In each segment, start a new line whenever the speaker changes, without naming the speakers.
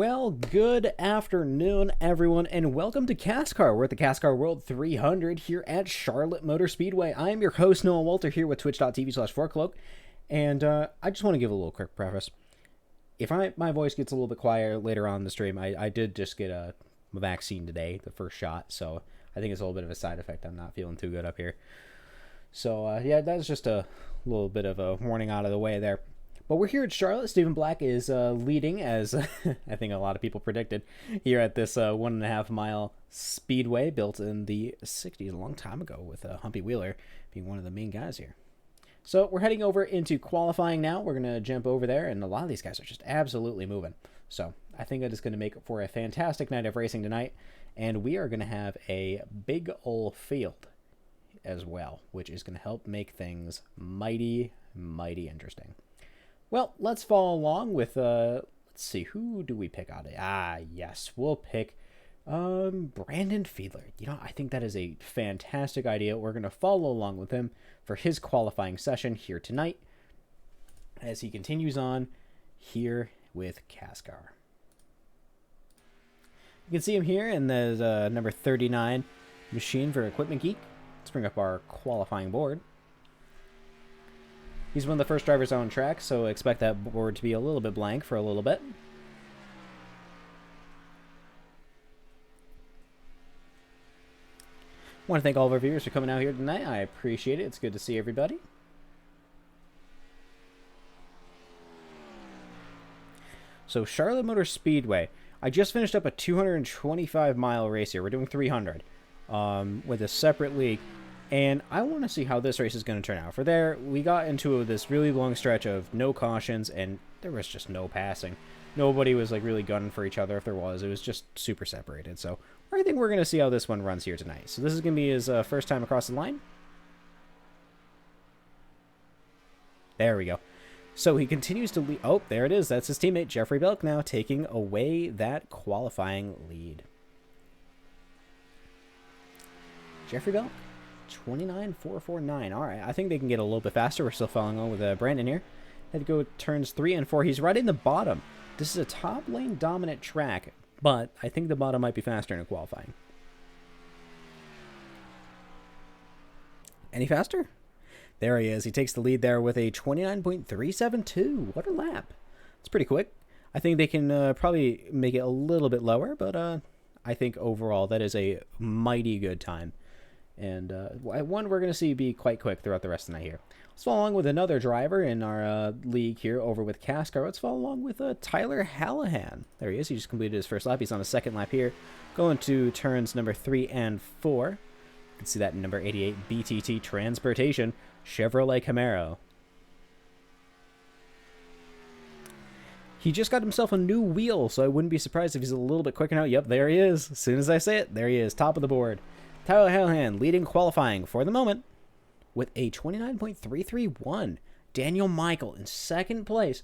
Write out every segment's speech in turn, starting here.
Well, good afternoon, everyone, and welcome to CASCAR. We're at the CASCAR World 300 here at Charlotte Motor Speedway. I am your host, Noah Walter, here with twitch.tv/4cloak, and I just want to give a little quick preface. If my voice gets a little bit quieter later on in the stream, I did just get a vaccine today, the first shot, so I think it's a little bit of a side effect. I'm not feeling too good up here. So, yeah, that's just a little bit of a warning out of the way there. But we're here at Charlotte. Stephen Black is leading, as I think a lot of people predicted, here at this 1.5 mile speedway built in the 60s a long time ago, with Humpy Wheeler being one of the main guys here. So we're heading over into qualifying now. We're going to jump over there, and a lot of these guys are just absolutely moving. So I think that is going to make for a fantastic night of racing tonight, and we are going to have a big ol' field as well, which is going to help make things mighty, mighty interesting. Well, let's follow along with, let's see, who do we pick out? Yes, we'll pick Brandon Fiedler. You know, I think that is a fantastic idea. We're going to follow along with him for his qualifying session here tonight as he continues on here with CASCAR. You can see him here in the number 39 machine for Equipment Geek. Let's bring up our qualifying board. He's one of the first drivers on track, so expect that board to be a little bit blank for a little bit. I want to thank all of our viewers for coming out here tonight. I appreciate it. It's good to see everybody. So, Charlotte Motor Speedway. I just finished up a 225-mile race here. We're doing 300 with a separate league. And I want to see how this race is going to turn out. For there, we got into this really long stretch of no cautions, and there was just no passing. Nobody was like really gunning for each other. If there was, it was just super separated. So I think we're going to see how this one runs here tonight. So this is going to be his first time across the line. There we go. So he continues to lead. Oh, there it is. That's his teammate, Jeffrey Belk, now taking away that qualifying lead. Jeffrey Belk. 29.449. All right, I think they can get a little bit faster. We're still following on with Brandon here. Had to go turns 3 and 4. He's right in the bottom. This is a top lane dominant track, but I think the bottom might be faster in qualifying. Any faster? There he is. He takes the lead there with a 29.372. What a lap. It's pretty quick. I think they can probably make it a little bit lower, but I think overall that is a mighty good time. And one we're going to see be quite quick throughout the rest of the night here. Let's follow along with another driver in our league here over with CASCAR. Let's follow along with Tyler Hallahan. There he is. He just completed his first lap. He's on his second lap here. Going to turns number 3 and 4. You can see that in number 88, BTT Transportation, Chevrolet Camaro. He just got himself a new wheel, so I wouldn't be surprised if he's a little bit quicker now. Yep, there he is. As soon as I say it, there he is, top of the board. Tyler Hallahan leading qualifying for the moment with a 29.331. Daniel Michael in second place,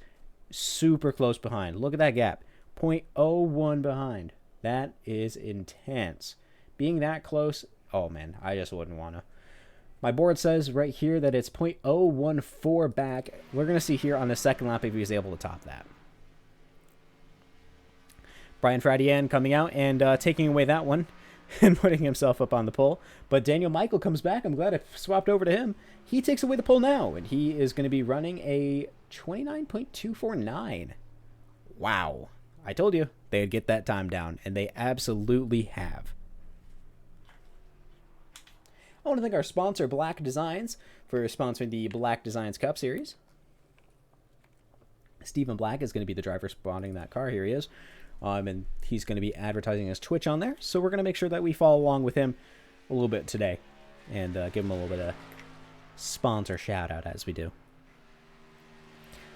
super close behind. Look at that gap, 0.01 behind. That is intense. Being that close, oh man, I just wouldn't want to. My board says right here that it's 0.014 back. We're going to see here on the second lap if he's able to top that. Brian Fradian coming out and taking away that one. And putting himself up on the pole. But Daniel Michael comes back. I'm glad I swapped over to him. He takes away the pole now, and he is going to be running a 29.249. Wow. I told you they'd get that time down, and they absolutely have. I want to thank our sponsor, Black Designs, for sponsoring the Black Designs Cup Series. Stephen Black is going to be the driver spawning that car. Here he is. And he's going to be advertising his Twitch on there. So we're going to make sure that we follow along with him a little bit today and give him a little bit of sponsor shout out as we do.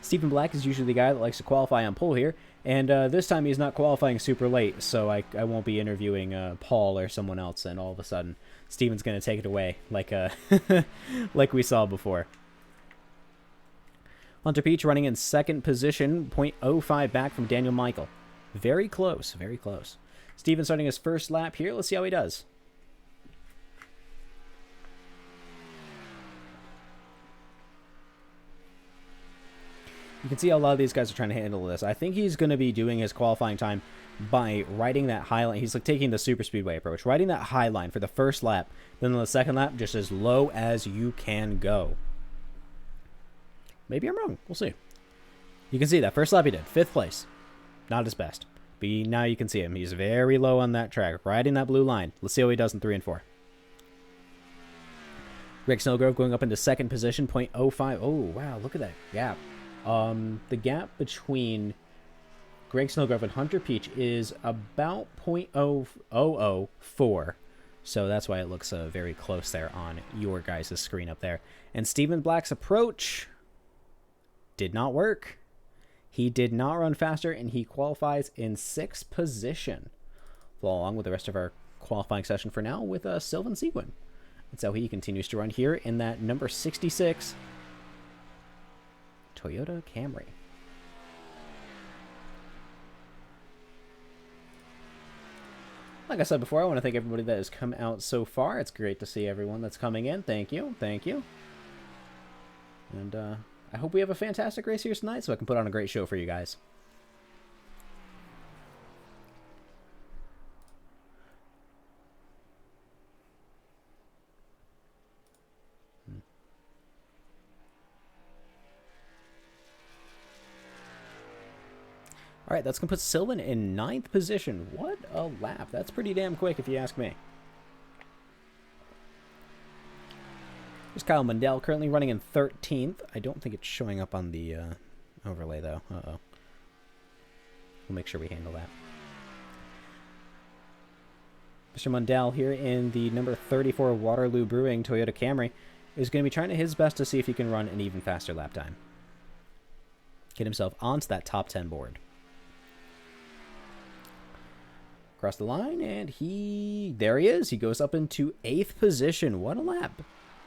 Stephen Black is usually the guy that likes to qualify on pole here. And this time he's not qualifying super late. So I won't be interviewing Paul or someone else. And all of a sudden, Stephen's going to take it away like, like we saw before. Hunter Peach running in second position, 0.05 back from Daniel Michael. Very close, very close. Steven starting his first lap here. Let's see how he does. You can see how a lot of these guys are trying to handle this. I think he's going to be doing his qualifying time by riding that high line. He's like taking the super speedway approach, riding that high line for the first lap. Then on the second lap, just as low as you can go. Maybe I'm wrong. We'll see. You can see that first lap he did, 5th place. Not his best. But now you can see him. He's very low on that track, riding that blue line. Let's see how he does in 3 and 4. Greg Snellgrove going up into 2nd position, 0.05. Oh, wow, look at that gap. The gap between Greg Snellgrove and Hunter Peach is about 0.0004. So that's why it looks very close there on your guys' screen up there. And Stephen Black's approach did not work. He did not run faster, and he qualifies in 6th position. Follow along with the rest of our qualifying session for now with Sylvan Seguin. That's how he continues to run here in that number 66 Toyota Camry. Like I said before, I want to thank everybody that has come out so far. It's great to see everyone that's coming in. Thank you. Thank you. And I hope we have a fantastic race here tonight so I can put on a great show for you guys. All right, that's going to put Sylvan in 9th position. What a lap. That's pretty damn quick if you ask me. There's Kyle Mundell currently running in 13th. I don't think it's showing up on the overlay, though. Uh-oh. We'll make sure we handle that. Mr. Mundell here in the number 34 Waterloo Brewing Toyota Camry is going to be trying his best to see if he can run an even faster lap time. Get himself onto that top 10 board. Across the line, and there he is. He goes up into 8th position. What a lap.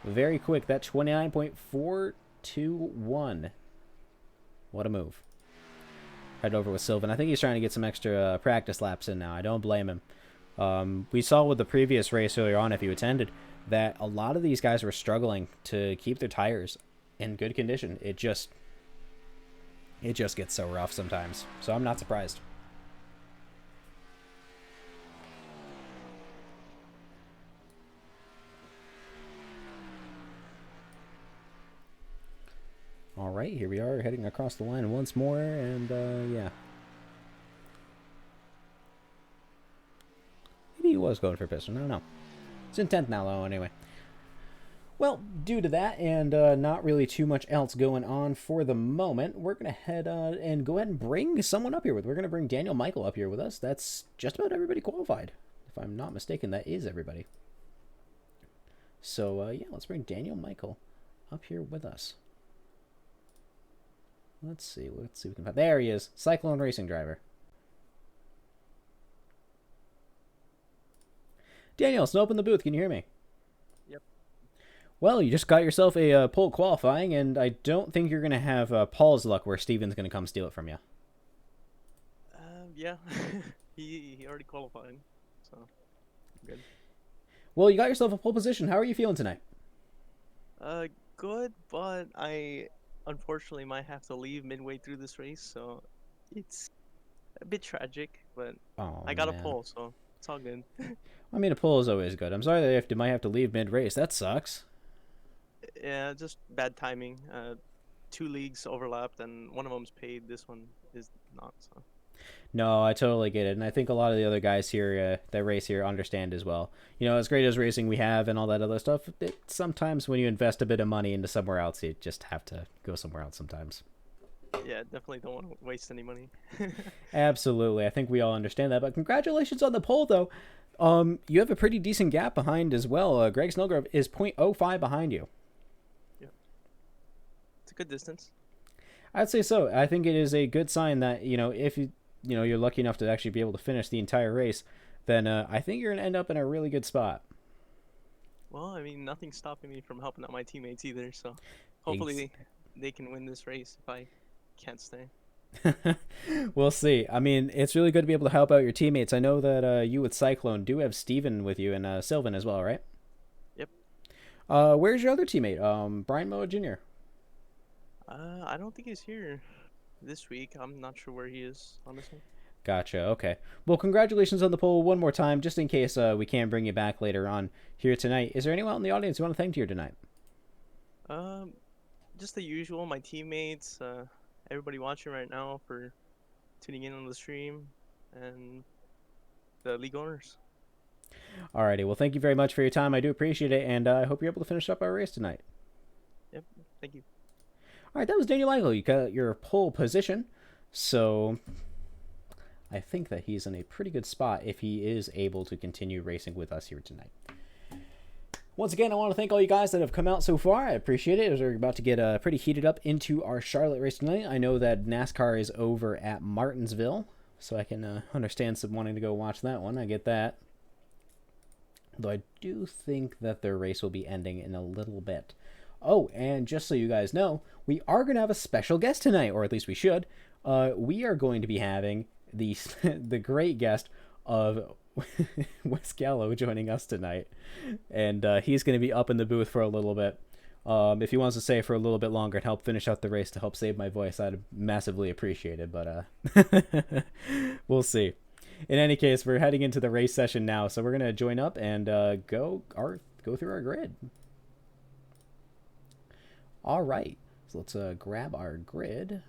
Very quick. That 29.421. What a move. Head over with Sylvan. I think he's trying to get some extra practice laps in now. I don't blame him. We saw with the previous race earlier on, if you attended, that a lot of these guys were struggling to keep their tires in good condition. It just gets so rough sometimes. So I'm not surprised. All right, here we are heading across the line once more, and yeah. Maybe he was going for piston, I don't know. It's in 10th now, though, anyway. Well, due to that, and not really too much else going on for the moment, we're going to head and go ahead and bring someone up here with. We're going to bring Daniel Michael up here with us. That's just about everybody qualified. If I'm not mistaken, that is everybody. So, yeah, let's bring Daniel Michael up here with us. Let's see we can find. There he is, Cyclone Racing driver. Daniel, Snow up in the booth. Can you hear me?
Yep.
Well, you just got yourself a pole qualifying, and I don't think you're going to have Paul's luck where Steven's going to come steal it from you.
Yeah. he already qualified, so good.
Well, you got yourself a pole position. How are you feeling tonight?
Good, but I unfortunately might have to leave midway through this race, so it's a bit tragic, but I got a pole, so it's all good.
I mean, a pole is always good. I'm sorry that you might have to leave mid-race. That sucks.
Yeah, just bad timing. 2 leagues overlapped, and one of them's paid. This one is not, so.
No, I totally get it, and I think a lot of the other guys here that race here understand as well. You know, as great as racing we have and all that other stuff, sometimes when you invest a bit of money into somewhere else, you just have to go somewhere else sometimes.
Yeah, definitely don't want to waste any money.
Absolutely, I think we all understand that. But congratulations on the pole, though. You have a pretty decent gap behind as well. Greg Snellgrove is 0.05 behind you.
Yeah, it's a good distance.
I'd say so. I think it is a good sign that, you know, if you're lucky enough to actually be able to finish the entire race, then I think you're going to end up in a really good spot.
Well, I mean, nothing's stopping me from helping out my teammates either, so hopefully they can win this race if I can't stay.
We'll see. I mean, it's really good to be able to help out your teammates. I know that you with Cyclone do have Steven with you and Sylvan as well, right?
Yep.
Where's your other teammate, Brian Moa Jr.?
I don't think he's here. this week. I'm not sure where he is, honestly.
Gotcha. Okay. Well, congratulations on the poll one more time, just in case we can bring you back later on here tonight. Is there anyone in the audience you want to thank here tonight?
Just the usual, my teammates, everybody watching right now for tuning in on the stream, and the league owners.
Alrighty. Well, thank you very much for your time. I do appreciate it, and I hope you're able to finish up our race tonight.
Yep. Thank you.
All right. That was Daniel Michael. You got your pole position, so I think that he's in a pretty good spot if he is able to continue racing with us here tonight. Once again, I want to thank all you guys that have come out so far. I appreciate it. We're about to get pretty heated up into our Charlotte race tonight. I know that NASCAR is over at Martinsville, so I can understand some wanting to go watch that one. I get that. Though I do think that their race will be ending in a little bit. Oh, and just so you guys know, we are going to have a special guest tonight, or at least we should. We are going to be having the great guest of Wes Gallo joining us tonight, and he's going to be up in the booth for a little bit. If he wants to stay for a little bit longer and help finish out the race to help save my voice, I'd massively appreciate it, but we'll see. In any case, we're heading into the race session now, so we're going to join up and go through our grid. All right, so let's grab our grid.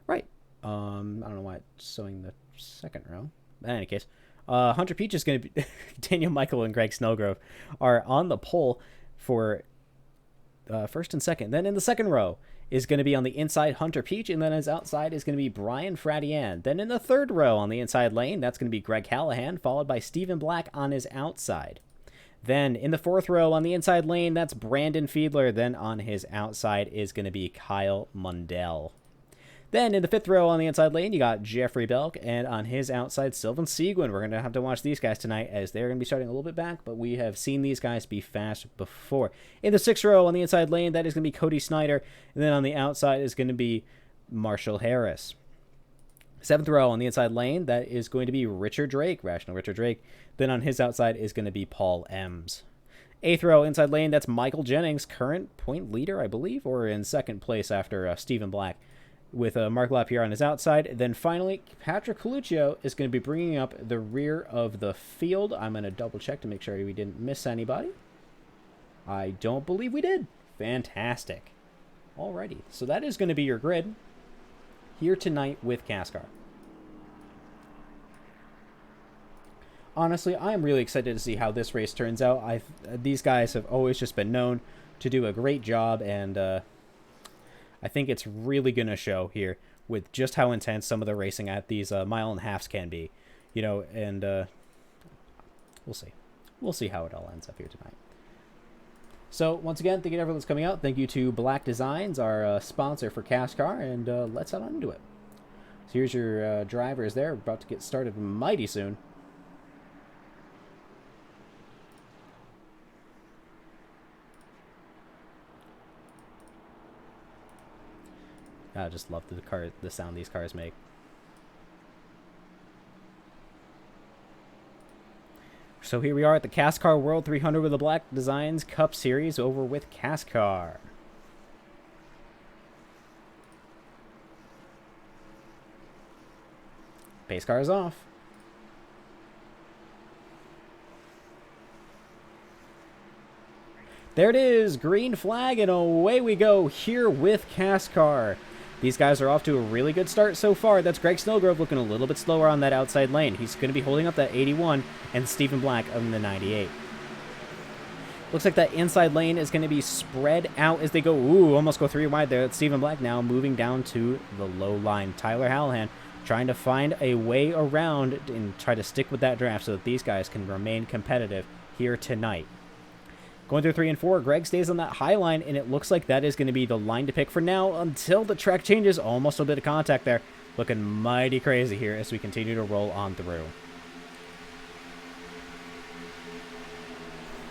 Right. I don't know why it's showing the second row. But in any case, Hunter Peach is going to be... Daniel Michael and Greg Snellgrove are on the pole for first and second. Then in the second row is going to be on the inside Hunter Peach, and then his outside is going to be Brian Fradian. Then in the third row on the inside lane, that's going to be Greg Hallahan, followed by Stephen Black on his outside. Then in the fourth row on the inside lane, that's Brandon Fiedler. Then on his outside is going to be Kyle Mundell. Then in the fifth row on the inside lane, you got Jeffrey Belk, and on his outside, Sylvan Seguin. We're going to have to watch these guys tonight as they're going to be starting a little bit back, but we have seen these guys be fast before. In the sixth row on the inside lane, that is going to be Cody Snyder, and then on the outside is going to be Marshall Harris. Seventh row on the inside lane, that is going to be Richard Drake, Rational Richard Drake. Then on his outside is going to be Paul Ems. Eighth row inside lane, that's Michael Jennings, current point leader, I believe, or in second place after Stephen Black, with Mark Lapierre on his outside. Then finally, Patrick Coluccio is going to be bringing up the rear of the field. I'm going to double check to make sure we didn't miss anybody. I don't believe we did. Fantastic. Alrighty, so that is going to be your grid here tonight with CASCAR. Honestly, I am really excited to see how this race turns out. These guys have always just been known to do a great job, and I think it's really going to show here with just how intense some of the racing at these mile and a halves can be, and we'll see. We'll see how it all ends up here tonight. So once again, thank you to everyone that's coming out. Thank you to Black Designs, our sponsor for CASCAR, and let's head on into it. So here's your drivers there, about to get started mighty soon. I just love the sound these cars make. So here we are at the CASCAR World 300 with the Black Designs Cup Series over with CASCAR. Pace car is off. There it is, green flag, and away we go here with CASCAR. These guys are off to a really good start so far. That's Greg Snellgrove looking a little bit slower on that outside lane. He's going to be holding up that 81, and Stephen Black on the 98. Looks like that inside lane is going to be spread out as they go, almost go three wide there. That's Stephen Black now moving down to the low line. Tyler Hallahan trying to find a way around and try to stick with that draft so that these guys can remain competitive here tonight. Going through 3 and 4, Greg stays on that high line, and it looks like that is going to be the line to pick for now until the track changes. Almost a bit of contact there. Looking mighty crazy here as we continue to roll on through. You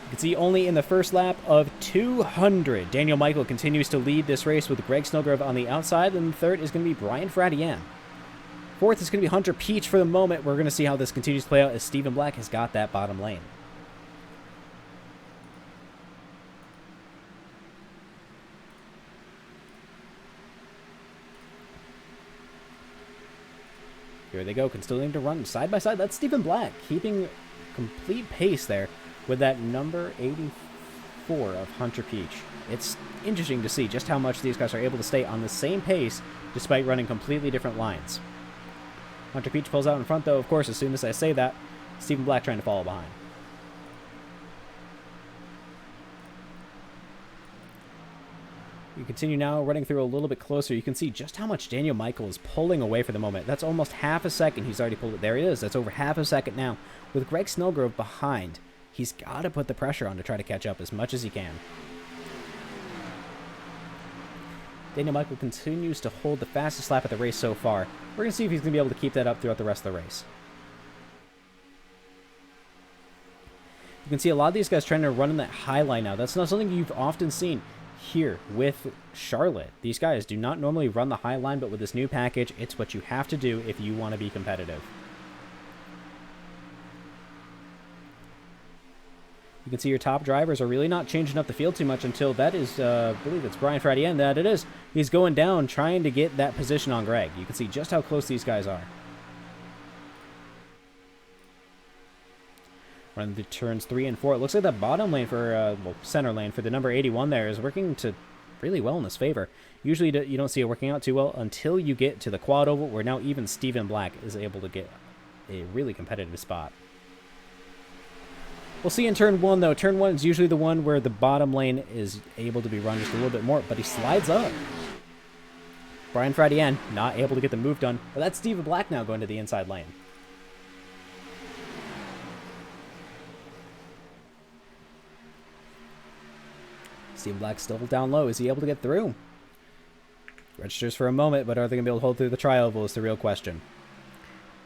can see only in the first lap of 200, Daniel Michael continues to lead this race with Greg Snellgrove on the outside, and the third is going to be Brian Fradian. Fourth is going to be Hunter Peach for the moment. We're going to see how this continues to play out as Stephen Black has got that bottom lane. Here they go, continuing to run side by side. That's Stephen Black, keeping complete pace there with that number 84 of Hunter Peach. It's interesting to see just how much these guys are able to stay on the same pace despite running completely different lines. Hunter Peach pulls out in front, though, of course, as soon as I say that. Stephen Black trying to follow behind. You continue now, running through a little bit closer. You can see just how much Daniel Michael is pulling away for the moment. That's almost half a second he's already pulled it. There he is. That's over half a second now. With Greg Snellgrove behind, he's got to put the pressure on to try to catch up as much as he can. Daniel Michael continues to hold the fastest lap of the race so far. We're going to see if he's going to be able to keep that up throughout the rest of the race. You can see a lot of these guys trying to run in that high line now. That's not something you've often seen here with Charlotte. These guys do not normally run the high line, but with this new package, it's what you have to do if you want to be competitive. You can see your top drivers are really not changing up the field too much until that is, I believe it's Brian Friday, and that it is. He's going down, trying to get that position on Greg. You can see just how close these guys are. Running the turns 3 and 4. It looks like the bottom lane for, well, center lane for the number 81 there is working to really well in his favor. Usually you don't see it working out too well until you get to the quad oval, where now even Stephen Black is able to get a really competitive spot. We'll see in turn 1, though. Turn 1 is usually the one where the bottom lane is able to be run just a little bit more, but he slides up. Brian Friday not able to get the move done, but that's Stephen Black now going to the inside lane. Stephen Black still down low. Is he able to get through? Registers for a moment, but are they going to be able to hold through the tri-oval is the real question.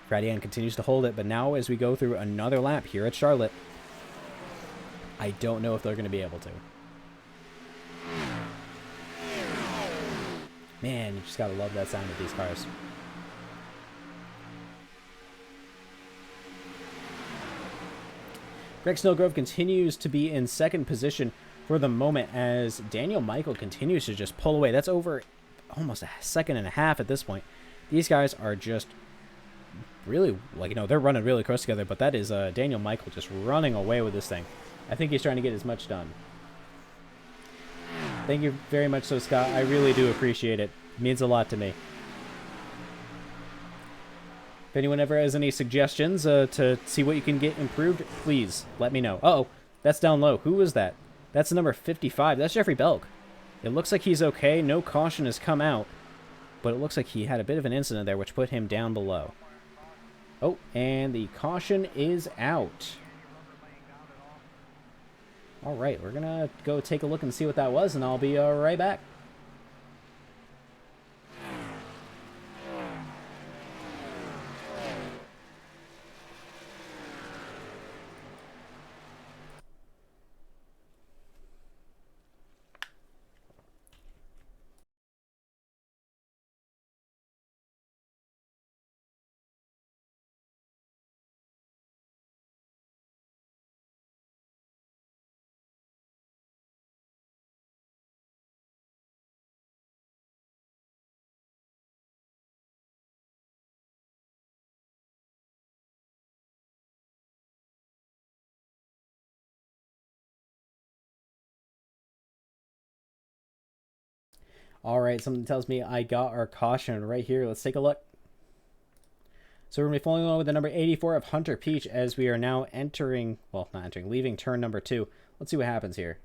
Friday continues to hold it, but now as we go through another lap here at Charlotte, I don't know if they're going to be able to. Man, you just got to love that sound of these cars. Greg Snellgrove continues to be in second position for the moment as Daniel Michael continues to just pull away. That's over almost a second and a half at this point. These guys are just really, like, you know, they're running really close together, but that is Daniel Michael just running away with this thing. I think he's trying to get as much done. Thank you very much, so Scott. I really do appreciate it. It means a lot to me. If anyone ever has any suggestions to see what you can get improved, please let me know. Uh-oh, that's down low. Who was that? That's number 55. That's Jeffrey Belk. It looks like he's okay. No caution has come out, but it looks like he had a bit of an incident there, which put him down below. Oh, and the caution is out. All right, we're going to go take a look and see what that was, and I'll be right back. All right, something tells me I got our caution right here. Let's take a look. So we're going to be following along with the number 84 of Hunter Peach as we are now entering, well, not entering, leaving turn number 2. Let's see what happens here.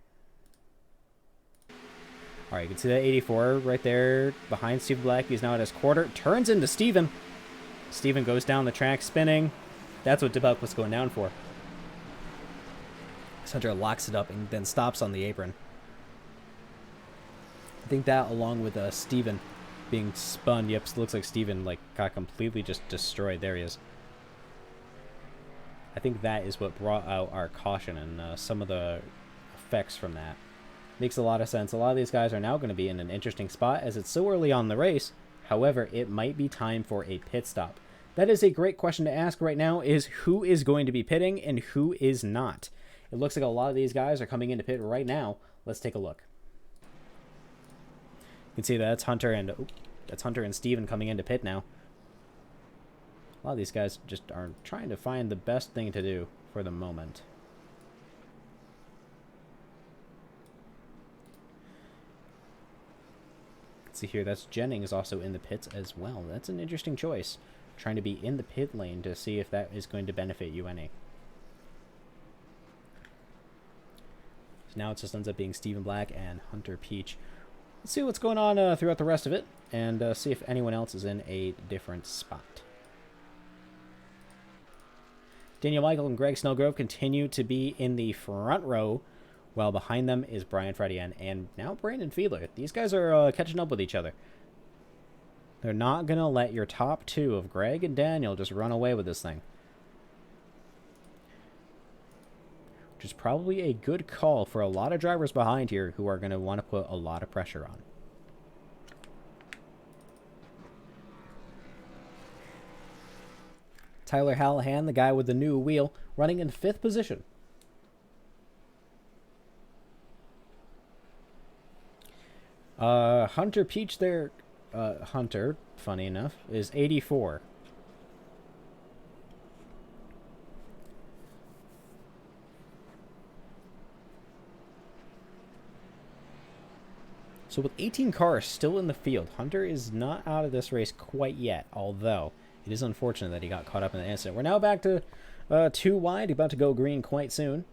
All right, you can see that 84 right there behind Stephen Black. He's now at his quarter. Turns into Stephen. Stephen goes down the track spinning. That's what DeBelk was going down for. Hunter locks it up and then stops on the apron. I think that, along with Steven being spun, yep, looks like Steven got completely just destroyed. There he is. I think that is what brought out our caution and some of the effects from that. Makes a lot of sense. A lot of these guys are now going to be in an interesting spot as it's so early on in the race. However, it might be time for a pit stop. That is a great question to ask right now, is who is going to be pitting and who is not. It looks like a lot of these guys are coming into pit right now. Let's take a look. You can see that's Hunter and Steven coming into pit now. A lot of these guys just are trying to find the best thing to do for the moment. See here, that's Jennings also in the pits as well. That's an interesting choice. Trying to be in the pit lane to see if that is going to benefit you any. So now it just ends up being Stephen Black and Hunter Peach. Let's see what's going on throughout the rest of it, and see if anyone else is in a different spot. Daniel Michael and Greg Snellgrove continue to be in the front row, while behind them is Brian Fredian and now Brandon Fiedler. These guys are catching up with each other. They're not going to let your top two of Greg and Daniel just run away with this thing. Which is probably a good call for a lot of drivers behind here who are going to want to put a lot of pressure on. Tyler Hallahan, the guy with the new wheel, running in 5th position. Hunter Peach there, Hunter, funny enough, is 84. So with 18 cars still in the field, Hunter is not out of this race quite yet, although it is unfortunate that he got caught up in the incident. We're now back to 2 wide, about to go green quite soon.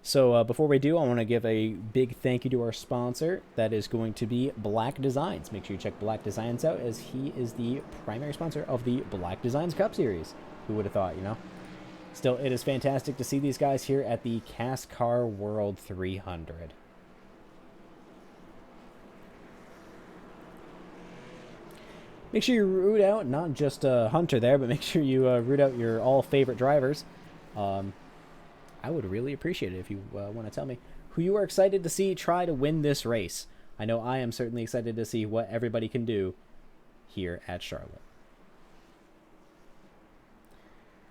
So before we do, I want to give a big thank you to our sponsor. That is going to be Black Designs. Make sure you check Black Designs out, as he is the primary sponsor of the Black Designs Cup Series. Who would have thought, you know? Still, it is fantastic to see these guys here at the CASCAR World 300. Make sure you root out not just Hunter there, but make sure you root out your all-favorite drivers. I would really appreciate it if you want to tell me who you are excited to see try to win this race. I know I am certainly excited to see what everybody can do here at Charlotte.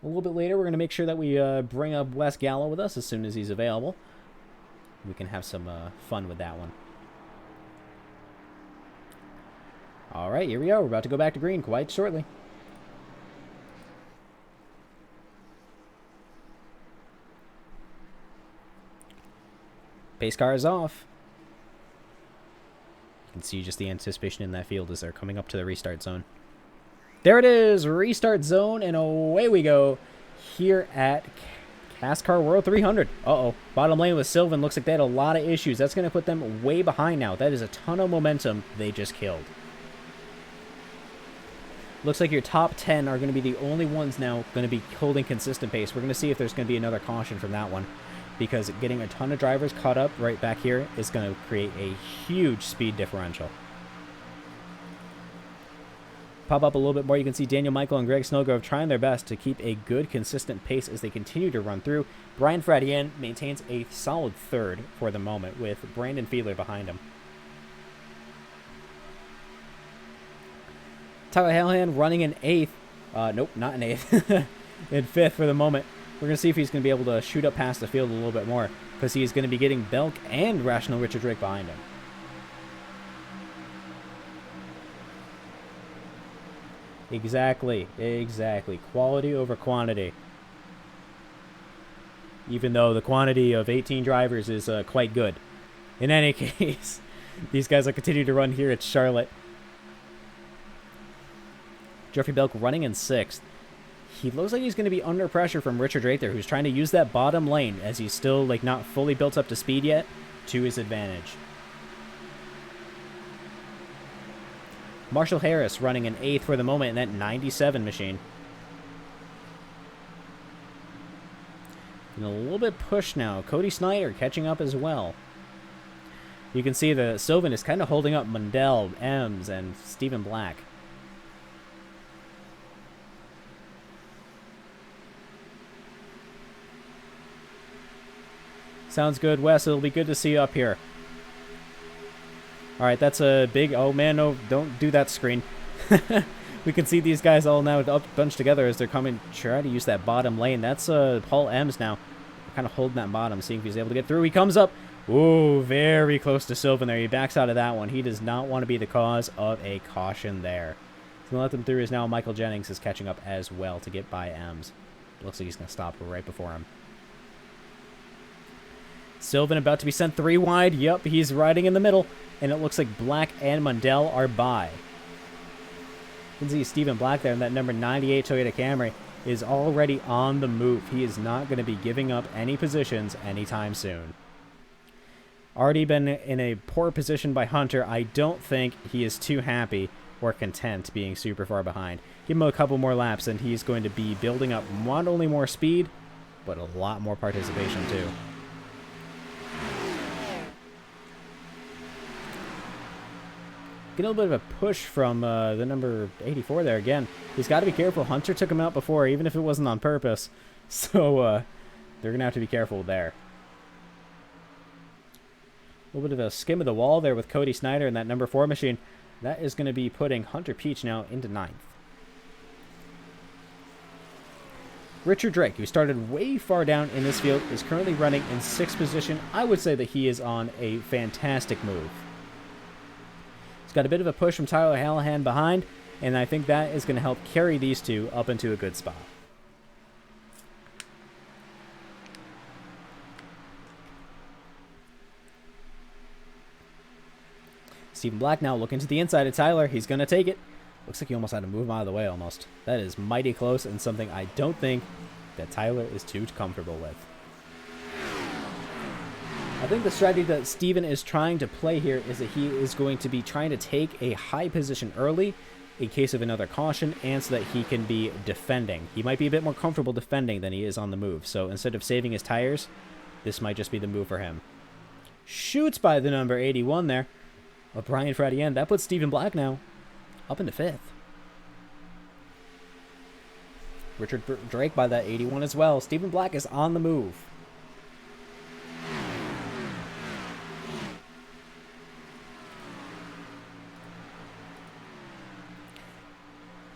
A little bit later, we're going to make sure that we bring up Wes Gallo with us as soon as he's available. We can have some fun with that one. All right, here we are. We're about to go back to green quite shortly. Pace car is off. You can see just the anticipation in that field as they're coming up to the restart zone. There it is, restart zone, and away we go here at CASCAR World 300. Uh-oh, bottom lane with Sylvan. Looks like they had a lot of issues. That's going to put them way behind now. That is a ton of momentum they just killed. Looks like your top 10 are going to be the only ones now going to be holding consistent pace. We're going to see if there's going to be another caution from that one, because getting a ton of drivers caught up right back here is going to create a huge speed differential. Pop up a little bit more, you can see Daniel Michael and Greg Snellgrove trying their best to keep a good, consistent pace as they continue to run through. Brian Fredian maintains a solid 3rd for the moment, with Brandon Fiedler behind him. Tyler Hallahan running in 8th. Nope, not in 8th. In 5th for the moment. We're going to see if he's going to be able to shoot up past the field a little bit more, because he's going to be getting Belk and Rational Richard Drake behind him. Exactly. Quality over quantity. Even though the quantity of 18 drivers is quite good. In any case, these guys will continue to run here at Charlotte. Jeffrey Belk running in 6th. He looks like he's going to be under pressure from Richard Drake there, who's trying to use that bottom lane, as he's still not fully built up to speed yet, to his advantage. Marshall Harris running in 8th for the moment in that 97 machine. And a little bit pushed now. Cody Snyder catching up as well. You can see that Sylvan is kind of holding up Mundell, Ems, and Stephen Black. Sounds good, Wes. It'll be good to see you up here. All right, that's a big... Oh, man, no, don't do that screen. We can see these guys all now bunched together as they're coming. Try to use that bottom lane. That's Paul Ems now. Kind of holding that bottom, seeing if he's able to get through. He comes up. Ooh, very close to Sylvan there. He backs out of that one. He does not want to be the cause of a caution there. going to let them through as now Michael Jennings is catching up as well to get by Ems. Looks like he's going to stop right before him. Sylvan about to be sent 3 wide. Yep, he's riding in the middle. And it looks like Black and Mundell are by. You can see Stephen Black there in that number 98 Toyota Camry is already on the move. He is not going to be giving up any positions anytime soon. Already been in a poor position by Hunter. I don't think he is too happy or content being super far behind. Give him a couple more laps and he's going to be building up not only more speed, but a lot more participation too. Get a little bit of a push from the number 84 there again. He's got to be careful. Hunter took him out before, even if it wasn't on purpose. So they're going to have to be careful there. A little bit of a skim of the wall there with Cody Snyder and that number 4 machine. That is going to be putting Hunter Peach now into 9th. Richard Drake, who started way far down in this field, is currently running in 6th position. I would say that he is on a fantastic move. Got a bit of a push from Tyler Hallahan behind, and I think that is going to help carry these two up into a good spot. Stephen Black now looking to the inside of Tyler. He's going to take it. Looks like he almost had to move him out of the way almost. That is mighty close and something I don't think that Tyler is too comfortable with. I think the strategy that Steven is trying to play here is that he is going to be trying to take a high position early in case of another caution and so that he can be defending. He might be a bit more comfortable defending than he is on the move. So instead of saving his tires, this might just be the move for him. Shoots by the number 81 there. O'Brien for at the end. That puts Stephen Black now up into 5th. Richard Drake by that 81 as well. Stephen Black is on the move.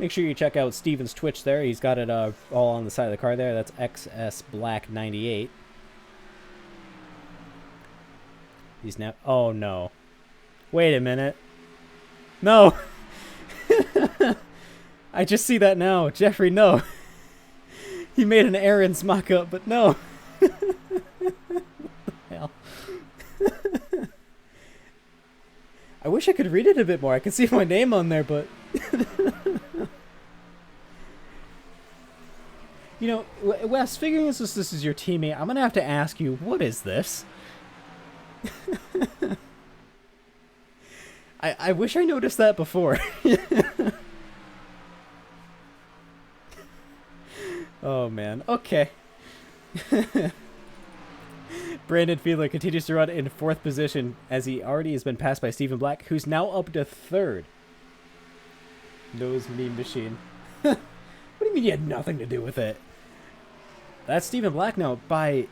Make sure you check out Steven's Twitch there. He's got it all on the side of the car there. That's XS Black 98. He's now... Oh, no. Wait a minute. No! I just see that now. Jeffrey, no. He made an Aaron's mock-up, but no. What the hell? I wish I could read it a bit more. I can see my name on there, but... You know, Wes, figuring this is your teammate, I'm going to have to ask you, what is this? I wish I noticed that before. Oh, man. Okay. Brandon Fiedler continues to run in 4th position as he already has been passed by Stephen Black, who's now up to 3rd. Nose meme machine. What do you mean you had nothing to do with it? That's Stephen Black now by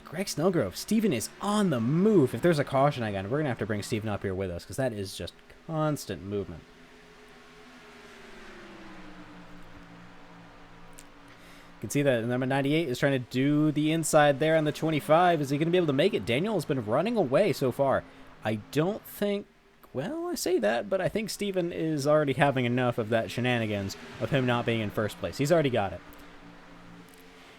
Greg Snellgrove. Stephen is on the move. If there's a caution again, we're going to have to bring Stephen up here with us because that is just constant movement. You can see that number 98 is trying to do the inside there on the 25. Is he going to be able to make it? Daniel has been running away so far. I don't think... Well, I say that, but I think Steven is already having enough of that shenanigans of him not being in 1st place. He's already got it.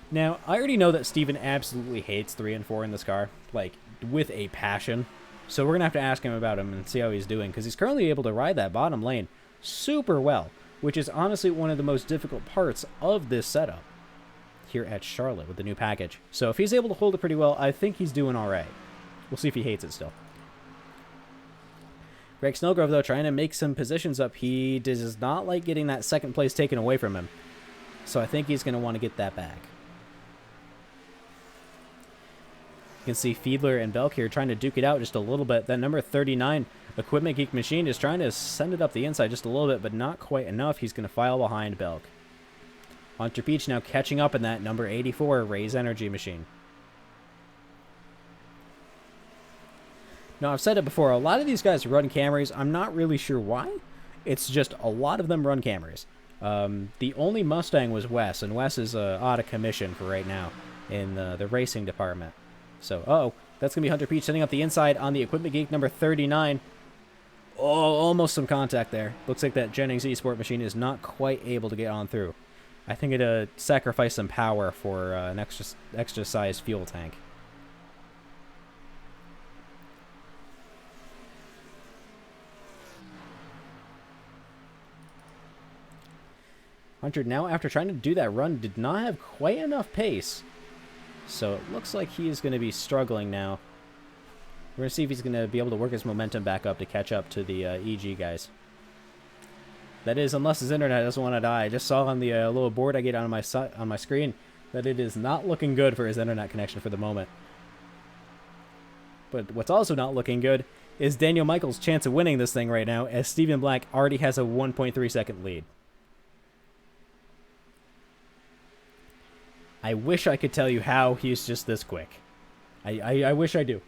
Now, I already know that Steven absolutely hates 3 and 4 in this car, like, with a passion. So we're going to have to ask him about him and see how he's doing, because he's currently able to ride that bottom lane super well, which is honestly one of the most difficult parts of this setup here at Charlotte with the new package. So if he's able to hold it pretty well, I think he's doing all right. We'll see if he hates it still. Greg Snellgrove, though, trying to make some positions up. He does not like getting that 2nd place taken away from him. So I think he's going to want to get that back. You can see Fiedler and Belk here trying to duke it out just a little bit. That number 39 Equipment Geek Machine is trying to send it up the inside just a little bit, but not quite enough. He's going to file behind Belk. Hunter Peach now catching up in that number 84 Raise Energy Machine. Now, I've said it before, a lot of these guys run Camrys. I'm not really sure why. It's just a lot of them run Camrys. The only Mustang was Wes, and Wes is out of commission for right now in the racing department. So, that's going to be Hunter Peach setting up the inside on the Equipment Geek number 39. Oh, almost some contact there. Looks like that Jennings Esport machine is not quite able to get on through. I think it sacrificed some power for an extra sized fuel tank. Hunter now, after trying to do that run, did not have quite enough pace. So it looks like he is going to be struggling now. We're going to see if he's going to be able to work his momentum back up to catch up to the EG guys. That is, unless his internet doesn't want to die. I just saw on the little board I get on my screen that it is not looking good for his internet connection for the moment. But what's also not looking good is Daniel Michael's chance of winning this thing right now, as Stephen Black already has a 1.3 second lead. I wish I could tell you how he's just this quick. I wish I do.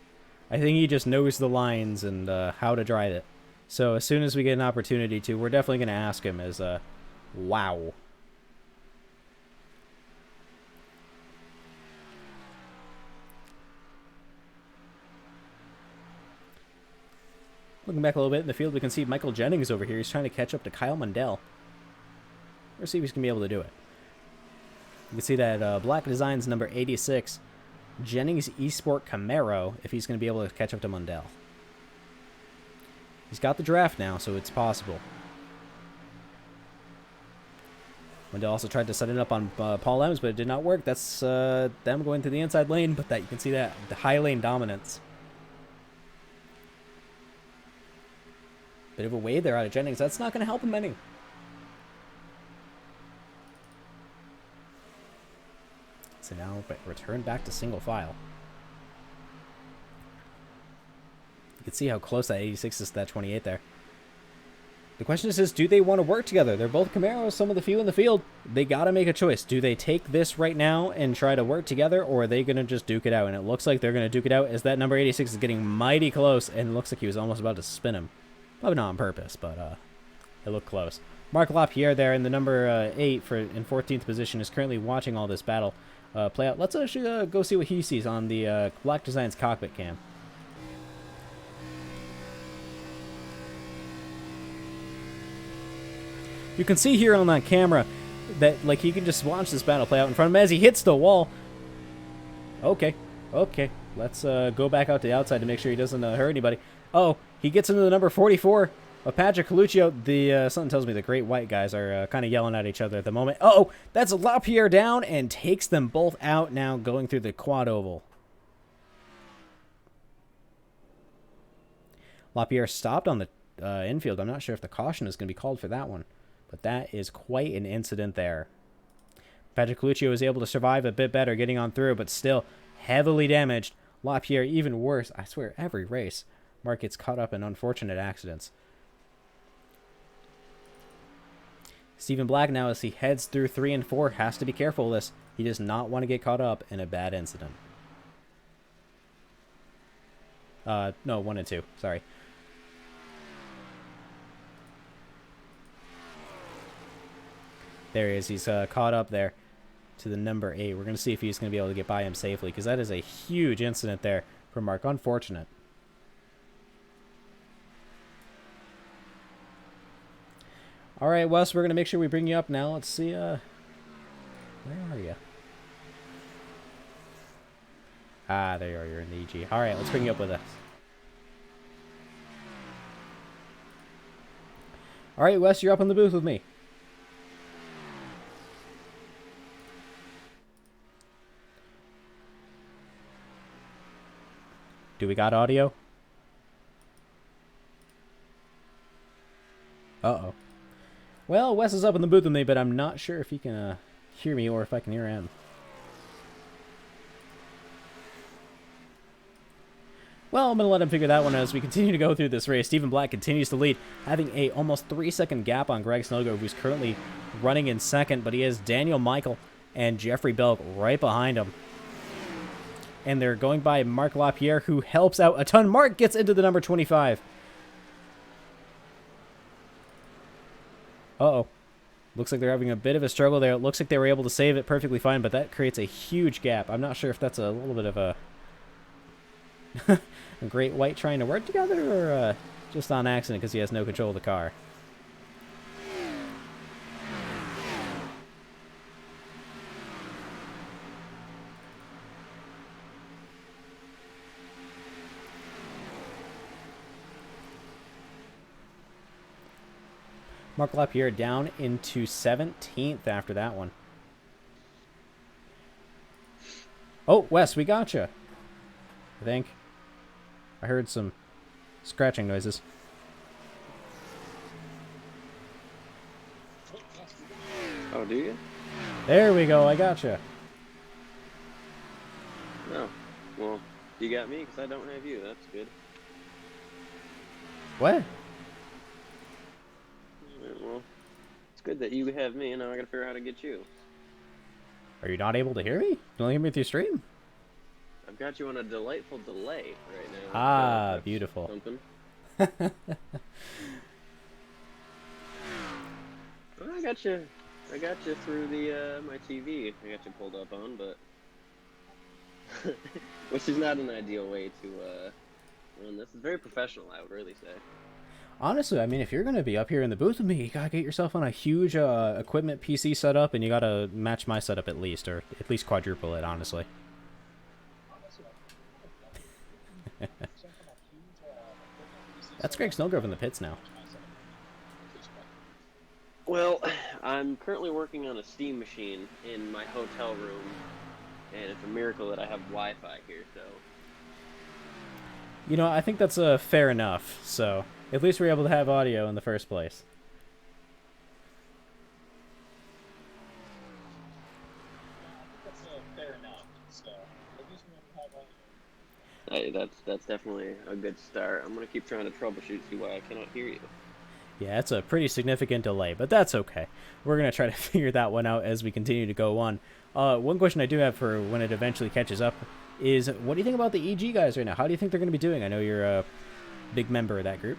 I think he just knows the lines and how to drive it. So as soon as we get an opportunity to, we're definitely going to ask him as wow. Looking back a little bit in the field, we can see Michael Jennings over here. He's trying to catch up to Kyle Mundell. Let's see if he's going to be able to do it. You can see that Black Designs number 86, Jennings Esport Camaro, if he's going to be able to catch up to Mundell. He's got the draft now, so it's possible. Mundell also tried to set it up on Paul Ems, but it did not work. That's them going to the inside lane, but that you can see that the high lane dominance. Bit of a wave there out of Jennings. That's not going to help him any. So now return back to single file. You can see how close that 86 is to that 28 there. The question is, do they want to work together? They're both Camaros, some of the few in the field. They got to make a choice. Do they take this right now and try to work together, or are they going to just duke it out? And it looks like they're going to duke it out, as that number 86 is getting mighty close, and it looks like he was almost about to spin him. Probably not on purpose, but it looked close. Mark LaPierre there in the number 8 in 14th position is currently watching all this battle play out. Let's actually go see what he sees on the Black Designs cockpit cam. You can see here on that camera that like he can just watch this battle play out in front of him as he hits the wall. Okay, let's go back out to the outside to make sure he doesn't hurt anybody. Oh, he gets into the number 44 of Patrick Coluccio. The something tells me the Great White guys are kind of yelling at each other at the moment. Oh, that's LaPierre down and takes them both out now, going through the quad oval. LaPierre stopped on the infield. I'm not sure if the caution is going to be called for that one, but that is quite an incident there. Patrick Coluccio was able to survive a bit better, getting on through, but still heavily damaged. LaPierre even worse. I swear, every race, Mark gets caught up in unfortunate accidents. Stephen Black now, as he heads through 3 and 4, has to be careful of this. He does not want to get caught up in a bad incident. No, 1 and 2. Sorry. There he is. He's caught up there to the number 8. We're going to see if he's going to be able to get by him safely, because that is a huge incident there for Mark. Unfortunate. All right, Wes, we're going to make sure we bring you up now. Let's see. Where are you? Ah, there you are. You're in the EG. All right, let's bring you up with us. All right, Wes, you're up in the booth with me. Do we got audio? Uh-oh. Well, Wes is up in the booth with me, but I'm not sure if he can hear me or if I can hear him. Well, I'm going to let him figure that one out as we continue to go through this race. Stephen Black continues to lead, having a almost 3-second gap on Greg Snellgrove, who's currently running in second, but he has Daniel Michael and Jeffrey Belk right behind him. And they're going by Mark LaPierre, who helps out a ton. Mark gets into the number 25. Uh-oh. Looks like they're having a bit of a struggle there. It looks like they were able to save it perfectly fine, but that creates a huge gap. I'm not sure if that's a little bit of a, a Great White trying to work together, or Just on accident because he has no control of the car. Mark Lapierre down into 17th after that one. Oh, Wes, we gotcha. I think. I heard some scratching noises.
Oh, do you?
There we go, I gotcha.
No. Well, you got me because I don't have you. That's good.
What?
Well, it's good that you have me, and now I gotta figure out how to get you.
Are you not able to hear me? You only hear me through stream?
I've got you on a delightful delay right now.
Ah, beautiful.
Something. Well, I got you through the my TV. I got you pulled up on, but which is not an ideal way to run this. It's very professional, I would really say.
Honestly, I mean, if you're going to be up here in the booth with me, you got to get yourself on a huge equipment PC setup, and you got to match my setup at least, or at least quadruple it, honestly. That's Greg Snowgrove in the pits now.
Well, I'm currently working on a steam machine in my hotel room, and it's a miracle that I have Wi-Fi here, so...
You know, I think that's fair enough, so at least we're able to have audio in the first place.
Hey, that's definitely a good start. I'm gonna keep trying to troubleshoot, see why I cannot hear you.
Yeah, it's a pretty significant delay, but that's okay. We're going to try to figure that one out as we continue to go on. One question I do have for when it eventually catches up is, what do you think about the EG guys right now? How do you think they're going to be doing? I know you're a big member of that group.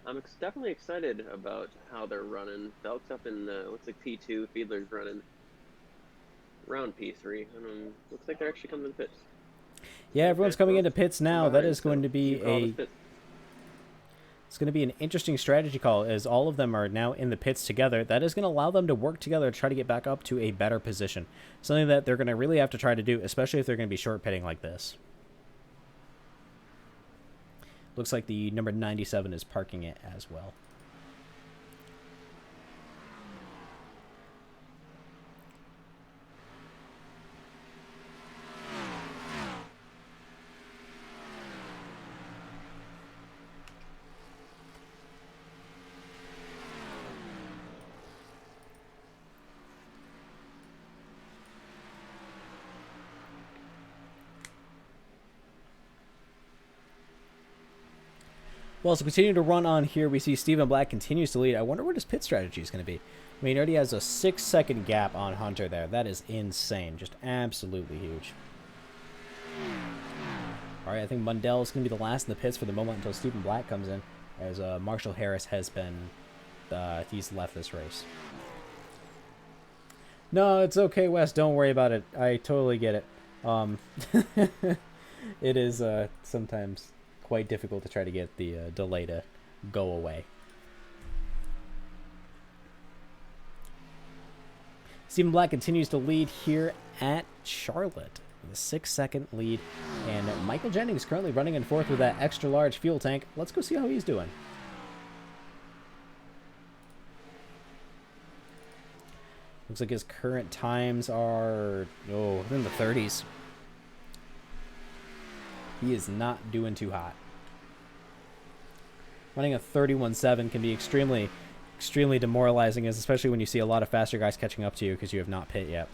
I'm definitely excited about how they're running. Belk's up in looks like P2. Fiedler's running around P3. Looks like they're actually coming to the pits.
Yeah, everyone's coming into pits now. That is going to be it's going to be an interesting strategy call, as all of them are now in the pits together. That is going to allow them to work together to try to get back up to a better position. Something that they're going to really have to try to do, especially if they're going to be short pitting like this. Looks like the number 97 is parking it as well. Well, as we continue to run on here, we see Stephen Black continues to lead. I wonder what his pit strategy is going to be. I mean, he already has a 6-second gap on Hunter there. That is insane. Just absolutely huge. All right, I think Mundell is going to be the last in the pits for the moment until Stephen Black comes in, as Marshall Harris has been, he's left this race. No, it's okay, Wes. Don't worry about it. I totally get it. It is sometimes quite difficult to try to get the delay to go away. Stephen Black continues to lead here at Charlotte with a 6-second lead, and Michael Jennings currently running in fourth with that extra large fuel tank. Let's go see how he's doing. Looks like his current times are in the 30s. He is not doing too hot. Running a 31.7 can be extremely demoralizing, especially when you see a lot of faster guys catching up to you because you have not pit yet.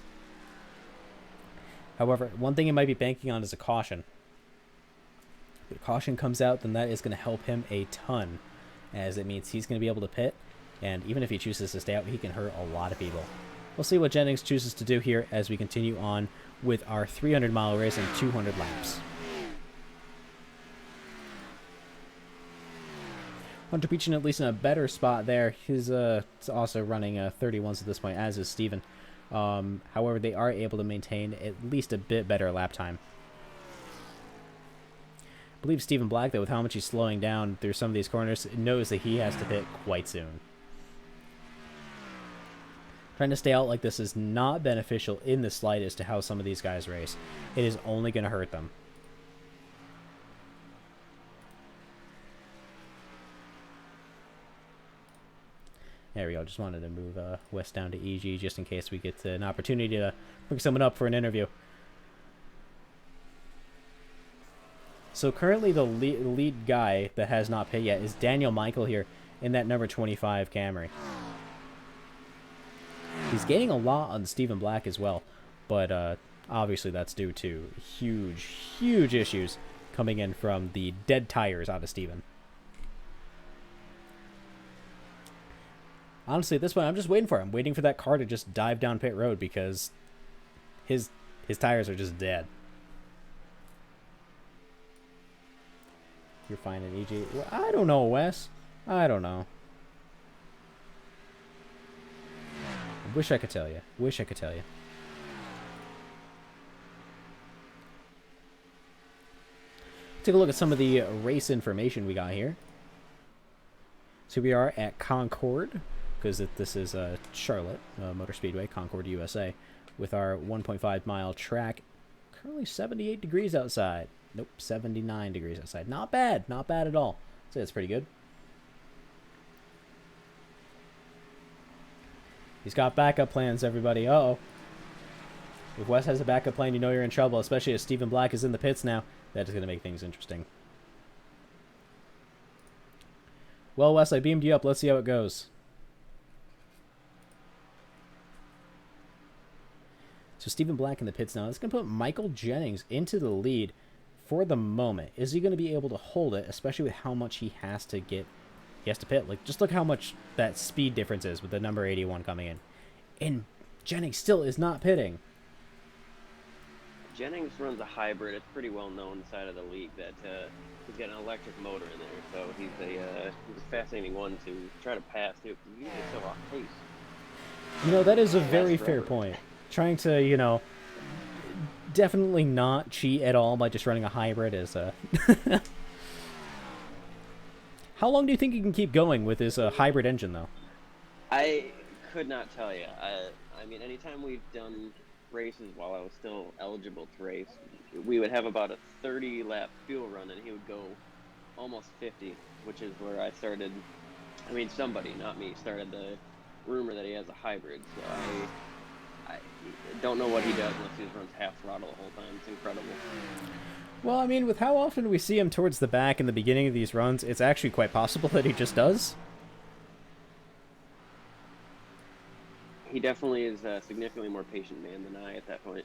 However, one thing he might be banking on is a caution. If a caution comes out, then that is going to help him a ton, as it means he's going to be able to pit, and even if he chooses to stay out, he can hurt a lot of people. We'll see what Jennings chooses to do here as we continue on with our 300-mile race and 200 laps. Hunter Peachin at least in a better spot there. He's also running 31s at this point, as is Steven. However, they are able to maintain at least a bit better lap time. I believe Stephen Black, though, with how much he's slowing down through some of these corners, knows that he has to pit quite soon. Trying to stay out like this is not beneficial in the slightest to how some of these guys race. It is only going to hurt them. There we go. Just wanted to move Wes down to EG just in case we get an opportunity to bring someone up for an interview. So currently the lead guy that has not pit yet is Daniel Michael here in that number 25 Camry. He's gaining a lot on Stephen Black as well, but obviously that's due to huge issues coming in from the dead tires out of Stephen. Honestly, at this point, I'm just waiting for him. I'm waiting for that car to just dive down pit road because his tires are just dead. You're fine at EG. Well, I don't know, Wes. I don't know. Wish I could tell you. Wish I could tell you. Take a look at some of the race information we got here. So we are at Concord, because this is Charlotte Motor Speedway, Concord, USA, with our 1.5 mile track. Currently 78 degrees outside. Nope, 79 degrees outside. Not bad. Not bad at all. I'd say that's pretty good. He's got backup plans, everybody. Uh-oh. If Wes has a backup plan, you know you're in trouble, especially as Stephen Black is in the pits now. That is going to make things interesting. Well, Wes, I beamed you up. Let's see how it goes. So Stephen Black in the pits now. That's going to put Michael Jennings into the lead for the moment. Is he going to be able to hold it, especially with how much he has to get? He has to pit. Like, just look how much that speed difference is with the number 81 coming in. And Jennings still is not pitting.
Jennings runs a hybrid. It's pretty well known inside of the league that he's got an electric motor in there. So he's a fascinating one to try to pass too. He's usually so off pace.
You know, that is a very fair point. Trying to, you know, definitely not cheat at all by just running a hybrid is How long do you think you can keep going with this hybrid engine, though?
I could not tell you. I mean, anytime we've done races while I was still eligible to race, we would have about a 30-lap fuel run, and he would go almost 50, which is where I started. I mean, somebody, not me, started the rumor that he has a hybrid. So I don't know what he does unless he just runs half throttle the whole time. It's incredible.
Well, I mean, with how often we see him towards the back in the beginning of these runs, it's actually quite possible that he just does.
He definitely is a significantly more patient man than I at that point.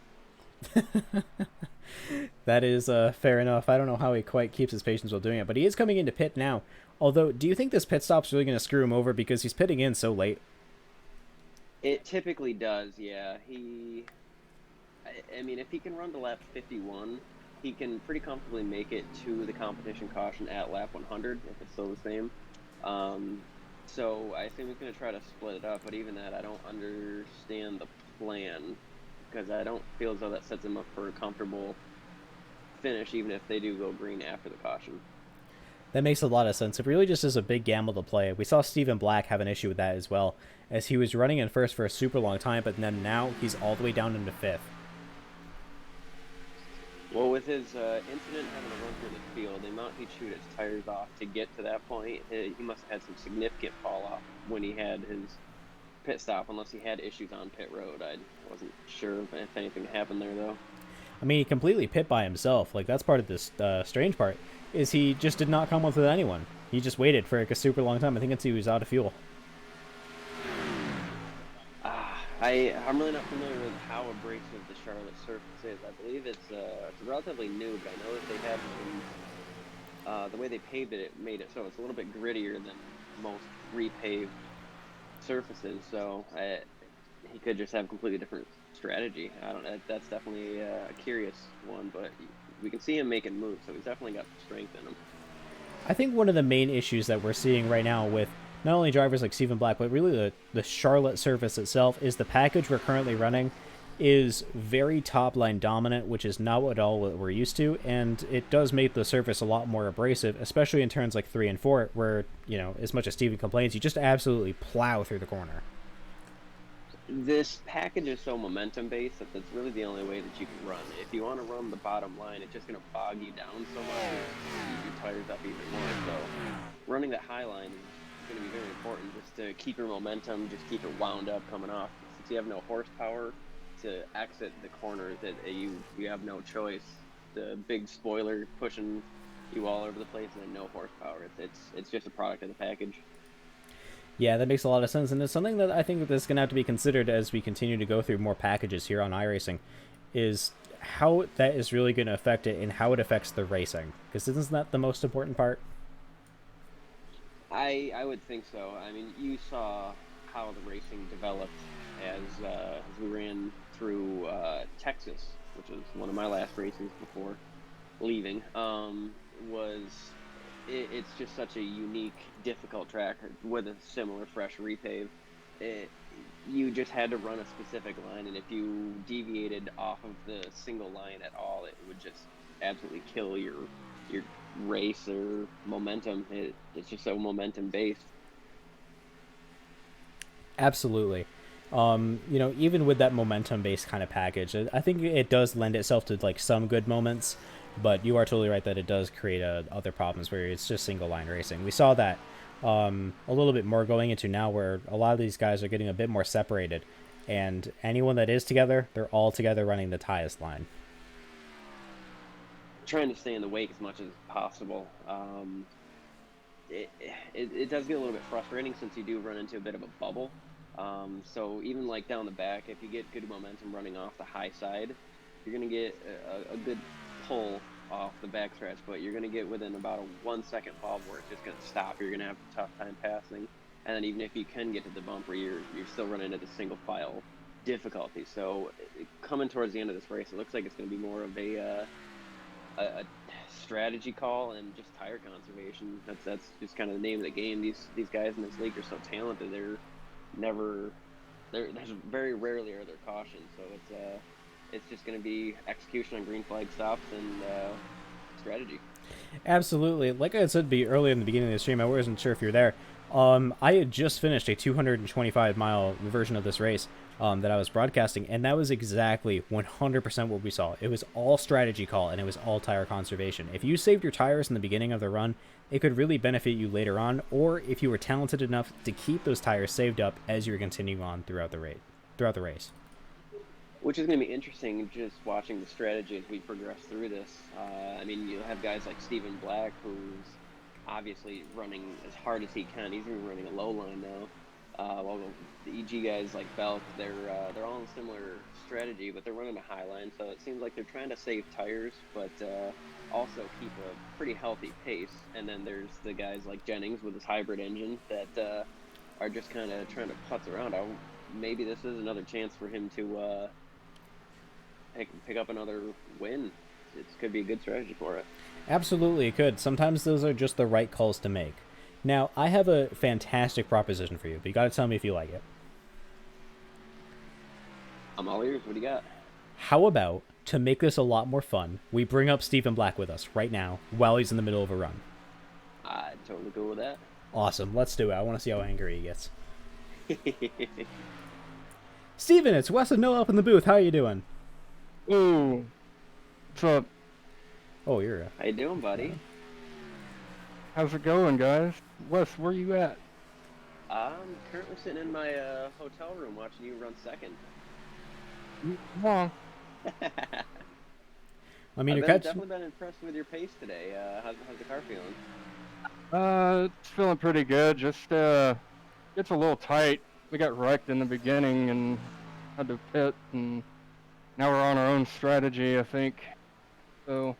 That is fair enough. I don't know how he quite keeps his patience while doing it, but he is coming into pit now. Although, do you think this pit stop's really going to screw him over because he's pitting in so late?
It typically does, yeah. I mean, if he can run to lap 51, he can pretty comfortably make it to the competition caution at lap 100, if it's still the same. So I think he's going to try to split it up, but even that, I don't understand the plan, because I don't feel as though that sets him up for a comfortable finish, even if they do go green after the caution.
That makes a lot of sense. It really just is a big gamble to play. We saw Stephen Black have an issue with that as well, as he was running in first for a super long time, but then now he's all the way down into fifth.
Well, with his incident having to run through the field, the amount he chewed his tires off to get to that point, he must have had some significant fall-off when he had his pit stop, unless he had issues on pit road. I wasn't sure if anything happened there, though.
I mean, he completely pit by himself. Like, that's part of this strange part, is he just did not come up with anyone. He just waited for like a super long time. I think until he was out of fuel.
I'm really not familiar with how abrasive the Charlotte surface is. I believe it's relatively new, but I know that they have the way they paved it, it made it so it's a little bit grittier than most repaved surfaces. So he could just have a completely different strategy. I don't know. That's definitely a curious one, but we can see him making moves, so he's definitely got strength in him.
I think one of the main issues that we're seeing right now with not only drivers like Stephen Black, but really the Charlotte surface itself is the package we're currently running is very top line dominant, which is not at all what we're used to, and it does make the surface a lot more abrasive, especially in turns like 3 and 4, where, you know, as much as Steven complains, you just absolutely plow through the corner.
This package is so momentum based that that's really the only way that you can run. If you want to run the bottom line, it's just going to bog you down so much and your tires up even more. So running that high line is going to be very important just to keep your momentum, just keep it wound up coming off. Since you have no horsepower to exit the corners, that you have no choice. The big spoiler pushing you all over the place, and then no horsepower. It's just a product of the package.
Yeah, that makes a lot of sense, and it's something that I think that's going to have to be considered as we continue to go through more packages here on iRacing, is how that is really going to affect it and how it affects the racing. Because isn't that the most important part?
I would think so. I mean, you saw how the racing developed as we ran through Texas, which was one of my last races before leaving. It's just such a unique, difficult track with a similar fresh repave. You just had to run a specific line, and if you deviated off of the single line at all, it would just absolutely kill your race or momentum. It's just so momentum based.
Absolutely. You know, even with that momentum based kind of package, I think it does lend itself to like some good moments, but you are totally right that it does create other problems where it's just single line racing. We saw that a little bit more going into now, where a lot of these guys are getting a bit more separated, and anyone that is together, they're all together running the highest line.
Trying to stay in the wake as much as possible. It does get a little bit frustrating since you do run into a bit of a bubble. So even like down the back, if you get good momentum running off the high side, you're going to get a good pull off the backstretch, but you're going to get within about a 1 second bubble where it's just going to stop. You're going to have a tough time passing. And then even if you can get to the bumper, you're still running into single file difficulty. So coming towards the end of this race, it looks like it's going to be more of a strategy call and just tire conservation. That's just kind of the name of the game. These guys in this league are so talented. There's very rarely are there cautions. So it's just going to be execution on green flag stops and strategy.
Absolutely. Like I said earlier in the beginning of the stream, I wasn't sure if you're there. I had just finished a 225-mile version of this race that I was broadcasting, and that was exactly 100% what we saw. It was all strategy call, and it was all tire conservation. If you saved your tires in the beginning of the run, it could really benefit you later on, or if you were talented enough to keep those tires saved up as you were continuing on throughout the race.
Which is going to be interesting, just watching the strategy as we progress through this. I mean, you'll have guys like Stephen Black, who's obviously running as hard as he can. He's even running a low line now. While the EG guys like Belk, they're all in a similar strategy, but they're running a high line. So it seems like they're trying to save tires, but also keep a pretty healthy pace. And then there's the guys like Jennings with his hybrid engine that are just kind of trying to putz around. Maybe this is another chance for him to pick up another win. It could be a good strategy for it.
Absolutely, it could. Sometimes those are just the right calls to make. Now, I have a fantastic proposition for you, but you got to tell me if you like it.
I'm all ears. What do you got?
How about, to make this a lot more fun, we bring up Stephen Black with us right now while he's in the middle of a run?
I'd totally go with that.
Awesome. Let's do it. I want to see how angry he gets. Steven, it's Wes and Noah up in the booth. How are you doing?
Ooh. What's up?
Oh, you're...
How you doing, buddy?
How's it going, guys? Wes, where you at?
I'm currently sitting in my hotel room watching you run second.
Come on.
I mean,
I've definitely been impressed with your pace today. How's the car feeling?
It's feeling pretty good. Just, it's a little tight. We got wrecked in the beginning and had to pit, and now we're on our own strategy, I think. So...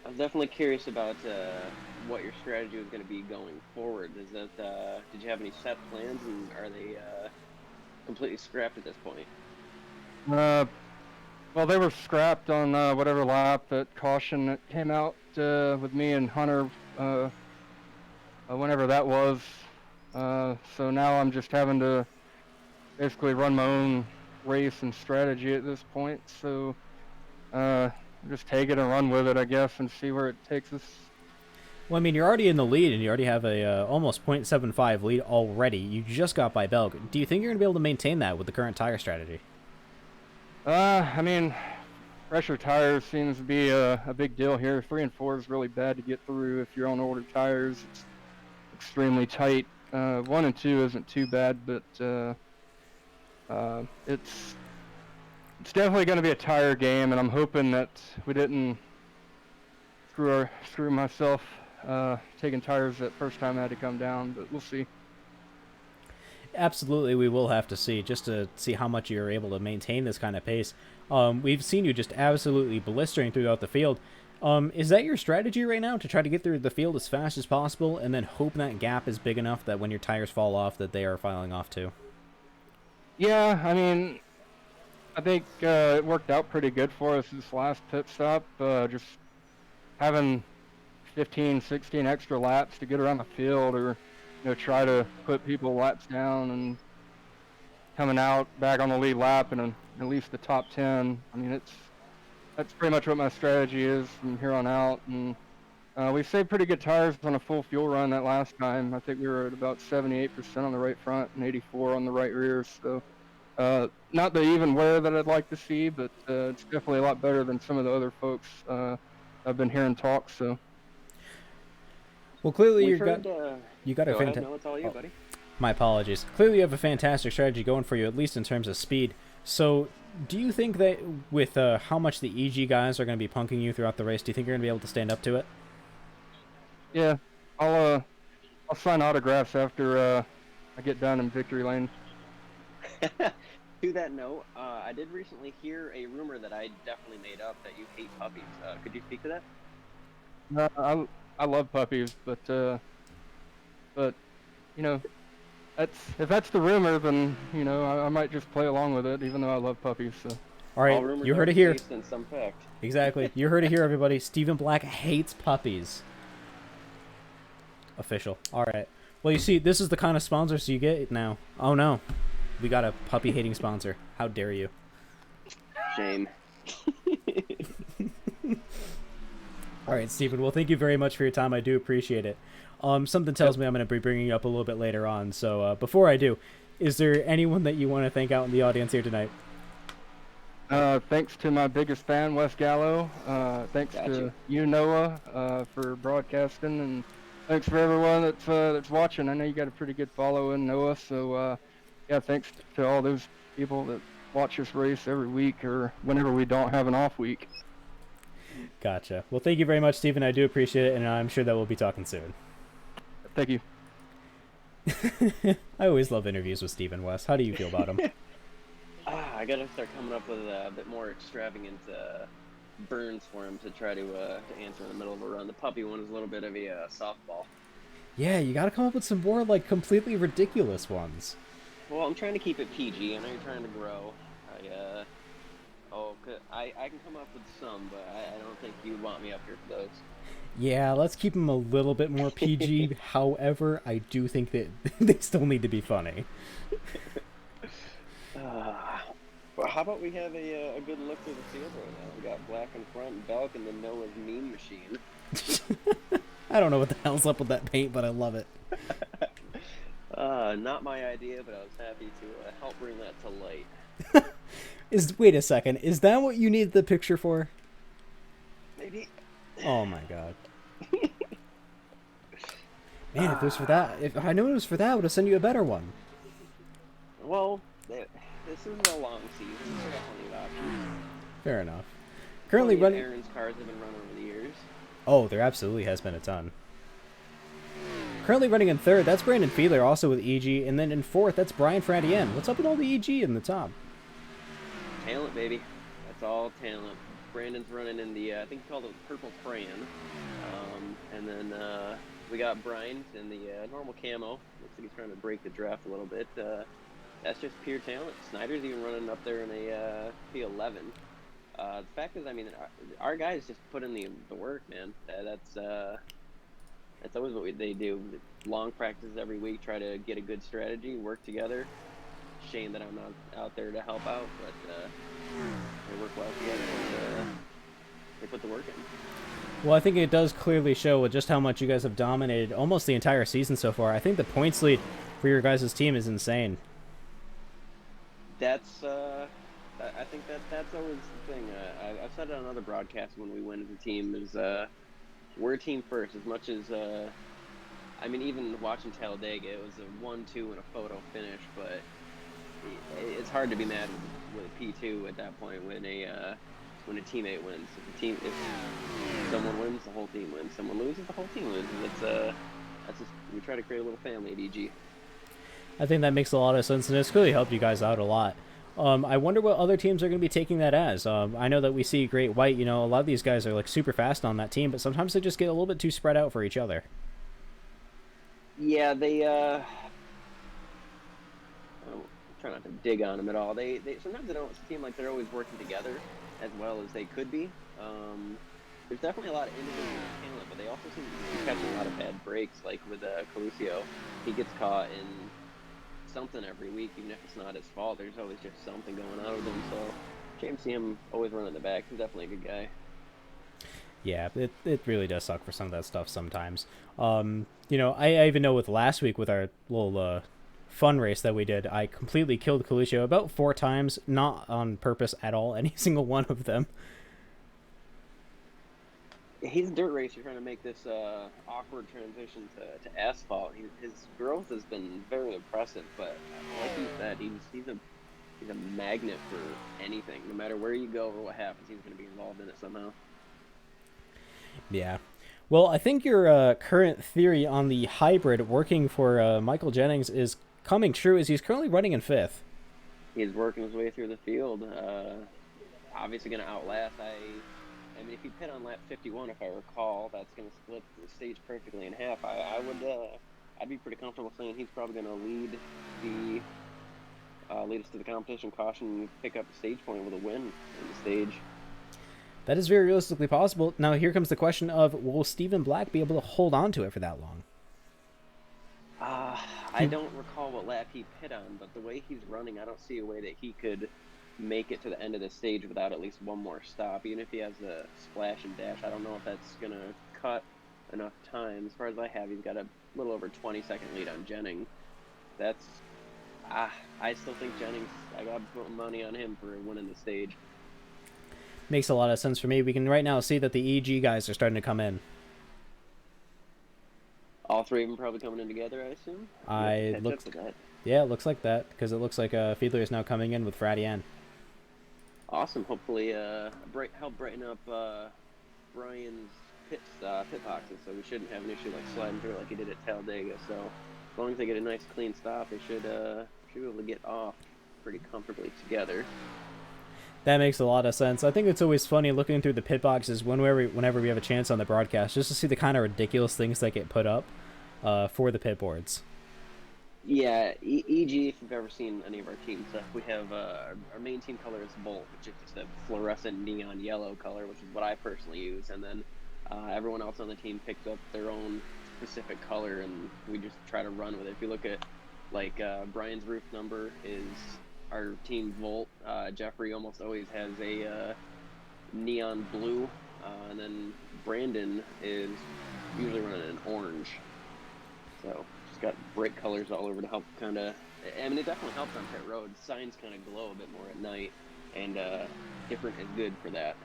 I was definitely curious about what your strategy was going to be going forward. Is that did you have any set plans, and are they completely scrapped at this point?
Well, Well, they were scrapped on whatever lap that caution that came out with me and Hunter, whenever that was. So now I'm just having to basically run my own race and strategy at this point. So just take it and run with it, I guess, and see where it takes us.
Well, I mean, you're already in the lead, and you already have a almost 0.75 lead already. You just got by Belk. Do you think you're going to be able to maintain that with the current tire strategy?
I mean, pressure tires seems to be a big deal here. 3 and 4 is really bad to get through if you're on older tires. It's extremely tight. 1 and 2 isn't too bad, but it's definitely going to be a tire game, and I'm hoping that we didn't screw myself taking tires that first time I had to come down, but we'll see.
Absolutely, we will have to see, just to see how much you're able to maintain this kind of pace. We've seen you just absolutely blistering throughout the field. Is that your strategy right now, to try to get through the field as fast as possible, and then hope that gap is big enough that when your tires fall off, that they are filing off too?
Yeah, I mean, I think it worked out pretty good for us this last pit stop. Just having 15, 16 extra laps to get around the field, or try to put people laps down and coming out back on the lead lap and at least the top 10. I mean, that's pretty much what my strategy is from here on out. And we saved pretty good tires on a full fuel run that last time. I think we were at about 78% on the right front and 84 on the right rear. So not the even wear that I'd like to see, but it's definitely a lot better than some of the other folks I've been hearing talk. So.
Well, clearly
you
got a fantastic.
No, it's all you, buddy.
My apologies. Clearly, you have a fantastic strategy going for you, at least in terms of speed. So, do you think that with how much the EG guys are going to be punking you throughout the race, do you think you're going to be able to stand up to it?
Yeah, I'll sign autographs after I get done in victory lane.
To that note, I did recently hear a rumor that I definitely made up, that you hate puppies. Could you speak to that?
I love puppies, but if that's the rumor, then I might just play along with it, even though I love puppies. So.
All right, you heard it here.
In some fact.
Exactly, you heard it here, everybody. Stephen Black hates puppies. Official. All right. Well, you see, this is the kind of sponsors you get now. Oh no, we got a puppy-hating sponsor. How dare you?
Shame.
All right, Stephen. Well, thank you very much for your time. I do appreciate it. Something tells me I'm going to be bringing you up a little bit later on. So before I do, is there anyone that you want to thank out in the audience here tonight?
Thanks to my biggest fan, Wes Gallo. Thanks to you, Noah, for broadcasting, and thanks for everyone that's watching. I know you got a pretty good following, Noah. So yeah, thanks to all those people that watch us race every week or whenever we don't have an off week.
Gotcha. Well, thank you very much, Stephen. I do appreciate it, and I'm sure that we'll be talking soon.
Thank you.
I always love interviews with Stephen West. How do you feel about him?
I gotta start coming up with a bit more extravagant burns for him to try to answer in the middle of a run. The puppy one is a little bit of a softball.
Yeah, you gotta come up with some more, like, completely ridiculous ones.
Well, I'm trying to keep it PG. I know you're trying to grow. I can come up with some, but I don't think you would want me up here for those.
Yeah, let's keep them a little bit more PG. However, I do think that they still need to be funny.
Well, how about we have a good look through the field right now? We got Black in front and Belk and then Noah's meme machine.
I don't know what the hell's up with that paint, but I love it.
Not my idea, but I was happy to help bring that to light.
Wait a second, is that what you need the picture for?
Maybe.
Oh my god. Man, if it was for that, if I knew it was for that, I would have sent you a better one.
Well, this is a long season, so we got plenty of options.
Fair enough. Currently running.
Aaron's cars have been run over the years.
Oh, there absolutely has been a ton. Currently running in third, that's Brandon Fiedler, also with EG, and then in fourth, that's Brian Fradienne. What's up with all the EG in the top?
Talent, baby. That's all talent. Brandon's running in the, I think he called it Purple Crayon. And then we got Brian in the normal camo. Looks like he's trying to break the draft a little bit. That's just pure talent. Snyder's even running up there in a P11. The fact is, I mean, our guys just put in the work, man. That's always what they do. Long practices every week, try to get a good strategy, work together. Shame that I'm not out there to help out, but they work well together and they put the work in.
Well, I think it does clearly show with just how much you guys have dominated almost the entire season so far. I think the points lead for your guys' team is insane.
That's I think that's always the thing. I've said it on other broadcasts when we win as a team is we're a team first. As much as I mean, even watching Talladega, it was a 1-2 and a photo finish, but it's hard to be mad with a P2 at that point when a teammate wins. If someone wins, the whole team wins. Someone loses, the whole team loses. That's just, we try to create a little family at EG.
I think that makes a lot of sense, and it's really helped you guys out a lot. I wonder what other teams are going to be taking that as. I know that we see Great White, you know, a lot of these guys are like super fast on that team, but sometimes they just get a little bit too spread out for each other.
Yeah, they try not to dig on them at all. They sometimes they don't seem like they're always working together as well as they could be. There's definitely a lot of individual talent, but they also seem to be catching a lot of bad breaks. Like with Coluccio, he gets caught in something every week, even if it's not his fault. There's always just something going on with him. So, shame to see him always running the back. He's definitely a good guy.
Yeah, it really does suck for some of that stuff sometimes. You know, I even know with last week with our little fun race that we did, I completely killed Coluccio about 4 times, not on purpose at all, any single one of them.
He's a dirt racer trying to make this awkward transition to asphalt. His growth has been very impressive, but like you said, he's a magnet for anything. No matter where you go or what happens, he's going to be involved in it somehow.
Yeah. Well, I think your current theory on the hybrid working for Michael Jennings is coming true, as he's currently running in 5th.
He's working his way through the field. Obviously going to outlast. I mean, if he pit on lap 51, if I recall, that's going to split the stage perfectly in half. I'd be pretty comfortable saying he's probably going to lead us to the competition caution and pick up a stage point with a win in the stage.
That is very realistically possible. Now, here comes the question of, will Stephen Black be able to hold on to it for that long?
I don't recall what lap he pit on, but the way he's running, I don't see a way that he could make it to the end of the stage without at least one more stop. Even if he has a splash and dash, I don't know if that's going to cut enough time. As far as I have, he's got a little over 20-second lead on Jennings. I still think Jennings, I got to put money on him for winning the stage.
Makes a lot of sense for me. We can right now see that the EG guys are starting to come in.
All 3 of them probably coming in together, I assume?
Yeah, it looks like that, because it looks like Fiedler is now coming in with Fradian.
Awesome. Hopefully help brighten up Brian's pit boxes, so we shouldn't have an issue like sliding through like he did at Talladega. So as long as they get a nice clean stop, they should be able to get off pretty comfortably together.
That makes a lot of sense. I think it's always funny looking through the pit boxes whenever we have a chance on the broadcast, just to see the kind of ridiculous things that get put up for the pit boards.
Yeah, EG, if you've ever seen any of our team stuff, we have our main team color is Volt, which is just a fluorescent neon yellow color, which is what I personally use. And then everyone else on the team picks up their own specific color, and we just try to run with it. If you look at, like, Brian's roof number is our team Volt. Jeffrey almost always has a neon blue, and then Brandon is usually running an orange. So just got bright colors all over to help kind of, I mean, it definitely helps on pit road. Signs kind of glow a bit more at night, and different is good for that.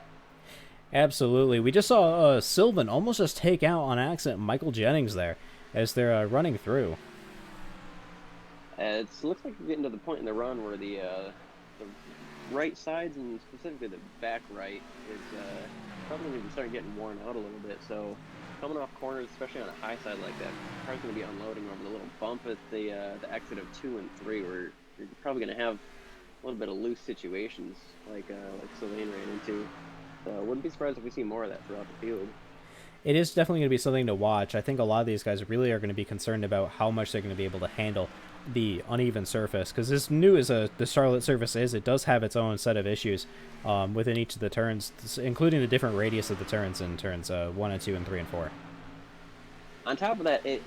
Absolutely. We just saw Sylvan almost just take out on accident Michael Jennings there as they're running through.
It looks like we're getting to the point in the run where the right sides, and specifically the back right, is probably going to start getting worn out a little bit. So coming off corners, especially on a high side like that, car's going to be unloading over the little bump at the exit of 2 and 3, where you're probably going to have a little bit of loose situations like Sylvain ran into. So I wouldn't be surprised if we see more of that throughout the field.
It is definitely going to be something to watch. I think a lot of these guys really are going to be concerned about how much they're going to be able to handle the uneven surface, because as new as the Charlotte surface is, it does have its own set of issues within each of the turns, including the different radius of the turns in turns 1 and 2 and 3 and 4.
On top of that, it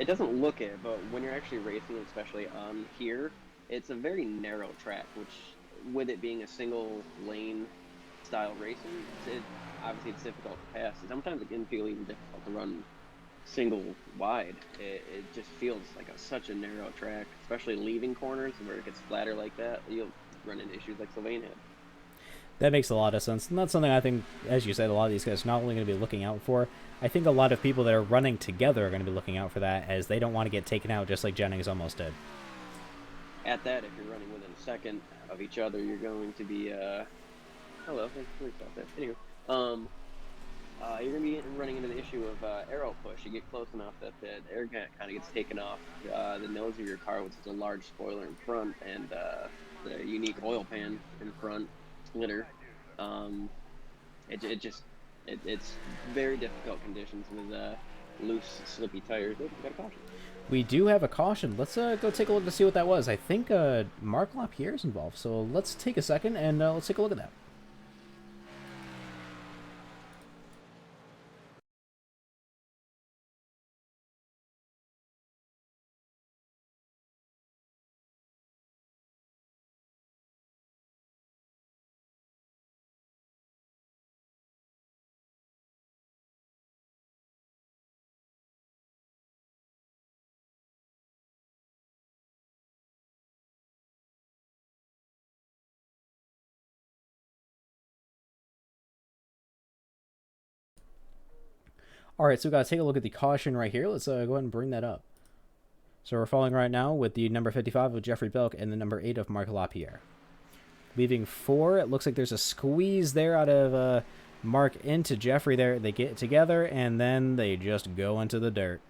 doesn't look it, but when you're actually racing, especially on here, it's a very narrow track, which, with it being a single lane style racing, obviously it's difficult to pass. Sometimes it can feel even difficult to run single wide. It just feels like such a narrow track, especially leaving corners where it gets flatter like that. You'll run into issues like Sylvain had.
That makes a lot of sense, and that's something I think, as you said, a lot of these guys are not only going to be looking out for. I think a lot of people that are running together are going to be looking out for that, as they don't want to get taken out just like Jennings almost did.
At that, if you're running within a second of each other, you're going to be hello, please stop that. Anyway, you're going to be running into the issue of aero push. You get close enough that the air kind of gets taken off the nose of your car, which is a large spoiler in front, and the unique oil pan in front, splitter. It's very difficult conditions with loose, slippy tires. Oh, we got a caution.
We do have a caution. Let's go take a look to see what that was. I think Marc Lapierre is involved, so let's take a second and let's take a look at that. All right, so we got to take a look at the caution right here. Let's go ahead and bring that up. So we're following right now with the number 55 of Jeffrey Belk and the number 8 of Marc Lapierre. Leaving 4, it looks like there's a squeeze there out of Mark into Jeffrey there. They get together, and then they just go into the dirt.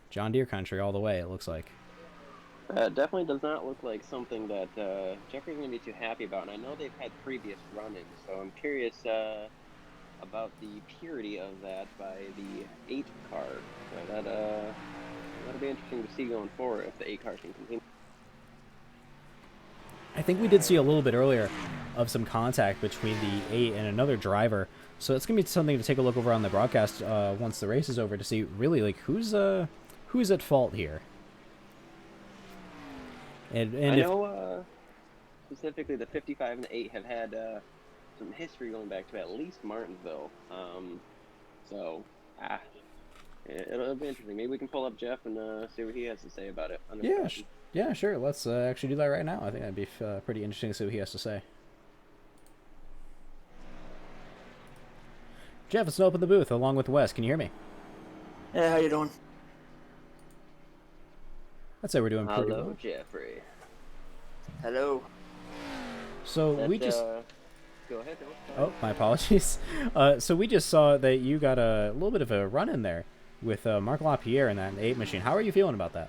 John Deere country all the way, it looks like.
Definitely does not look like something that Jeffrey's going to be too happy about. And I know they've had previous run-ins, so I'm curious about the purity of that by the 8 car. So that'll be interesting to see going forward if the 8 cars can continue.
I think we did see a little bit earlier of some contact between the 8 and another driver. So it's going to be something to take a look over on the broadcast once the race is over to see really like who's at fault here. And
I know specifically the 55 and the 8 have had some history going back to at least Martinsville. It'll be interesting. Maybe we can pull up Jeff and see what he has to say about it.
Yeah, sure. Let's actually do that right now. I think that'd be pretty interesting to see what he has to say. Jeff, it's open the booth along with Wes. Can you hear me?
Hey, how you doing?
I'd say we're doing pretty well.
Hello, Jeffrey.
Hello.
So we just...
Go ahead.
Oh, my apologies. So we just saw that you got a little bit of a run in there with Marc Lapierre in that 8 machine. How are you feeling about that?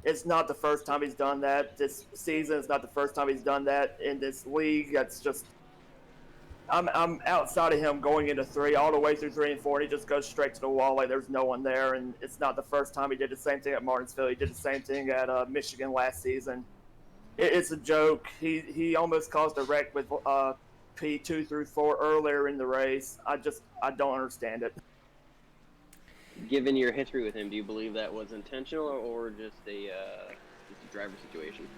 It's not the first time he's done that this season. It's not the first time he's done that in this league. That's just... I'm outside of him going into 3, all the way through 3 and 4, and he just goes straight to the wall like there's no one there. And it's not the first time he did the same thing at Martinsville. He did the same thing at Michigan last season. It's a joke. He almost caused a wreck with P2 through 4 earlier in the race. I don't understand it.
Given your history with him, do you believe that was intentional or just a driver situation?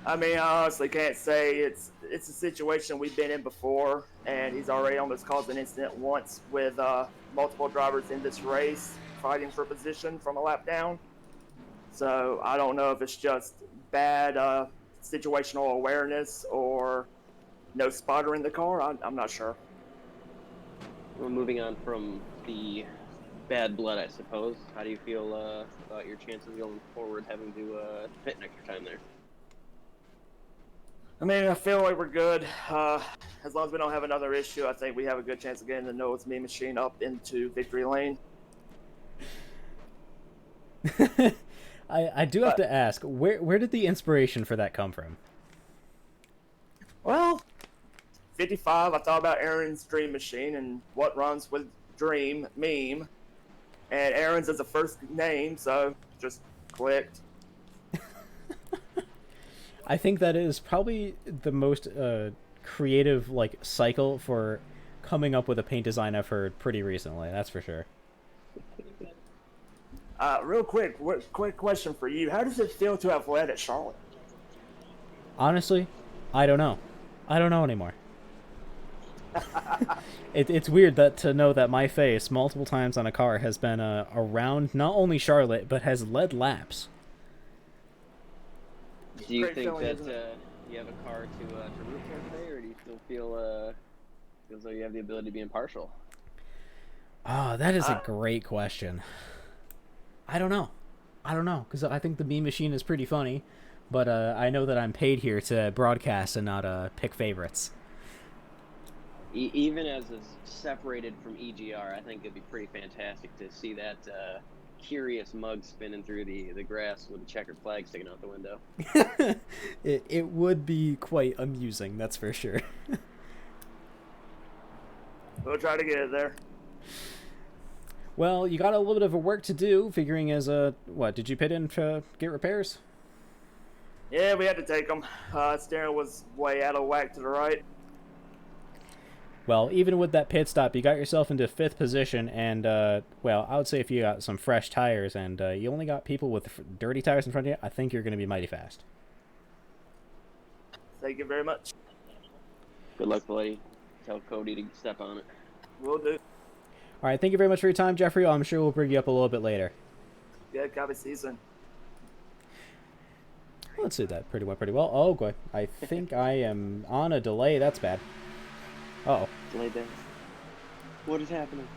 I mean, I honestly can't say. It's a situation we've been in before, and he's already almost caused an incident once with multiple drivers in this race fighting for position from a lap down. So I don't know if it's just bad situational awareness or no spotter in the car. I'm not sure.
Well, moving on from the bad blood, I suppose. How do you feel about your chances going forward having to pit an extra time there?
I mean, I feel like we're good. As long as we don't have another issue, I think we have a good chance of getting the No It's Me machine up into victory lane.
I do have to ask, where did the inspiration for that come from?
Well, 55, I thought about Aaron's Dream Machine and what runs with Dream meme. and Aaron's is the first name, so just clicked.
I think that is probably the most creative cycle for coming up with a paint design I've heard pretty recently. That's for sure.
Real quick question for you. How does it feel to have led at Charlotte?
Honestly, I don't know. I don't know anymore. It's weird to know that my face multiple times on a car has been around not only Charlotte but has led laps.
Do you think that you have a car to root for today, or do you still feel as though you have the ability to be impartial?
Oh, that is a great question. I don't know, because I think the Mean Machine is pretty funny, but I know that I'm paid here to broadcast and not pick favorites.
Even as is separated from EGR, I think it'd be pretty fantastic to see that curious mug spinning through the grass with a checkered flag sticking out the window.
It would be quite amusing, that's for sure.
We'll try to get it there.
Well, you got a little bit of a work to do, figuring as what, did you pit in to get repairs?
Yeah, we had to take them. Steering was way out of whack to the right.
Well, even with that pit stop, you got yourself into 5th position, and, well, I would say if you got some fresh tires and you only got people with dirty tires in front of you, I think you're going to be mighty fast.
Thank you very much.
Good luck, buddy. Tell Cody to step on it.
Will do.
All right, thank you very much for your time, Jeffrey. I'm sure we'll bring you up a little bit later.
Good copy season.
Let's see, that went pretty well. Oh, good. I think I am on a delay. That's bad. Uh-oh.
Delay there. What is happening?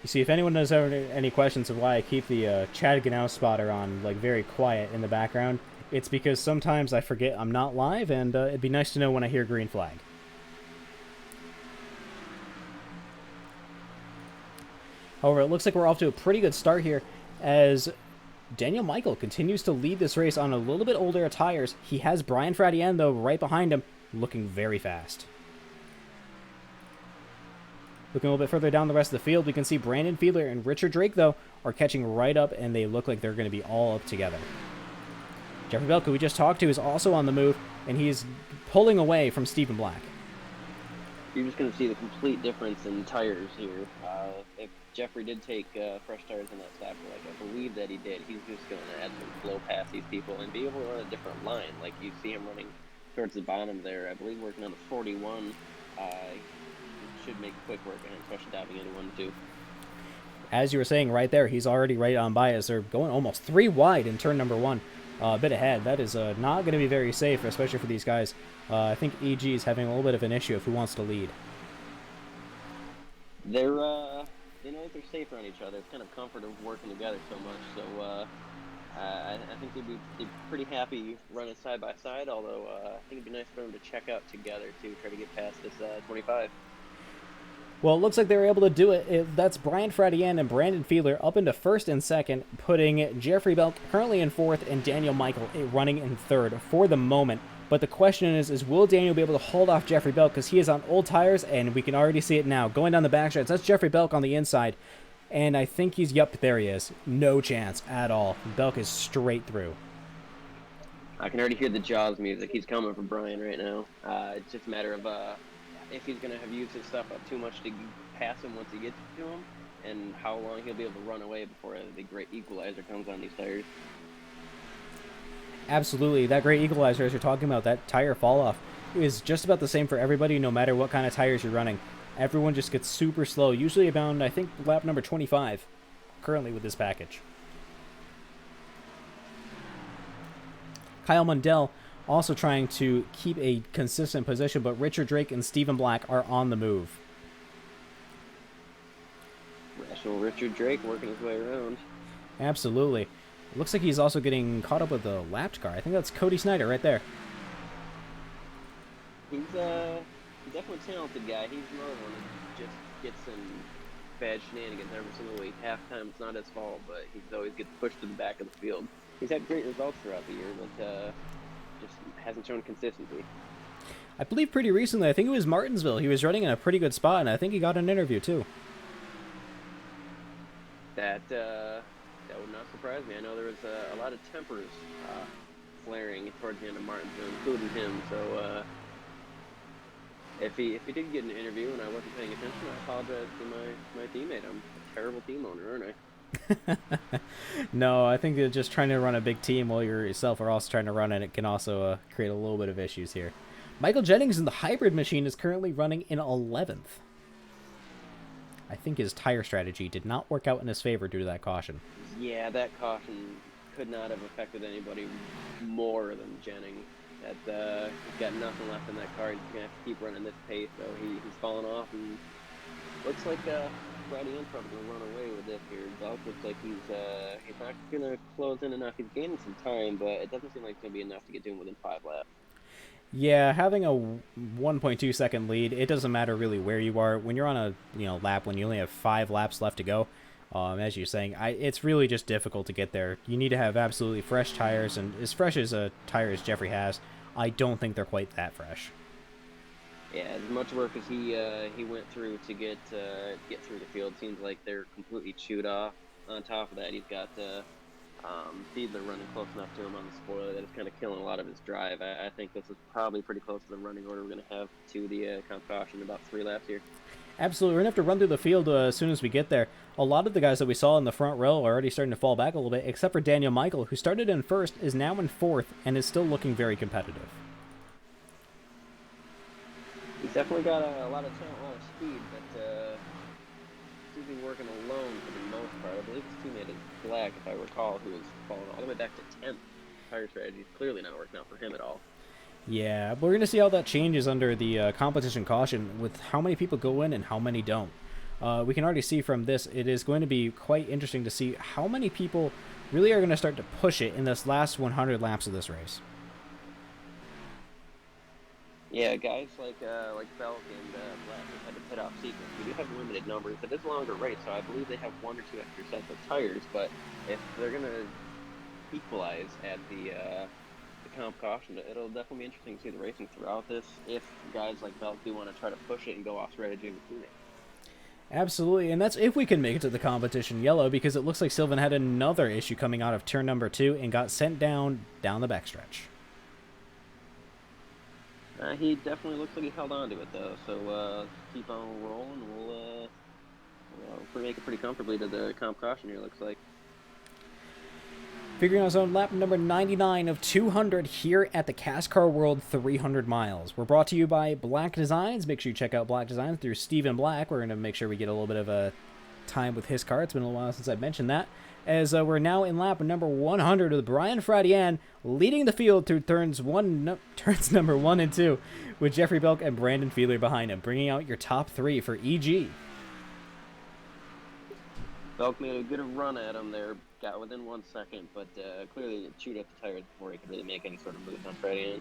You see, if anyone has ever any questions of why I keep the Chad Ganau spotter on, very quiet in the background, it's because sometimes I forget I'm not live, and it'd be nice to know when I hear green flag. However, it looks like we're off to a pretty good start here, as Daniel Michael continues to lead this race on a little bit older tires. He has Brian Fradian, though, right behind him, looking very fast. Looking a little bit further down the rest of the field, we can see Brandon Fiedler and Richard Drake, though, are catching right up, and they look like they're going to be all up together. Jeffrey Belk, who we just talked to, is also on the move, and he's pulling away from Stephen Black.
You're just going to see the complete difference in tires here. If Jeffrey did take fresh tires in that stop, I believe that he did, he's just going to add some flow past these people and be able to run a different line. Like you see him running towards the bottom there, I believe working on the 41. Should make quick work of him, especially diving into 1-2.
As you were saying right there, he's already right on by us. They're going almost 3 wide in turn number 1. A bit ahead. That is not going to be very safe, especially for these guys. I think EG is having a little bit of an issue of who wants to lead.
They know that they're safer on each other. It's kind of comfort of working together so much. So I think they'd be pretty happy running side by side. Although I think it'd be nice for them to check out together to try to get past this 25.
Well, it looks like they were able to do it. That's Brian Fradian and Brandon Fiedler up into 1st and 2nd, putting Jeffrey Belk currently in 4th and Daniel Michael running in 3rd for the moment. But the question is will Daniel be able to hold off Jeffrey Belk, because he is on old tires, and we can already see it now. Going down the backstretch, that's Jeffrey Belk on the inside, and I think he's, yep, there he is. No chance at all. Belk is straight through.
I can already hear the Jaws music. He's coming for Brian right now. It's just a matter of if he's going to have used his stuff up too much to pass him once he gets to him, and how long he'll be able to run away before the great equalizer comes on these tires.
Absolutely. That great equalizer, as you're talking about, that tire fall off, is just about the same for everybody, no matter what kind of tires you're running. Everyone just gets super slow, usually around, I think, lap number 25, currently with this package. Kyle Mundell also trying to keep a consistent position, but Richard Drake and Stephen Black are on the move.
Rational Richard Drake working his way around.
Absolutely. It looks like he's also getting caught up with the lapped car. I think that's Cody Snyder right there.
He's definitely a talented guy. He's another one that just gets in bad shenanigans every single week. Half the time it's not his fault, but he's always gets pushed to the back of the field. He's had great results throughout the year, but just hasn't shown consistency.
I believe pretty recently, I think it was Martinsville, he was running in a pretty good spot, and I think he got an interview too.
That would not surprise me. I know there was a lot of tempers flaring towards the end of Martinsville, including him. So if he did get an interview and I wasn't paying attention, I apologize to my teammate. I'm a terrible team owner, aren't I?
No, I think that just trying to run a big team while you're yourself are also trying to run it can also create a little bit of issues here. Michael Jennings in the hybrid machine is currently running in 11th. I think his tire strategy did not work out in his favor due to that caution.
Yeah, that caution could not have affected anybody more than Jennings. He's got nothing left in that car. He's going to have to keep running this pace, so he's falling off, and looks like Fradian's probably going to run away with this here. Belk looks like he's not going to close in enough. He's gaining some time, but it doesn't seem like it's going to be enough to get to him within 5 laps.
Yeah, having a 1.2 second lead, it doesn't matter really where you are. When you're on a lap, when you only have 5 laps left to go, as you're saying, it's really just difficult to get there. You need to have absolutely fresh tires, and as fresh as a tire as Jeffrey has, I don't think they're quite that fresh.
Yeah, as much work as he went through to get through the field, seems like they're completely chewed off. On top of that, he's got Fiedler running close enough to him on the spoiler that it's kind of killing a lot of his drive. I think this is probably pretty close to the running order we're going to have to the comp caution in about 3 laps here.
Absolutely. We're going to have to run through the field as soon as we get there. A lot of the guys that we saw in the front row are already starting to fall back a little bit, except for Daniel Michael, who started in first, is now in 4th, and is still looking very competitive.
He's definitely got a lot of talent, a lot of speed, but seems to be working alone for the most part. I believe his teammate is Black, if I recall, who has fallen all the way back to 10th. Tire strategy is clearly not working out for him at all.
Yeah, we're going to see how that changes under the competition caution with how many people go in and how many don't. We can already see from this, it is going to be quite interesting to see how many people really are going to start to push it in this last 100 laps of this race.
Yeah, guys like Belk and Black have had to pit off sequence. We do have limited numbers. It is a longer race, so I believe they have 1 or 2 extra sets of tires. But if they're going to equalize at the comp caution, it'll definitely be interesting to see the racing throughout this. If guys like Belk do want to try to push it and go off strategy with teammates.
Absolutely, and that's if we can make it to the competition yellow, because it looks like Sylvan had another issue coming out of turn number 2 and got sent down the backstretch.
He definitely looks like he held on to it, though, so keep on rolling. We'll make it pretty comfortably to the comp caution here, looks like.
Figuring out his own lap number 99 of 200 here at the CASCAR World 300 miles. We're brought to you by Black Designs. Make sure you check out Black Designs through Stephen Black. We're going to make sure we get a little bit of a time with his car. It's been a while since I mentioned that. As we're now in lap number 100 with Brian Fradian leading the field through turns number 1 and 2, with Jeffrey Belk and Brandon Fiedler behind him, bringing out your top 3 for EG.
Belk made a good run at him there, got within 1 second, but clearly chewed up the tires before he could really make any sort of move on Fradian.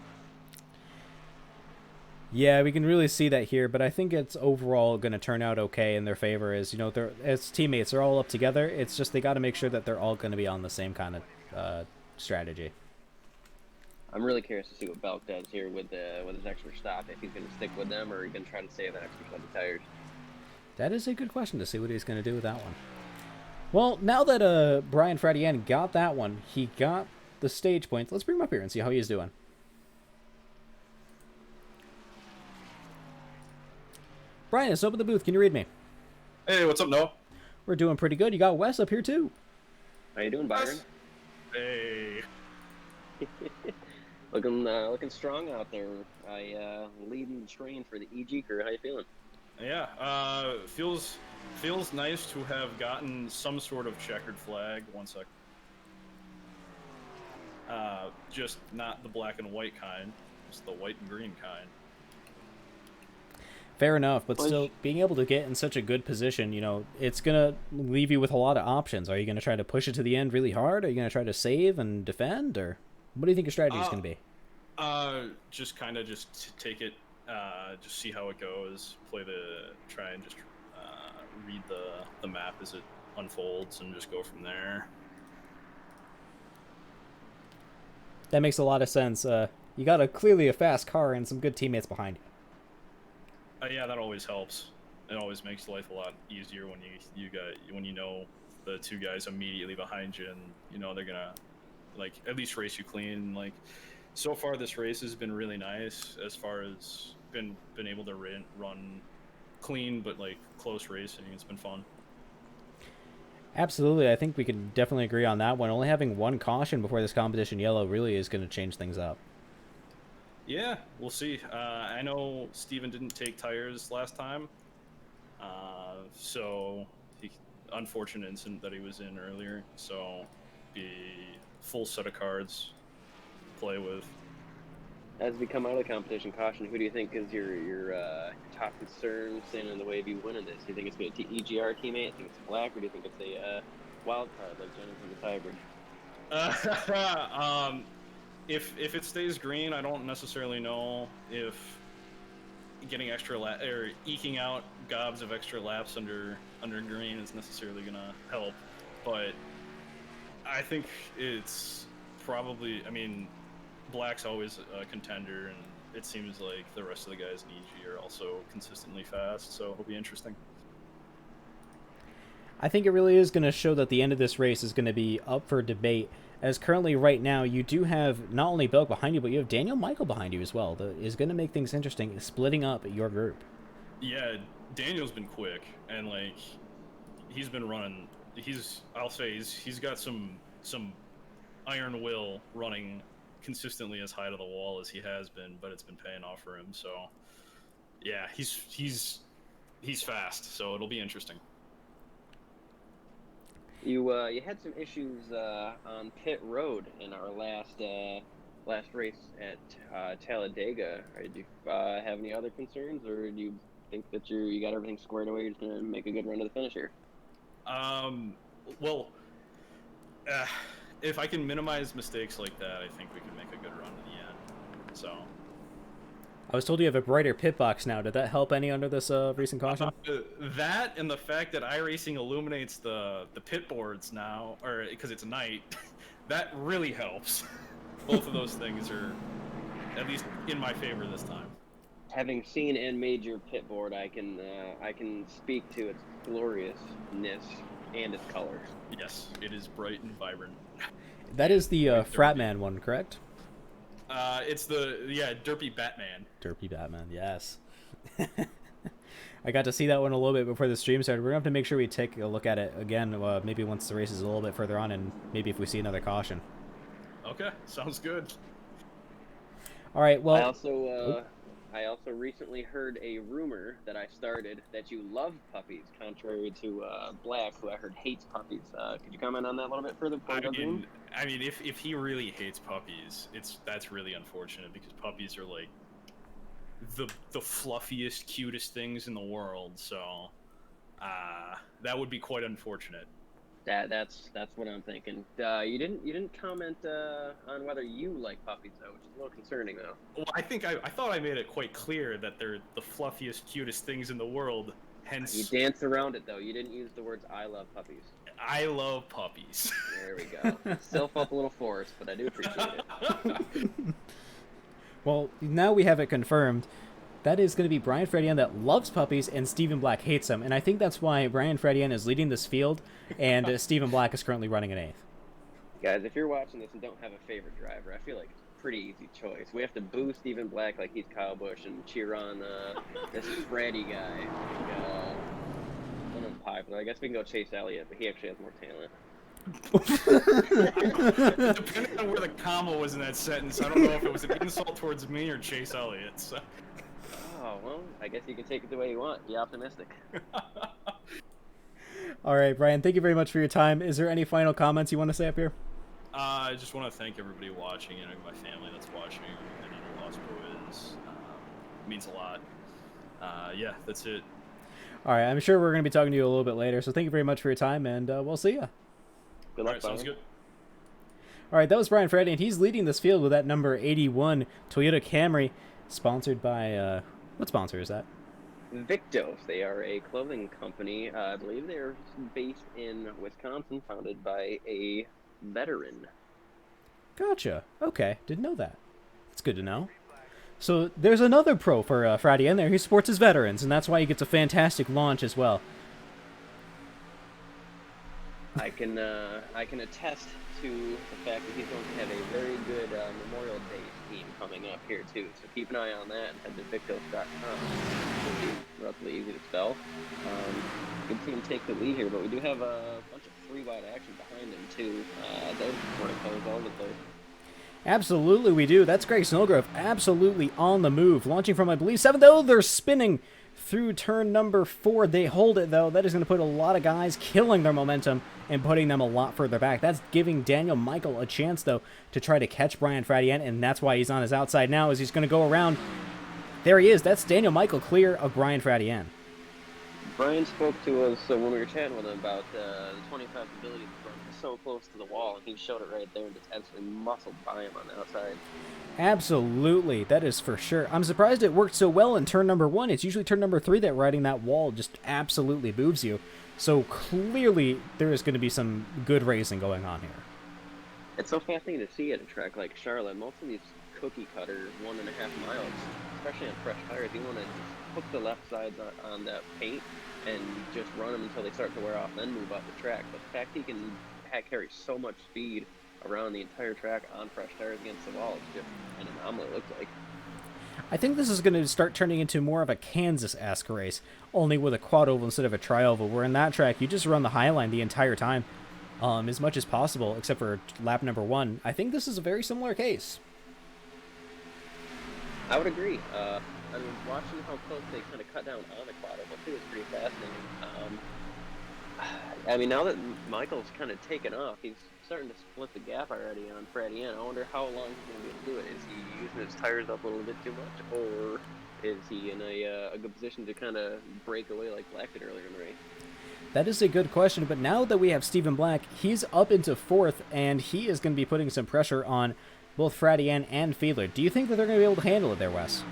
Yeah, we can really see that here, but I think it's overall going to turn out okay in their favor. As as teammates, they're all up together. It's just they got to make sure that they're all going to be on the same kind of strategy.
I'm really curious to see what Belk does here with his extra stop. If he's going to stick with them, or he's going to try to save that extra set of tires.
That is a good question to see what he's going to do with that one. Well, now that Brian Fradian got that one, he got the stage points. Let's bring him up here and see how he's doing. Brian, it's open the booth. Can you read me?
Hey, what's up, Noah?
We're doing pretty good. You got Wes up here, too.
How you doing, Byron?
Hey.
looking strong out there. I leading the train for the EG crew. How you feeling?
Yeah, feels nice to have gotten some sort of checkered flag. 1 sec. Just not the black and white kind. Just the white and green kind.
Fair enough, but still, being able to get in such a good position, it's going to leave you with a lot of options. Are you going to try to push it to the end really hard? Are you going to try to save and defend? Or what do you think your strategy is going to be?
Just kind of just take it, just see how it goes, try and just read the map as it unfolds and just go from there.
That makes a lot of sense. You got clearly a fast car and some good teammates behind you.
Yeah, that always helps. It always makes life a lot easier when you know the two guys immediately behind you, and you know they're gonna like at least race you clean. Like so far, this race has been really nice as far as been able to run clean, but like close racing. It's been fun.
Absolutely, I think we can definitely agree on that one. Only having one caution before this competition yellow really is going to change things up.
Yeah, we'll see. I know Steven didn't take tires last time, so unfortunate incident that he was in earlier. So be full set of cards to play with.
As we come out of the competition caution, who do you think is your top concern standing in the way of you winning this? Do you think it's going to be EGR teammate? Do you think it's Black, or do you think it's a wild card like Jennings in this hybrid?
If it stays green, I don't necessarily know if getting extra or eking out gobs of extra laps under green is necessarily gonna help, but I think it's probably. I mean, Black's always a contender, and it seems like the rest of the guys in EG are also consistently fast, so it'll be interesting.
I think it really is going to show that the end of this race is going to be up for debate, as currently right now you do have not only Belk behind you, but you have Daniel Michael behind you as well. That is going to make things interesting, splitting up your group.
Yeah, Daniel's been quick, and like he's been running. I'll say he's got some iron will running consistently as high to the wall as he has been, but it's been paying off for him. So yeah, he's fast, so it'll be interesting.
You had some issues on pit road in our last race at Talladega. Did you have any other concerns, or do you think that you got everything squared away? You're just gonna make a good run to the finish here.
Well, if I can minimize mistakes like that, I think we can make a good run to the end. So.
I was told you have a brighter pit box now. Did that help any under this recent caution?
That and the fact that iRacing illuminates the pit boards now, or because it's night, that really helps. Both of those things are at least in my favor this time.
Having seen and made your pit board, I can speak to its gloriousness and its colors.
Yes, it is bright and vibrant.
That is the Fratman one, correct?
It's Derpy Batman.
Derpy Batman, yes. I got to see that one a little bit before the stream started. We're gonna have to make sure we take a look at it again, maybe once the race is a little bit further on, and maybe if we see another caution.
Okay, sounds good.
All right. Well,
I also recently heard a rumor that I started that you love puppies, contrary to Black, who I heard hates puppies. Could you comment on that a little bit further?
I mean, if he really hates puppies, that's really unfortunate, because puppies are like the fluffiest, cutest things in the world. So that would be quite unfortunate.
That's what I'm thinking. You didn't comment on whether you like puppies though, which is a little concerning though.
Well, I thought I made it quite clear that they're the fluffiest, cutest things in the world. Hence,
you danced around it though. You didn't use the words "I love puppies."
I love puppies.
There we go. Still felt a little forced, but I do appreciate it.
Well, now we have it confirmed. That is going to be Brian Fredian that loves puppies, and Stephen Black hates them. And I think that's why Brian Fredian is leading this field, and Stephen Black is currently running in 8th.
Guys, if you're watching this and don't have a favorite driver, I feel like it's a pretty easy choice. We have to boo Stephen Black like he's Kyle Busch and cheer on this Freddy guy. Like, unpopular. I guess we can go Chase Elliott, but he actually has more talent.
Depending on where the comma was in that sentence, I don't know if it was an insult towards me or Chase Elliott. So.
Oh, well, I guess you can take it the way you want. Be optimistic.
All right, Brian, thank you very much for your time. Is there any final comments you want to say up here?
I just want to thank everybody watching, and my family that's watching, and Lost Pro is. It means a lot. Yeah, that's it.
All right, I'm sure we're going to be talking to you a little bit later, so thank you very much for your time, and we'll see you.
Good luck,
all right, sounds good.
All right, that was Brian Freddy, and he's leading this field with that number 81 Toyota Camry, sponsored by, what sponsor is that?
Victos. They are a clothing company. I believe they're based in Wisconsin, founded by a veteran.
Gotcha. Okay, didn't know that. That's good to know. So there's another pro for Friday in there. He supports his veterans, and that's why he gets a fantastic launch as well.
I can attest to the fact that he's going to have a very good Memorial Day team coming up here too. So keep an eye on that and head to Victos.com. It'll be relatively easy to spell. Good team take the lead here, but we do have a bunch of three wide action behind him too. They're running colors all over the place.
Absolutely, we do. That's Greg Snellgrove, absolutely on the move. Launching from, I believe, 7th. Oh, they're spinning through turn number 4. They hold it, though. That is going to put a lot of guys killing their momentum and putting them a lot further back. That's giving Daniel Michael a chance, though, to try to catch Brian Fradien, and that's why he's on his outside now, as he's going to go around. There he is. That's Daniel Michael clear of Brian Fradien.
Brian spoke to us when we were chatting with him about the 25 ability to run so close to the wall, and he showed it right there and just absolutely muscled by him on the outside.
Absolutely, that is for sure. I'm surprised it worked so well in turn number 1. It's usually turn number 3 that riding that wall just absolutely moves you. So clearly there is going to be some good racing going on here.
It's so fascinating to see at a track like Charlotte. Most of these cookie cutter 1.5 miles, especially on fresh tires, you want to just hook the left sides on that paint and just run them until they start to wear off, then move up the track. But the fact he can carry so much speed around the entire track on fresh tires against the wall, it's just an anomaly, it looks like.
I think this is going to start turning into more of a Kansas-esque race, only with a quad oval instead of a tri-oval, where in that track you just run the high line the entire time, as much as possible, except for lap number 1. I think this is a very similar case.
I would agree. I mean, watching how close they kind of cut down on the quad oval too is pretty fascinating. I mean, now that Michael's kind of taken off, he's starting to split the gap already on Fradien. I wonder how long he's going to be able to do it. Is he using his tires up a little bit too much, or is he in a good position to kind of break away like Black did earlier in the race?
That is a good question, but now that we have Stephen Black, he's up into 4th, and he is going to be putting some pressure on both Fradien and Fiedler. Do you think that they're going to be able to handle it there, Wes?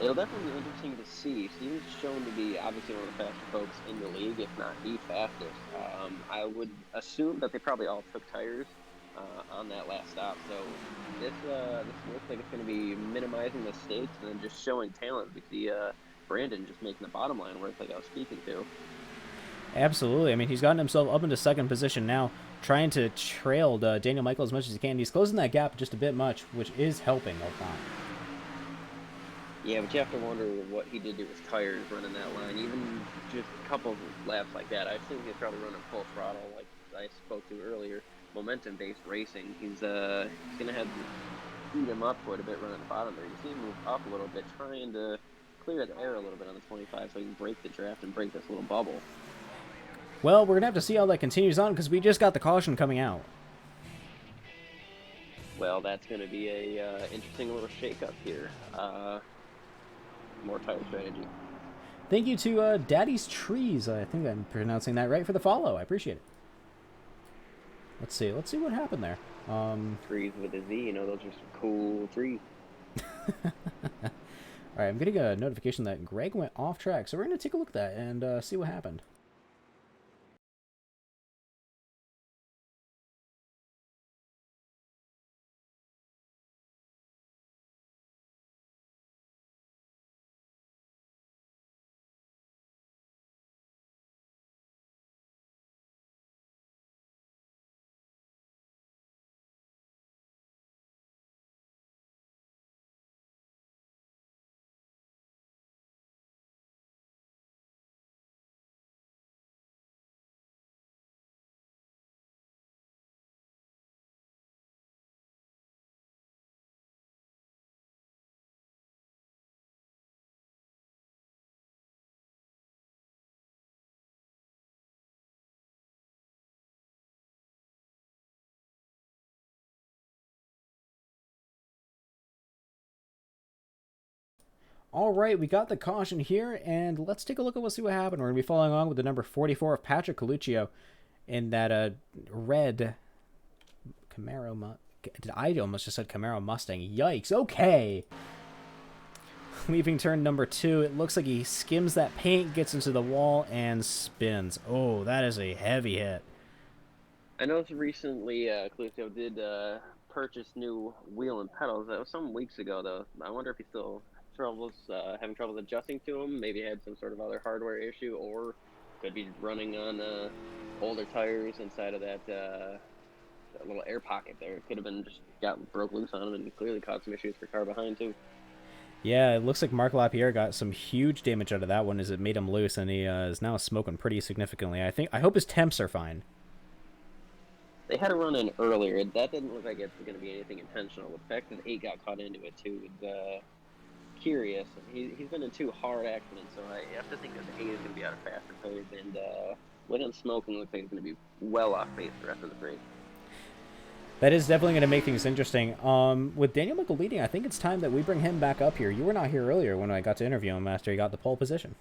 It'll definitely be interesting to see. Steven's shown to be obviously one of the faster folks in the league, if not the fastest. I would assume that they probably all took tires on that last stop. So this looks like it's going to be minimizing mistakes and then just showing talent. We see Brandon just making the bottom line work, like I was speaking to.
Absolutely. I mean, he's gotten himself up into 2nd position now, trying to trail Daniel Michael as much as he can. He's closing that gap just a bit much, which is helping O'Connor.
Yeah, but you have to wonder what he did to his tires running that line. Even just a couple of laps like that, I assume he's probably running full throttle, like I spoke to earlier. Momentum-based racing. He's going to have to speed him up quite a bit running the bottom there. You see him move up a little bit, trying to clear the air a little bit on the 25 so he can break the draft and break this little bubble.
Well, we're going to have to see how that continues on because we just got the caution coming out.
Well, that's going to be a interesting little shakeup here. More tire strategy.
Thank you to Daddy's Trees. I think I'm pronouncing that right for the follow. I appreciate it. Let's see what happened there.
Trees with a Z, you know, those are some cool trees.
All right, I'm getting a notification that Greg went off track, so we're going to take a look at that and see what happened. All right, we got the caution here, and let's take a look at see what happened. We're going to be following along with the number 44 of Patrick Coluccio in that red Camaro. I almost just said Camaro Mustang. Yikes. Okay. Leaving turn number 2, it looks like he skims that paint, gets into the wall, and spins. Oh, that is a heavy hit.
I noticed recently Coluccio did purchase new wheel and pedals. That was some weeks ago, though. I wonder if he still having troubles adjusting to them. Maybe had some sort of other hardware issue, or Could be running on older tires inside of that little air pocket there. It could have been just broke loose on him and clearly caused some issues for car behind too.
Yeah, it looks like Marc Lapierre got some huge damage out of that one as it made him loose, and he is now smoking pretty significantly. I hope his temps are fine.
They had a run in earlier. That didn't look like it's going to be anything intentional. The fact that 8 got caught into it too is curious. He's been in 2 hard accidents, so I have to think that the 8 is going to be out of faster tires. And with him smoking, looks like he's going to be well off pace the rest of the race.
That is definitely going to make things interesting. With Daniel Michael leading, I think it's time that we bring him back up here. You were not here earlier when I got to interview him after he got the pole position.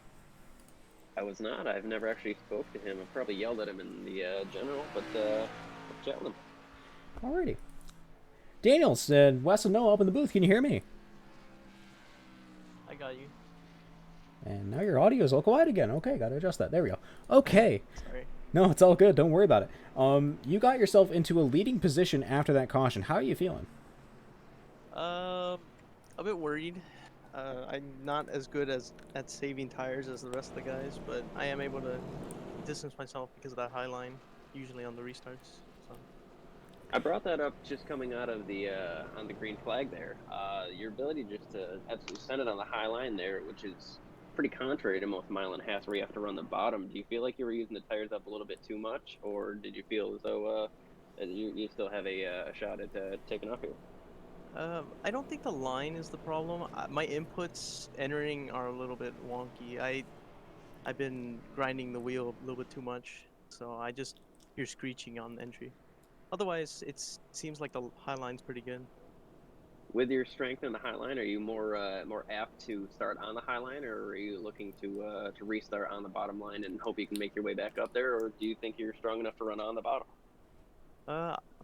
I was not. I've never actually spoke to him. I've probably yelled at him in the general, but let's chat with him.
Alrighty. Daniels, Wes and Noah up in the booth. Can you hear me?
I got you.
And now your audio is all quiet again. Okay, got to adjust that. There we go. Okay.
Sorry.
No, it's all good. Don't worry about it. You got yourself into a leading position after that caution. How are you feeling?
A bit worried. I'm not as good at saving tires as the rest of the guys, but I am able to distance myself because of that high line, usually on the restarts. So.
I brought that up just coming out of the on the green flag there. Your ability just to send it on the high line there, which is pretty contrary to most mile and a half where you have to run the bottom. Do you feel like you were using the tires up a little bit too much, or did you feel as though you still have a shot at taking off here?
I don't think the line is the problem. My inputs entering are a little bit wonky. I've been grinding the wheel a little bit too much, so I just hear screeching on entry. Otherwise, it seems like the high line's pretty good.
With your strength in the high line, are you more apt to start on the high line, or are you looking to restart on the bottom line and hope you can make your way back up there, or do you think you're strong enough to run on the bottom?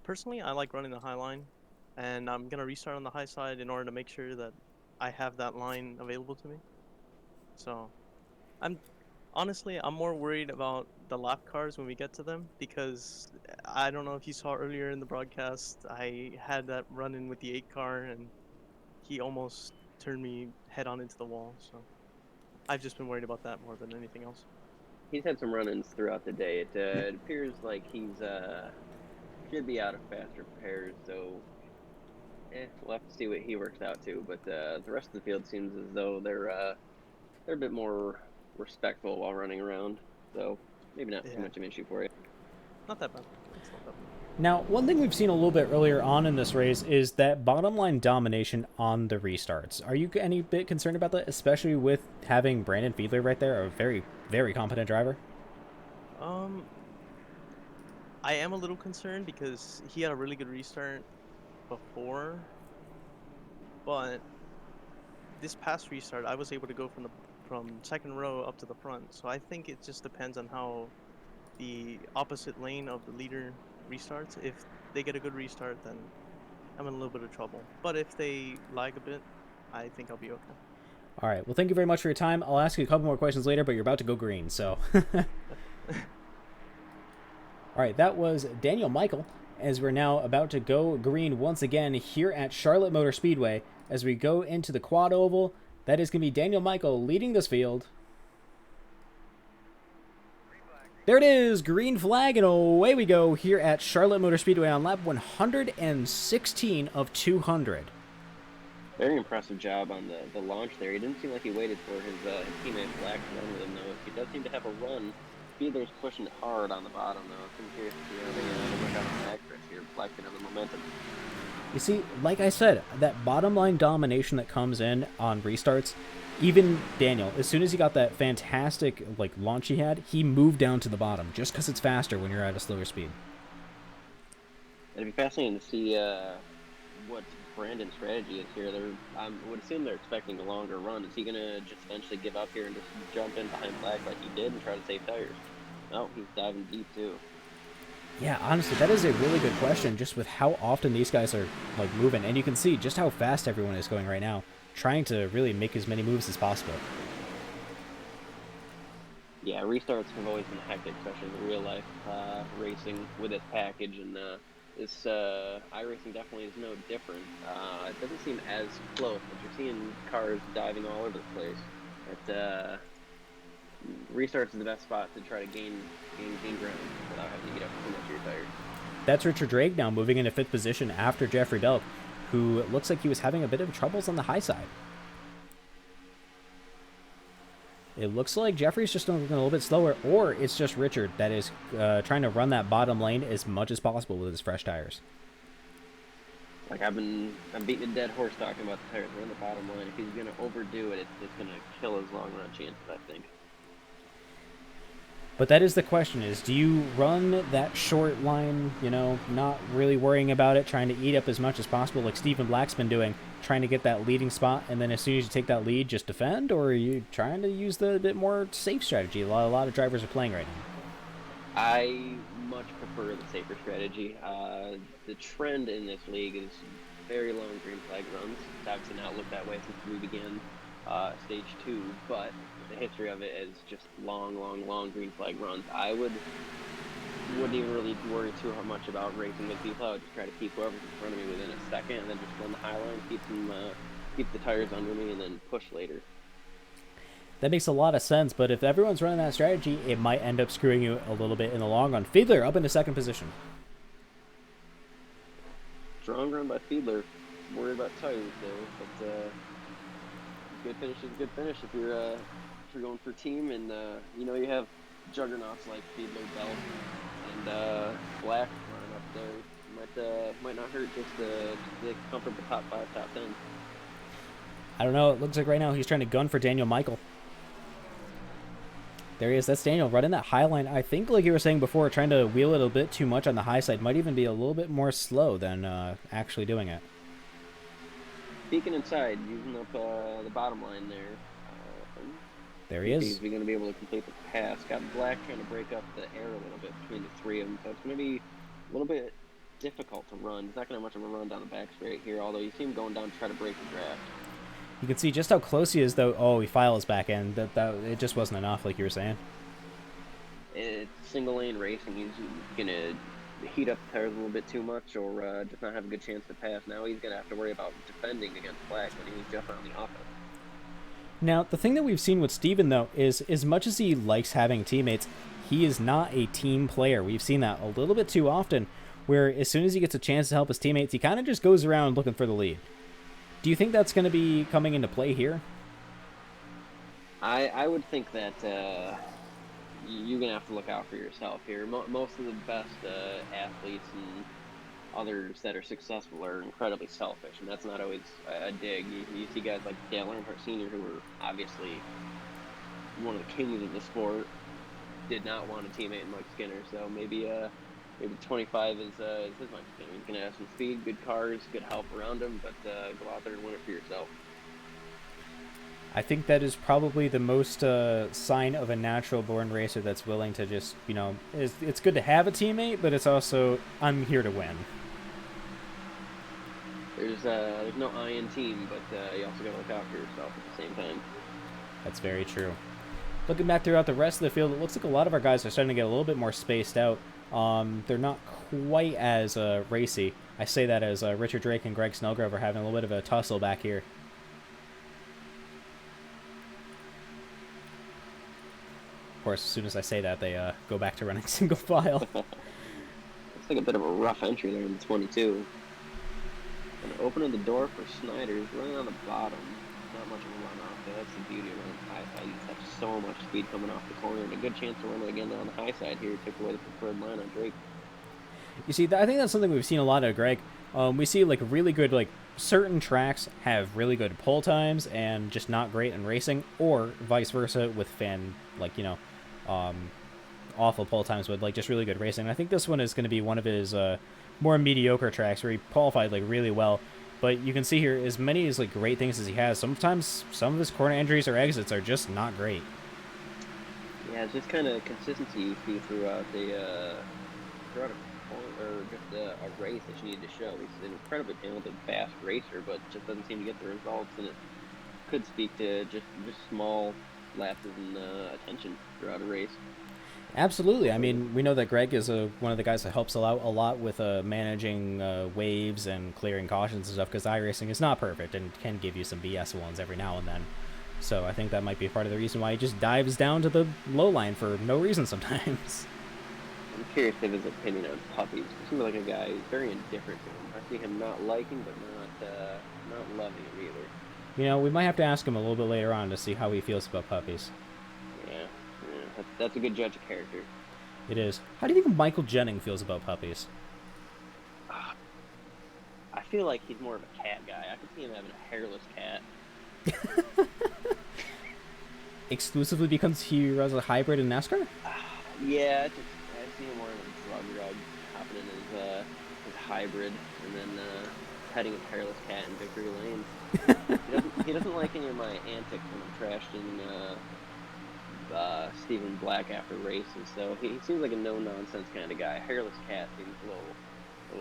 Personally, I like running the high line, and I'm gonna restart on the high side in order to make sure that I have that line available to me. So, I'm more worried about the lap cars when we get to them, because I don't know if you saw earlier in the broadcast, I had that run-in with the 8 car and he almost turned me head on into the wall. So I've just been worried about that more than anything else.
He's had some run-ins throughout the day. It appears like he's should be out of faster pairs, so we'll have to see what he works out too. But the rest of the field seems as though they're a bit more respectful while running around, so maybe not too much of an issue for you.
Not that bad. It's not that bad.
Now, one thing we've seen a little bit earlier on in this race is that bottom line domination on the restarts. Are you any bit concerned about that, especially with having Brandon Fiedler right there, a very, very competent driver?
I am a little concerned because he had a really good restart before, but this past restart I was able to go from second row up to the front, so I think it just depends on how the opposite lane of the leader restarts. If they get a good restart, then I'm in a little bit of trouble, but if they lag a bit, I think I'll be okay.
All right, well, thank you very much for your time. I'll ask you a couple more questions later, but you're about to go green, so all right, that was Daniel Michael, as we're now about to go green once again here at Charlotte Motor Speedway as we go into the quad oval. That is going to be Daniel Michael leading this field. There it is, green flag, and away we go here at Charlotte Motor Speedway on lap 116 of 200.
Very impressive job on the launch there. He didn't seem like he waited for his teammate Black to run with him, though. He does seem to have a run. Fiedler's pushing hard on the bottom, though. I'm curious to see how they work out on the backstretch here. Black can have the momentum.
You see, like I said, that bottom line domination that comes in on restarts, even Daniel, as soon as he got that fantastic launch he had, he moved down to the bottom just because it's faster when you're at a slower speed.
It'd be fascinating to see what Brandon's strategy is here. I would assume they're expecting a longer run. Is he going to just eventually give up here and just jump in behind Black like he did and try to save tires? No, he's diving deep too.
Yeah, honestly, that is a really good question, just with how often these guys are moving, and you can see just how fast everyone is going right now, trying to really make as many moves as possible.
Yeah, restarts have always been hectic, especially in real life racing with its package, and this iRacing definitely is no different. It doesn't seem as close, but you're seeing cars diving all over the place. restarts is the best spot to try to gain ground without having to get up too much of your tires.
That's Richard Drake now moving into 5th position after Jeffrey Belk, who looks like he was having a bit of troubles on the high side. It looks like Jeffrey's just going a little bit slower, or it's just Richard that is trying to run that bottom lane as much as possible with his fresh tires.
Like I'm beating a dead horse talking about the tires. We're on the bottom line. If he's gonna overdo it, it's gonna kill his long run chances, I think.
But that is the question: is do you run that short line, you know, not really worrying about it, trying to eat up as much as possible, like Stephen Black's been doing, trying to get that leading spot, and then as soon as you take that lead, just defend, or are you trying to use the bit more safe strategy a lot of drivers are playing right now?
I much prefer the safer strategy. The trend in this league is very long green flag runs. It's obviously not looked that way since we began stage 2, but the history of it is just long green flag runs. I wouldn't even really worry too much about racing with people. I would just try to keep whoever's in front of me within a second, and then just run the high line, keep the tires under me, and then push later.
That makes a lot of sense, but if everyone's running that strategy, it might end up screwing you a little bit in the long run. Fiedler up into 2nd position.
Strong run by Fiedler. Worried about tires though, but good finish is a good finish if you're going for team, and you know you have juggernauts like Fiedler, Bell, and Black running up there. Might not hurt just the comfortable top 5, top 10.
I don't know. It looks like right now he's trying to gun for Daniel Michael. There he is. That's Daniel running that high line. I think, like you were saying before, trying to wheel it a bit too much on the high side might even be a little bit more slow than actually doing it.
Peeking inside, using up the bottom line there.
There he is.
He's going to be able to complete the pass. Got Black trying to break up the air a little bit between the three of them, so it's going to be a little bit difficult to run. He's not going to have much of a run down the back straight here, although you see him going down to try to break the draft.
You can see just how close he is, though. Oh, he files back end. That it just wasn't enough, like you were saying.
It's single lane racing. He's going to heat up the tires a little bit too much, or just not have a good chance to pass. Now he's going to have to worry about defending against Black when he's just on the offense.
Now, the thing that we've seen with Steven, though, is as much as he likes having teammates, he is not a team player. We've seen that a little bit too often, where as soon as he gets a chance to help his teammates, he kind of just goes around looking for the lead. Do you think that's going to be coming into play here?
I would think that you're going to have to look out for yourself here. Most of the best athletes and others that are successful are incredibly selfish, and that's not always a dig. You see guys like Dale Earnhardt Sr., who were obviously one of the kings of the sport, did not want a teammate in Mike Skinner, so maybe 25 is his Mike Skinner. He's going to have some speed, good cars, good help around him, but go out there and win it for yourself.
I think that is probably the most sign of a natural-born racer that's willing to just, you know, it's good to have a teammate, but it's also, I'm here to win.
There's no I in team, but you also got to look out for yourself at the same time.
That's very true. Looking back throughout the rest of the field, it looks like a lot of our guys are starting to get a little bit more spaced out. They're not quite as racy. I say that as Richard Drake and Greg Snellgrove are having a little bit of a tussle back here. Of course, as soon as I say that, they go back to running single file.
It's like a bit of a rough entry there in the 22. And opening the door for Snyder's, running on the bottom. Not much of a run off there. That's the beauty of running high side. You have so much speed coming off the corner, and a good chance to run it again on the high side here. Took away the preferred line on Drake.
You see, I think that's something we've seen a lot of Greg. We see like really good, like certain tracks have really good pull times and just not great in racing, or vice versa with awful pull times with like just really good racing. And I think this one is going to be one of his more mediocre tracks where he qualified like really well. But you can see here, as many as like great things as he has, sometimes some of his corner entries or exits are just not great.
Yeah, it's just kind of consistency you see throughout a race that you need to show. He's an incredibly talented, fast racer, but just doesn't seem to get the results, and it could speak to just small lapses in attention throughout a race.
Absolutely. I mean, we know that Greg is one of the guys that helps out a lot with managing waves and clearing cautions and stuff, because iRacing is not perfect and can give you some BS ones every now and then. So I think that might be part of the reason why he just dives down to the low line for no reason sometimes.
I'm curious of his opinion on puppies. He seems like a guy who's very indifferent to him. I see him not liking, but not loving him either.
You know, we might have to ask him a little bit later on to see how he feels about puppies.
Yeah, that's a good judge of character.
It is. How do you think Michael Jennings feels about puppies?
I feel like he's more of a cat guy. I could see him having a hairless cat.
Exclusively because he runs a hybrid in NASCAR?
Yeah, I see him wearing a drug rug, hopping in his hybrid, and then petting a hairless cat in Victory Lane. He doesn't like any of my antics when I'm trashing Stephen Black after races, so he seems like a no-nonsense kind of guy. A hairless cat seems a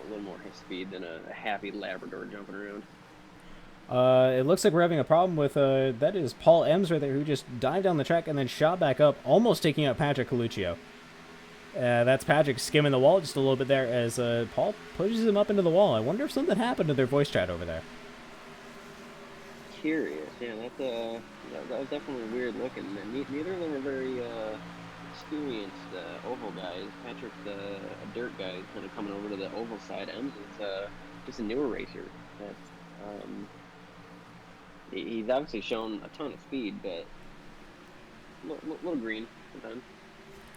little more his speed than a happy Labrador jumping around.
It looks like we're having a problem with, that is Paul Ems right there, who just dived down the track and then shot back up, almost taking out Patrick Coluccio. That's Patrick skimming the wall just a little bit there as Paul pushes him up into the wall. I wonder if something happened to their voice chat over there.
Curious, yeah, that was definitely weird looking. Neither of them are very experienced oval guys. Patrick's a dirt guy, kind of coming over to the oval side. Ems is just a newer racer. He's obviously shown a ton of speed, but a little green sometimes.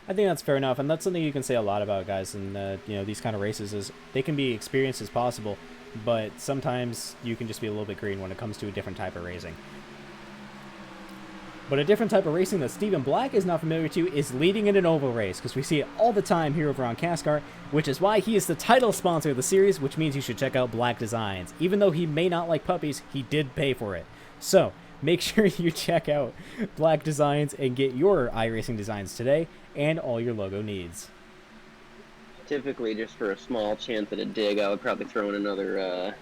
I think that's fair enough, and that's something you can say a lot about guys in these kind of races is they can be experienced as possible, but sometimes you can just be a little bit green when it comes to a different type of racing. But a different type of racing that Stephen Black is not familiar to is leading in an oval race, because we see it all the time here over on CASCAR, which is why he is the title sponsor of the series, which means you should check out Black Designs. Even though he may not like puppies, he did pay for it. So, make sure you check out Black Designs and get your iRacing designs today and all your logo needs.
Typically, just for a small chance at a dig, I would probably throw in another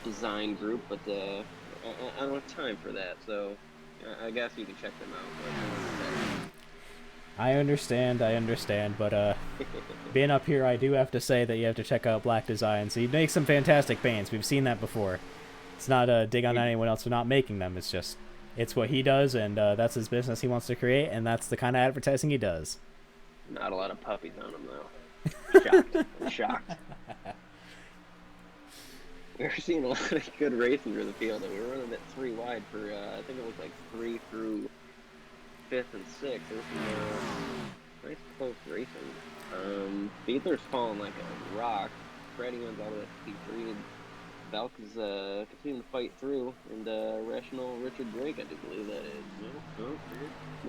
design group, but I don't have time for that, so I guess you can check them out.
I understand, but being up here, I do have to say that you have to check out Black Designs. He makes some fantastic paints. We've seen that before. It's not a dig on anyone else for not making them. It's just, it's what he does, and that's his business he wants to create, and that's the kind of advertising he does.
Not a lot of puppies on him, though. Shocked. I'm shocked. We're seeing a lot of good racing through the field. We were running at 3 wide for, I think it was like 3 through 5th and 6th. There's some nice close racing. Fiedler's falling like a rock. Brady wins all the way to P3, and Valk is continuing to fight through, and Rational Richard Drake, I do believe that is.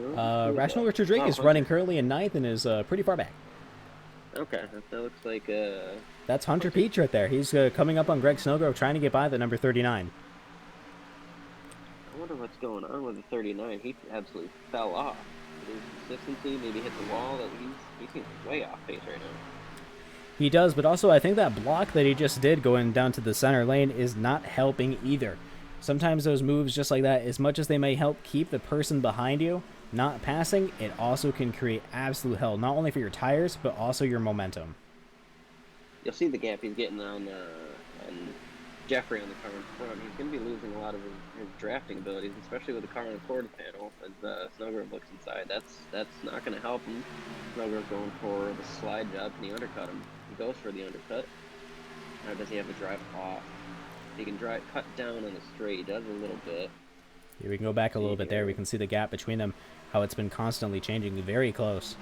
No.
Rational Richard Drake is running currently in 9th and is pretty far back.
Okay, that looks like
that's Hunter Peach right there. He's coming up on Greg Snowgrove, trying to get by the number 39.
I wonder what's going on with the 39. He absolutely fell off. His consistency, maybe hit the wall. That he seems way off pace right now.
He does, but also I think that block that he just did going down to the center lane is not helping either. Sometimes those moves just like that, as much as they may help keep the person behind you not passing, it also can create absolute hell, not only for your tires, but also your momentum.
You'll see the gap he's getting on Jeffrey on the car in front. He's going to be losing a lot of his drafting abilities, especially with the car on the quarter panel. As Snowgrove looks inside, that's not going to help him. Snowgrove's going for the slide job. Can he undercut him? He goes for the undercut. Or does he have to drive off? He can cut down on the straight. He does a little bit.
Here we can go back a little bit there. We can see the gap between them, how it's been constantly changing, very close.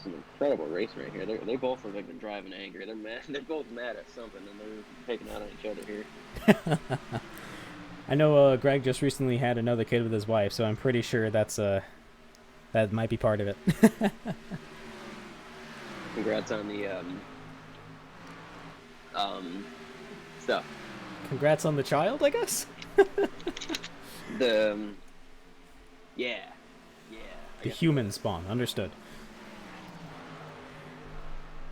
Some incredible racing right here. They both look like they're driving angry. They're mad. They're both mad at something, and they're taking out on each other here.
I know Greg just recently had another kid with his wife, so I'm pretty sure that might be part of it.
Congrats on the stuff.
Congrats on the child, I guess.
The
the human spawn, understood.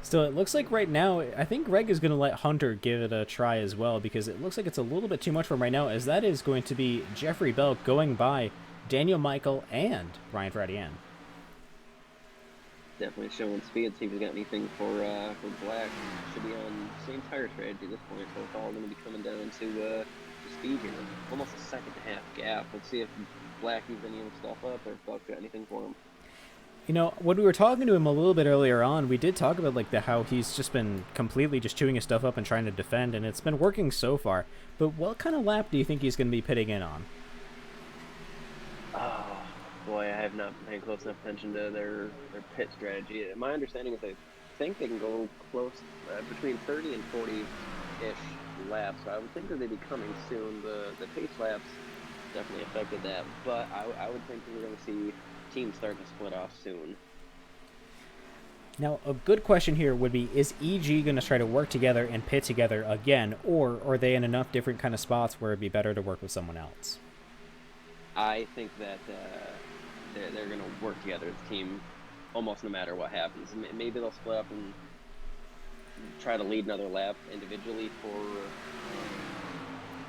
Still, it looks like right now, I think Greg is going to let Hunter give it a try as well, because it looks like it's a little bit too much for him right now, as that is going to be Jeffrey Bell going by Daniel Michael and Ryan Fradian.
Definitely showing speed. See if he's got anything for Black. Should be on same tire strategy at this point, so it's all going to be coming down to speed here. Almost a second and a half gap. Let's see if Black used any of the stuff up or if Buck's got anything for him.
You know, when we were talking to him a little bit earlier on, we did talk about like how he's just been completely just chewing his stuff up and trying to defend, and it's been working so far. But what kind of lap do you think he's going to be pitting in on?
Oh boy, I have not paid close enough attention to their pit strategy. My understanding is they think they can go close between 30 and 40-ish laps. So I would think that they'd be coming soon. The pace laps definitely affected that, but I would think that we're going to see teams starting to split off soon.
Now, a good question here would be, is EG going to try to work together and pit together again, or are they in enough different kind of spots where it'd be better to work with someone else?
I think that they're going to work together as a team almost no matter what happens. Maybe they'll split up and try to lead another lap individually for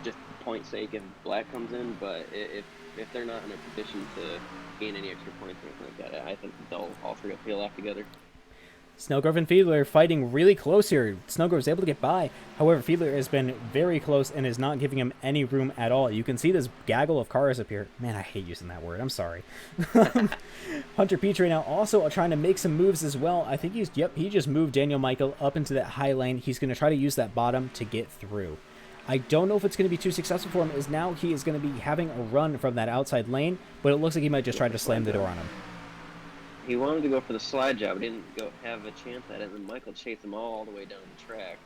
just point's sake if Black comes in, but if they're not in a position to gain any extra points or anything like that, I think they'll all three will peel off together.
Snellgrove and Fiedler fighting really close here. Snellgrove is able to get by. However, Fiedler has been very close and is not giving him any room at all. You can see this gaggle of cars up here. Man, I hate using that word. I'm sorry. Hunter Peach right now also trying to make some moves as well. I think he just moved Daniel Michael up into that high lane. He's going to try to use that bottom to get through. I don't know if it's going to be too successful for him, as now he is going to be having a run from that outside lane, but it looks like he might just try to slam the door on him.
He wanted to go for the slide job, but didn't have a chance at it, and then Michael chased him all the way down the track.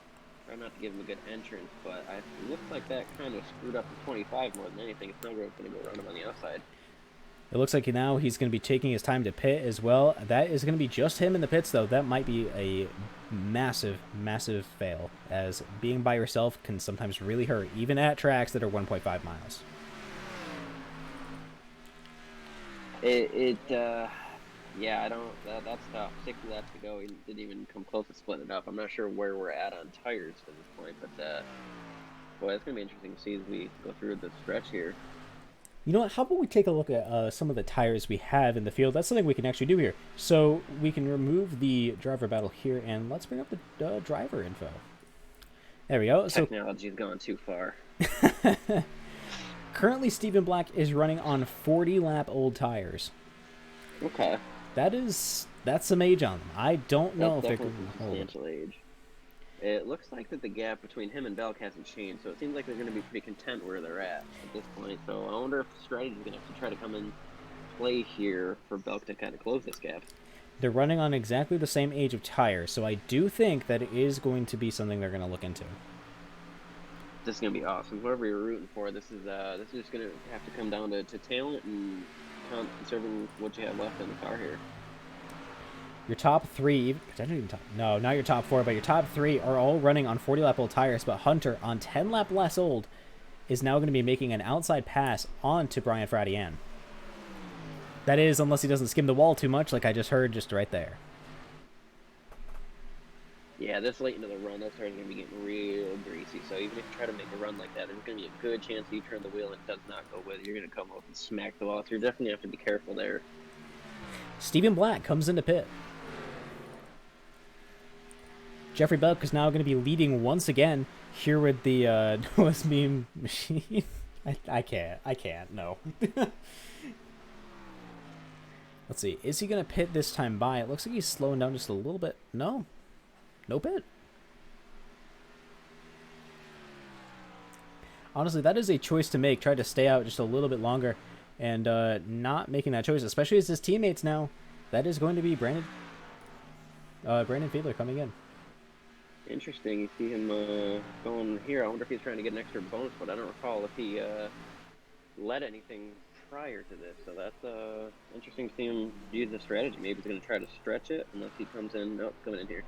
Try not to give him a good entrance, but it looks like that kind of screwed up the 25 more than anything. It's not going to go around him on the outside.
It looks like now he's going to be taking his time to pit as well. That is going to be just him in the pits, though. That might be a massive, massive fail, as being by yourself can sometimes really hurt, even at tracks that are 1.5 miles.
Yeah, I don't. That's tough. 60 laps to go. He didn't even come close to splitting it up. I'm not sure where we're at on tires at this point, but boy, it's gonna be interesting to see as we go through the stretch here.
You know what? How about we take a look at some of the tires we have in the field? That's something we can actually do here. So we can remove the driver battle here, and let's bring up the driver info. There we go.
Technology's gone too far.
Currently, Stephen Black is running on 40-lap-old tires.
Okay.
That's some age on them. I don't know if they're going to hold
substantial age. It looks like that the gap between him and Belk hasn't changed, so it seems like they're going to be pretty content where they're at this point. So I wonder if the strategy is going to have to try to come in play here for Belk to kind of close this gap.
They're running on exactly the same age of tires, so I do think that it is going to be something they're going to look into.
This is going to be awesome. Whoever you're rooting for, this is just going to have to come down to talent and conserving what you have left in the car here.
Your top three, not your top four, but your top three are all running on 40-lap old tires, but Hunter, on 10-lap less old, is now going to be making an outside pass onto Brian Fradian. That is, unless he doesn't skim the wall too much, like I just heard just right there.
Yeah, this late into the run, those tires are going to be getting real greasy, so even if you try to make a run like that, there's going to be a good chance you turn the wheel and it does not go with it. You're going to come up and smack the wall, so you're definitely going to have to be careful there.
Stephen Black comes into pit. Jeffrey Belk is now going to be leading once again here with the Noah's Meme Machine. I can't, no. Let's see, is he going to pit this time by? It looks like he's slowing down just a little bit. No pit. Honestly, that is a choice to make. Try to stay out just a little bit longer and not making that choice, especially as his teammates now. That is going to be Brandon Fiedler coming in.
Interesting. You see him going here. I wonder if he's trying to get an extra bonus, but I don't recall if he led anything prior to this. So that's interesting to see him use the strategy. Maybe he's going to try to stretch it unless he comes in. Nope, coming in here.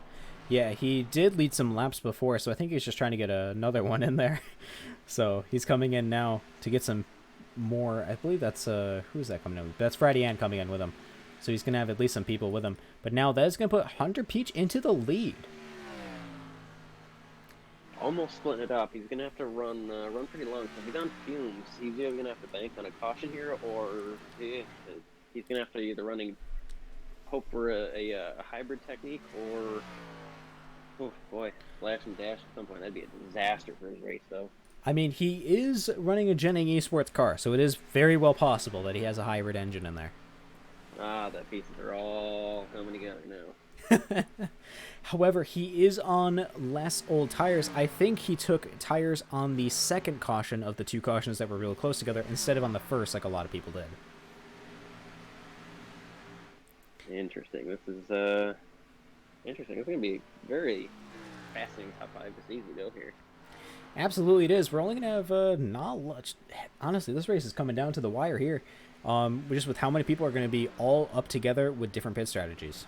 Yeah, he did lead some laps before, so I think he's just trying to get another one in there. So he's coming in now to get some more. I believe that's who's that coming in with? That's Fradian coming in with him. So he's going to have at least some people with him. But now that is going to put Hunter Peach into the lead.
Almost splitting it up. He's going to have to run pretty long. So if he's on fumes, he's either going to have to bank on a caution here, or he's going to have to either hope for a hybrid technique, or, oh boy, slash and dash at some point. That'd be a disaster for his race, though.
I mean, he is running a Jennings esports car, so it is very well possible that he has a hybrid engine in there.
Ah, the pieces are all coming together now.
However, he is on less old tires. I think he took tires on the second caution of the two cautions that were real close together instead of on the first, like a lot of people did.
Interesting. This is interesting. It's gonna be very fascinating top 5 this easy though here.
Absolutely, it is. We're only gonna have not much. Honestly, this race is coming down to the wire here. Just with how many people are going to be all up together with different pit strategies.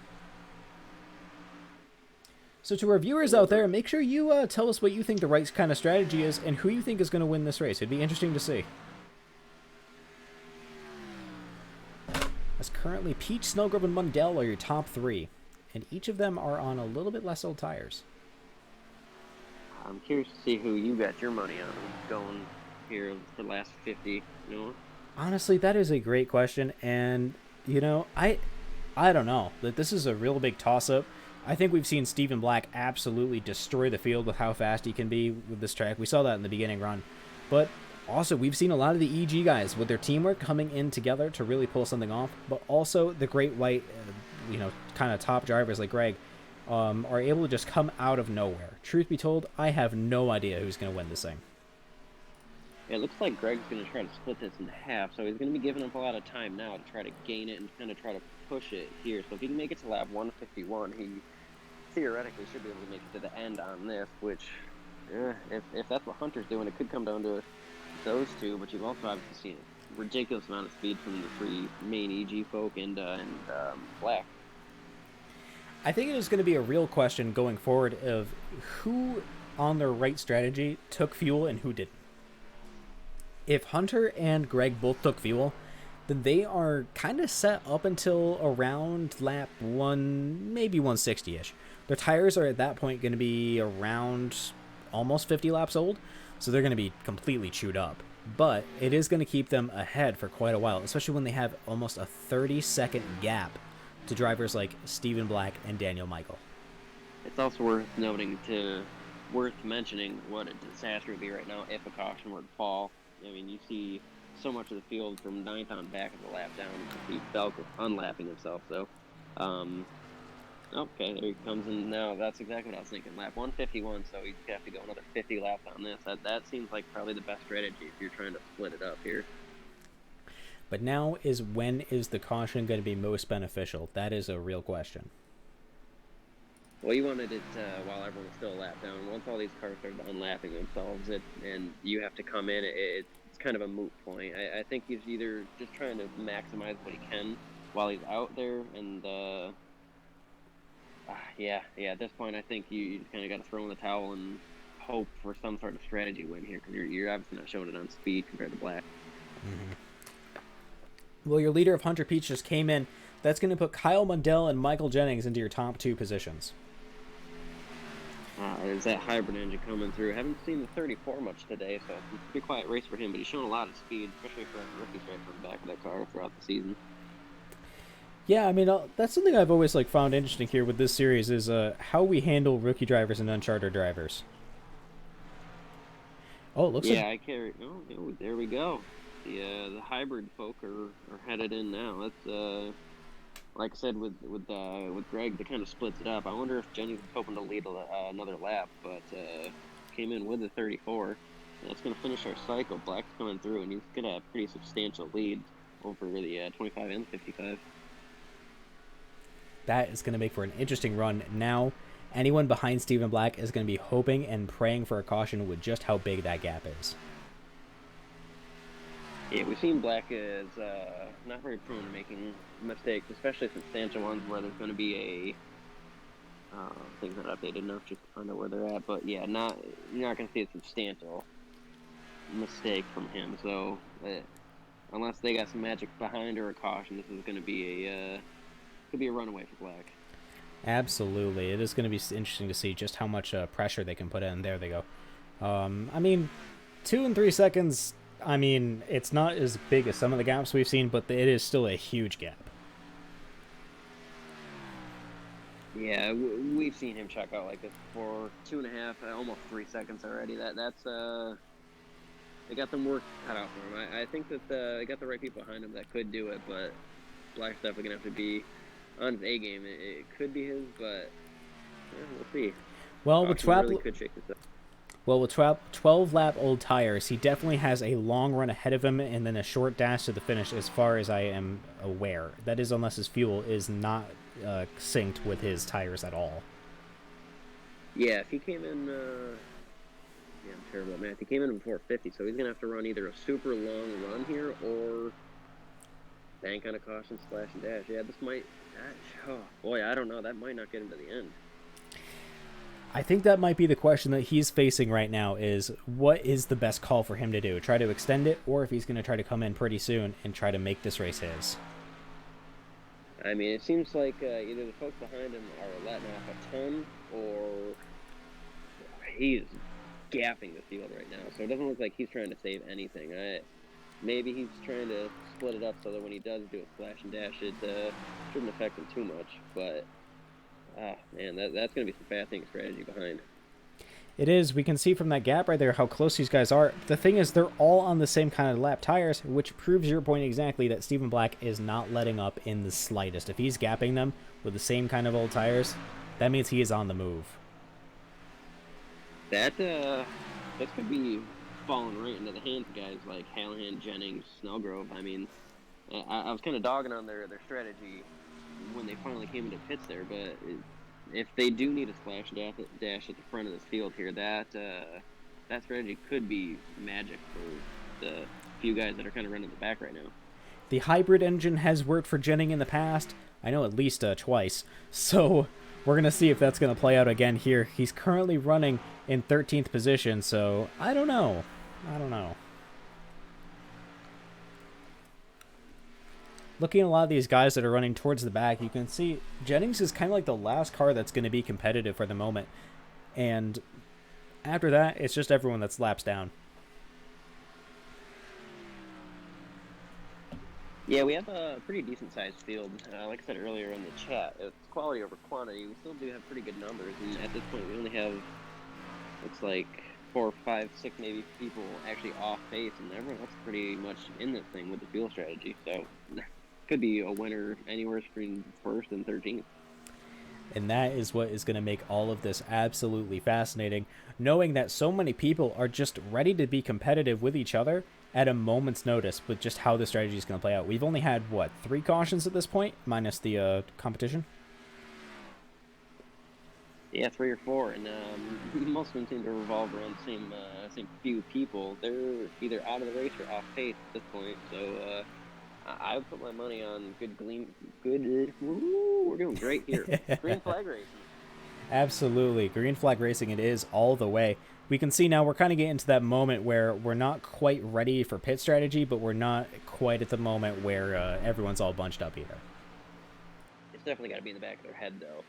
So to our viewers out there, make sure you tell us what you think the right kind of strategy is and who you think is going to win this race. It'd be interesting to see. As currently, Peach, Snellgrove, and Mundell are your top 3, and each of them are on a little bit less old tires.
I'm curious to see who you got your money on going here for the last 50, you know?
Honestly, that is a great question, and, you know, I don't know. This is a real big toss-up. I think we've seen Stephen Black absolutely destroy the field with how fast he can be with this track. We saw that in the beginning run. But also, we've seen a lot of the EG guys with their teamwork coming in together to really pull something off, but also the great white, kind of top drivers like Greg are able to just come out of nowhere. Truth be told, I have no idea who's going to win this thing.
It looks like Greg's going to try to split this in half, so he's going to be giving up a lot of time now to try to gain it and kind of try to push it here. So if he can make it to lap 151, he theoretically should be able to make it to the end on this, which, if that's what Hunter's doing, it could come down to those two, but you've also obviously seen a ridiculous amount of speed from the 3 main EG folk and Black.
I think it is going to be a real question going forward of who on their right strategy took fuel and who didn't. If Hunter and Greg both took fuel, then they are kind of set up until around lap 1, maybe 160-ish. Their tires are at that point going to be around almost 50 laps old, so they're going to be completely chewed up. But it is going to keep them ahead for quite a while, especially when they have almost a 30-second gap to drivers like Stephen Black and Daniel Michael.
It's also worth mentioning what a disaster would be right now if a caution were to fall. I mean, you see so much of the field from 9th on back of the lap down. You see Falco unlapping himself. So, okay, there he comes in now. That's exactly what I was thinking. Lap 151, so you have to go another 50 laps on this. That seems like probably the best strategy if you're trying to split it up here.
But now when is the caution going to be most beneficial? That is a real question.
Well, you wanted it while everyone was still a lap down. Once all these cars started unlapping themselves, and you have to come in, it's kind of a moot point. I think he's either just trying to maximize what he can while he's out there, and at this point, I think you just kind of got to throw in the towel and hope for some sort of strategy win here, because you're obviously not showing it on speed compared to Black.
Mm-hmm. Well, your leader of Hunter Peach just came in. That's going to put Kyle Mundell and Michael Jennings into your top 2 positions.
There's that hybrid engine coming through. Haven't seen the 34 much today, so it's a pretty quiet race for him, but he's shown a lot of speed, especially for a rookie straight from the back of that car throughout the season.
Yeah, I mean, that's something I've always found interesting here with this series is how we handle rookie drivers and uncharted drivers. Oh, it looks like...
Yeah, I carry... Oh, there we go. The hybrid folk are headed in now. That's... Like I said, with Greg, they kind of splits it up. I wonder if Jennings was hoping to lead another lap, but came in with a 34. And that's going to finish our cycle. Black's coming through, and he's going to have a pretty substantial lead over the 25 and 55.
That is going to make for an interesting run. Now, anyone behind Stephen Black is going to be hoping and praying for a caution with just how big that gap is.
Yeah, we've seen Black as not very prone to making mistakes, especially substantial ones where there's going to be things that updated enough just to find out where they're at. But yeah, you're not going to see a substantial mistake from him. So unless they got some magic behind or a caution, this is going to be a runaway for Black.
Absolutely, it is going to be interesting to see just how much pressure they can put in. There they go. I mean, 2 and 3 seconds. I mean, it's not as big as some of the gaps we've seen, but it is still a huge gap.
Yeah, we've seen him check out like this for 2.5, almost 3 seconds already. That's they got them work cut out for him. I think that they got the right people behind him that could do it, but Black's definitely gonna have to be on his A game. It could be his, but we'll see.
Well, with
really could shake this up.
Well, with 12-lap old tires, he definitely has a long run ahead of him and then a short dash to the finish, as far as I am aware. That is, unless his fuel is not synced with his tires at all.
Yeah, if he came in... I'm terrible at math. He came in before 50, so he's going to have to run either a super long run here or bank on a caution, slash and dash. Yeah, this might... Oh, boy, I don't know. That might not get him to the end.
I think that might be the question that he's facing right now, is what is the best call for him to do? Try to extend it, or if he's going to try to come in pretty soon and try to make this race his?
I mean, it seems like either the folks behind him are letting off a ton, or he's gapping the field right now. So it doesn't look like he's trying to save anything. Maybe he's trying to split it up so that when he does do a splash and dash, it shouldn't affect him too much. But man, that's going to be some fascinating strategy behind.
It is. We can see from that gap right there how close these guys are. The thing is, they're all on the same kind of lap tires, which proves your point exactly, that Stephen Black is not letting up in the slightest. If he's gapping them with the same kind of old tires, that means he is on the move.
That could be falling right into the hands of guys like Hallahan, Jennings, Snellgrove. I mean, I was kind of dogging on their strategy when they finally came into pits there, but if they do need a splash dash at the front of this field here, that strategy could be magic for the few guys that are kind of running the back right now.
The hybrid engine has worked for Jennings in the past. I know at least twice. So we're going to see if that's going to play out again here. He's currently running in 13th position, so I don't know. Looking at a lot of these guys that are running towards the back, you can see Jennings is kind of like the last car that's going to be competitive for the moment. And after that, it's just everyone that's laps down.
Yeah, we have a pretty decent-sized field. Like I said earlier in the chat, it's quality over quantity. We still do have pretty good numbers, and at this point we only have, looks like, 4, 5, 6 maybe people actually off pace, and everyone else is pretty much in this thing with the fuel strategy. So could be a winner anywhere between 1st and 13th.
And that is what is going to make all of this absolutely fascinating, knowing that so many people are just ready to be competitive with each other at a moment's notice with just how the strategy is going to play out. We've only had, 3 cautions at this point, minus the competition?
Yeah, 3 or 4, and most of them seem to revolve around the same few people. They're either out of the race or off pace at this point, so I would put my money on we're doing great here. Green flag racing.
Absolutely. Green flag racing it is all the way. We can see now we're kind of getting to that moment where we're not quite ready for pit strategy, but we're not quite at the moment where everyone's all bunched up either.
It's definitely got to be in the back of their head, though.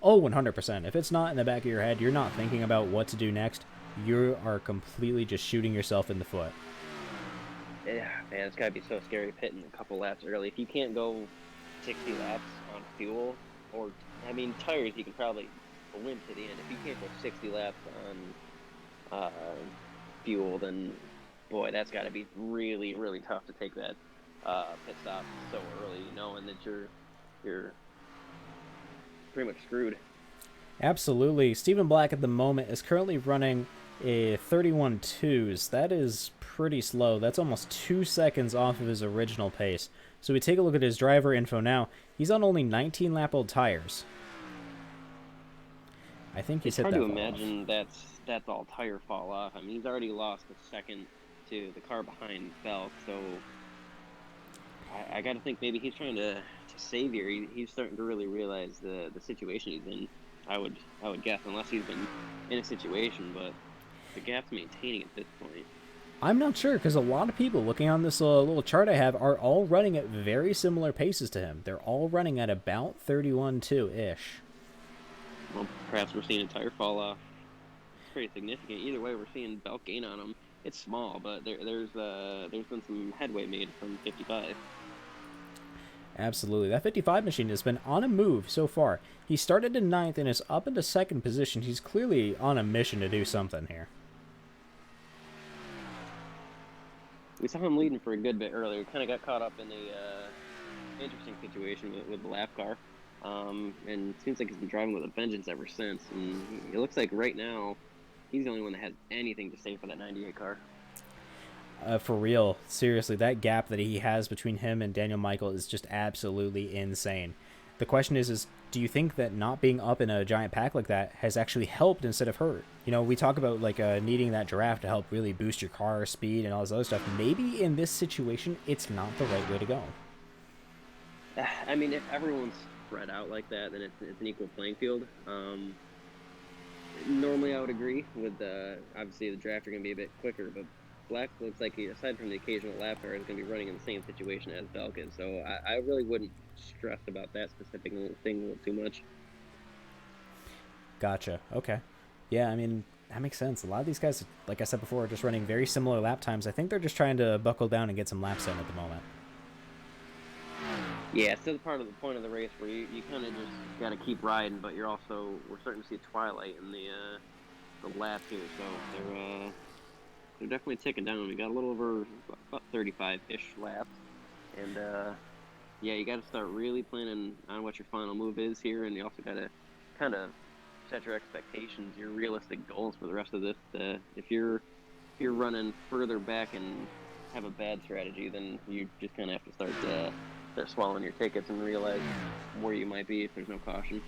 Oh, 100%. If it's not in the back of your head, you're not thinking about what to do next. You are completely just shooting yourself in the foot.
Yeah, man, it's got to be so scary pitting a couple laps early. If you can't go 60 laps on fuel, or, tires, you can probably limp to the end. If you can't go 60 laps on fuel, then, boy, that's got to be really, really tough to take that pit stop so early, knowing that you're pretty much screwed.
Absolutely. Stephen Black at the moment is currently running a 31.2s. That is pretty slow. That's almost 2 seconds off of his original pace. So we take a look at his driver info now. He's on only 19 lap old tires. I think he's hit that.
It's hard to imagine that's all tire fall off. He's already lost a second to the car behind Belk, so I got to think maybe he's trying to save here. He's starting to really realize the situation he's in. I would guess, unless he's been in a situation, but the gap's maintaining at this point.
I'm not sure, because a lot of people looking on this little chart I have are all running at very similar paces to him. They're all running at about 31.2-ish.
Well, perhaps we're seeing a tire fall off. It's pretty significant. Either way, we're seeing Belk gain on him. It's small, but there's been some headway made from 55.
Absolutely. That 55 machine has been on a move so far. He started in 9th and is up into 2nd position. He's clearly on a mission to do something here.
we saw him leading for a good bit earlier. Kind of got caught up in a interesting situation with the lap car. And it seems like he's been driving with a vengeance ever since. And it looks like right now he's the only one that has anything to say for that 98 car.
For real, seriously, that gap that he has between him and Daniel Michael is just absolutely insane. The question is do you think that not being up in a giant pack like that has actually helped instead of hurt? You know, we talk about like needing that draft to help really boost your car speed and all this other stuff. Maybe in this situation, it's not the right way to go.
I mean, if everyone's spread out like that, then it's an equal playing field. Normally, I would agree with obviously the draft are going to be a bit quicker, but Black looks like he, aside from the occasional lap car, is going to be running in the same situation as Belk is. So I really wouldn't stress about that specific thing a little too much.
Gotcha. Okay. Yeah, I mean, that makes sense. A lot of these guys, like I said before, are just running very similar lap times. I think they're just trying to buckle down and get some laps in at the moment.
Yeah, it's still part of the point of the race where you kind of just got to keep riding, but we're starting to see a twilight in the lap here, so they're definitely ticking down. We got a little over about 35-ish laps, and yeah, you got to start really planning on what your final move is here, and you also got to kind of set your expectations, your realistic goals for the rest of this. If you're running further back and have a bad strategy, then you just kind of have to start swallowing your tickets and realize where you might be if there's no caution.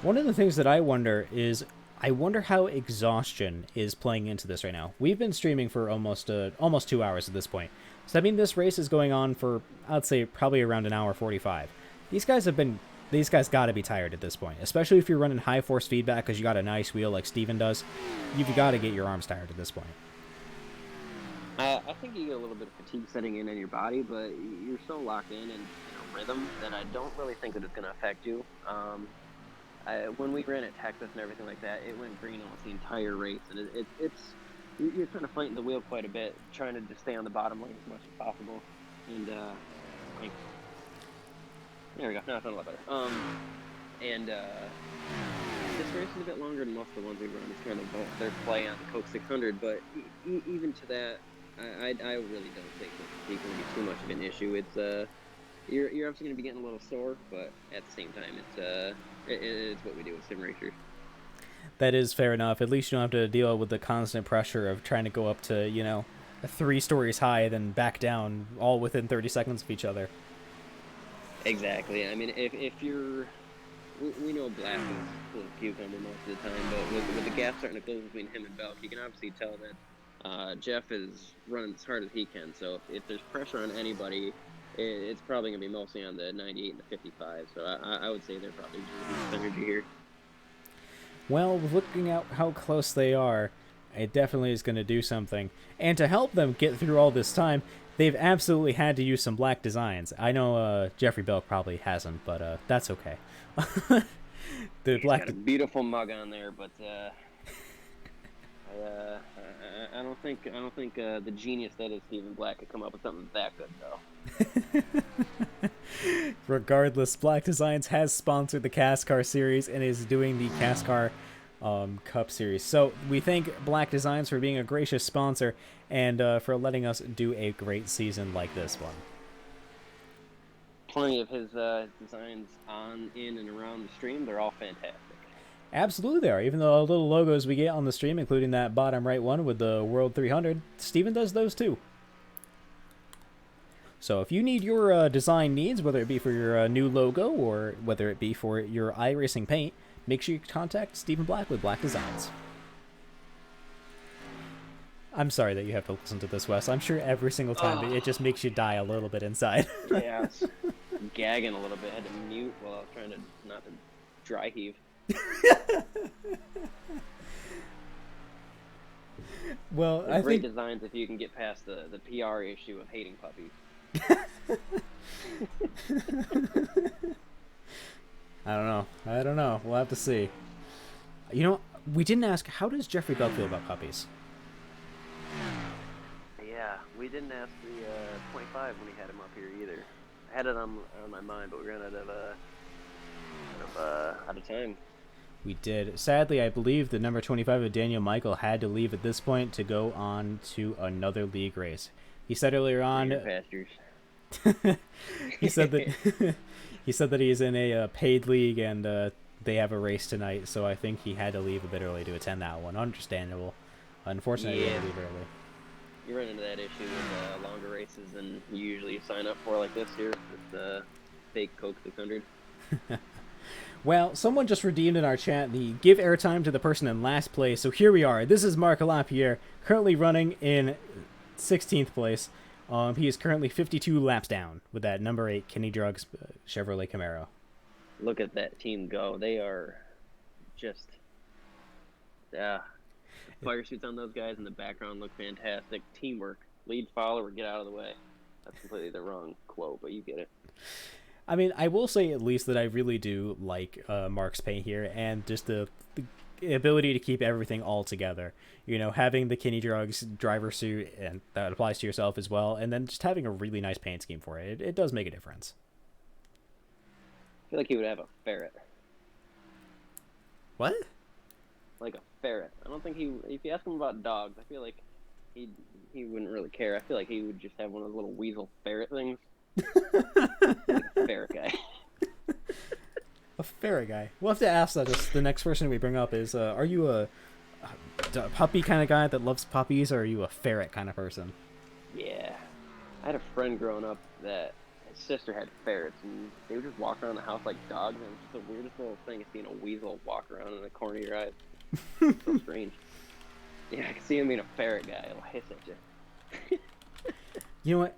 One of the things that I wonder is, I wonder how exhaustion is playing into this right now. We've been streaming for almost 2 hours at this point. So I mean, this race is going on for, I'd say, probably around an hour 45. These guys got to be tired at this point, especially if you're running high force feedback because you got a nice wheel like Steven does. You've got to get your arms tired at this point.
I think you get a little bit of fatigue setting in your body, but you're so locked in a rhythm that I don't really think that it's going to affect you. When we ran at Texas and everything like that, it went green almost the entire race, and you're kind of fighting the wheel quite a bit, trying to just stay on the bottom lane as much as possible. And there we go. Now I feel a lot better. This race is a bit longer than most of the ones we run. It's kind of their play on the Coke 600, but even to that, I really don't think it's going to be too much of an issue. It's you're obviously going to be getting a little sore, but at the same time, it's what we do with sim racers.
That is fair enough. At least you don't have to deal with the constant pressure of trying to go up to 3 stories high, then back down, all within 30 seconds of each other.
Exactly. I mean, if you're we know Black is full of cucumber most of the time, but with the gap starting to close between him and Belk, you can obviously tell that Jeff is running as hard as he can. So if there's pressure on anybody, it's probably going to be mostly on the 98 and the 55. So I would say they're probably just energy here.
Well, looking at how close they are, it definitely is going to do something. And to help them get through all this time, they've absolutely had to use some black designs. I know Jeffrey Belk probably hasn't, but that's okay.
He's got a beautiful mug on there, but I don't think the genius that is Stephen Black could come up with something that good, though.
Regardless, Black Designs has sponsored the CASCAR series and is doing the CASCAR Cup series. So we thank Black Designs for being a gracious sponsor and for letting us do a great season like this one.
Plenty of his designs on, in, and around the stream. They're all fantastic.
Absolutely they are. Even the little logos we get on the stream, including that bottom right one with the World 300, Steven does those too. So if you need your design needs, whether it be for your new logo or whether it be for your iRacing paint, make sure you contact Stephen Black with Black Designs. I'm sorry that you have to listen to this, Wes. I'm sure every single time it just makes you die a little bit inside.
Yeah, I was gagging a little bit. I had to mute while I was trying to not to dry heave.
Well,
I think great designs if you can get past the PR issue of hating puppies.
I don't know. We'll have to see. You know, we didn't ask, how does Jeffrey Belk feel about puppies?
Yeah, we didn't ask the 25 when we had him up here either. I had it on my mind, but we ran out of time.
We did. Sadly, I believe the number 25 of Daniel Michael had to leave at this point to go on to another league race. He said earlier on.
Greener pastures.
He said that he said that he's in a paid league and they have a race tonight, so I think he had to leave a bit early to attend that one. Understandable. Unfortunately, he had to leave early.
You run into that issue with longer races than you usually sign up for, like this here with the fake Coke 600.
Well, someone just redeemed in our chat the give airtime to the person in last place, so here we are. This is Marc Lapierre, currently running in 16th place. He is currently 52 laps down with that number 8 Kenny Drugs Chevrolet Camaro.
Look at that team go. They are just... the fire suits on those guys in the background look fantastic. Teamwork. Lead follower, get out of the way. That's completely the wrong quote, but you get it.
I mean, I will say at least that I really do like Mark's paint here, and just the ability to keep everything all together. You know, having the Kenny Drugs driver suit, and that applies to yourself as well, and then just having a really nice paint scheme for it. It does make a difference.
I feel like he would have a ferret.
What?
Like a ferret. I don't think he... If you ask him about dogs, I feel like he wouldn't really care. I feel like he would just have one of those little weasel ferret things. Like a ferret guy.
A ferret guy. We'll have to ask that. The next person we bring up is, are you a puppy kind of guy that loves puppies, or are you a ferret kind of person?
Yeah. I had a friend growing up that his sister had ferrets, and they would just walk around the house like dogs, and it was just the weirdest little thing, seeing a weasel walk around in the corner of your eye. So strange. Yeah, I can see him being a ferret guy. It'll hiss at you.
You know what?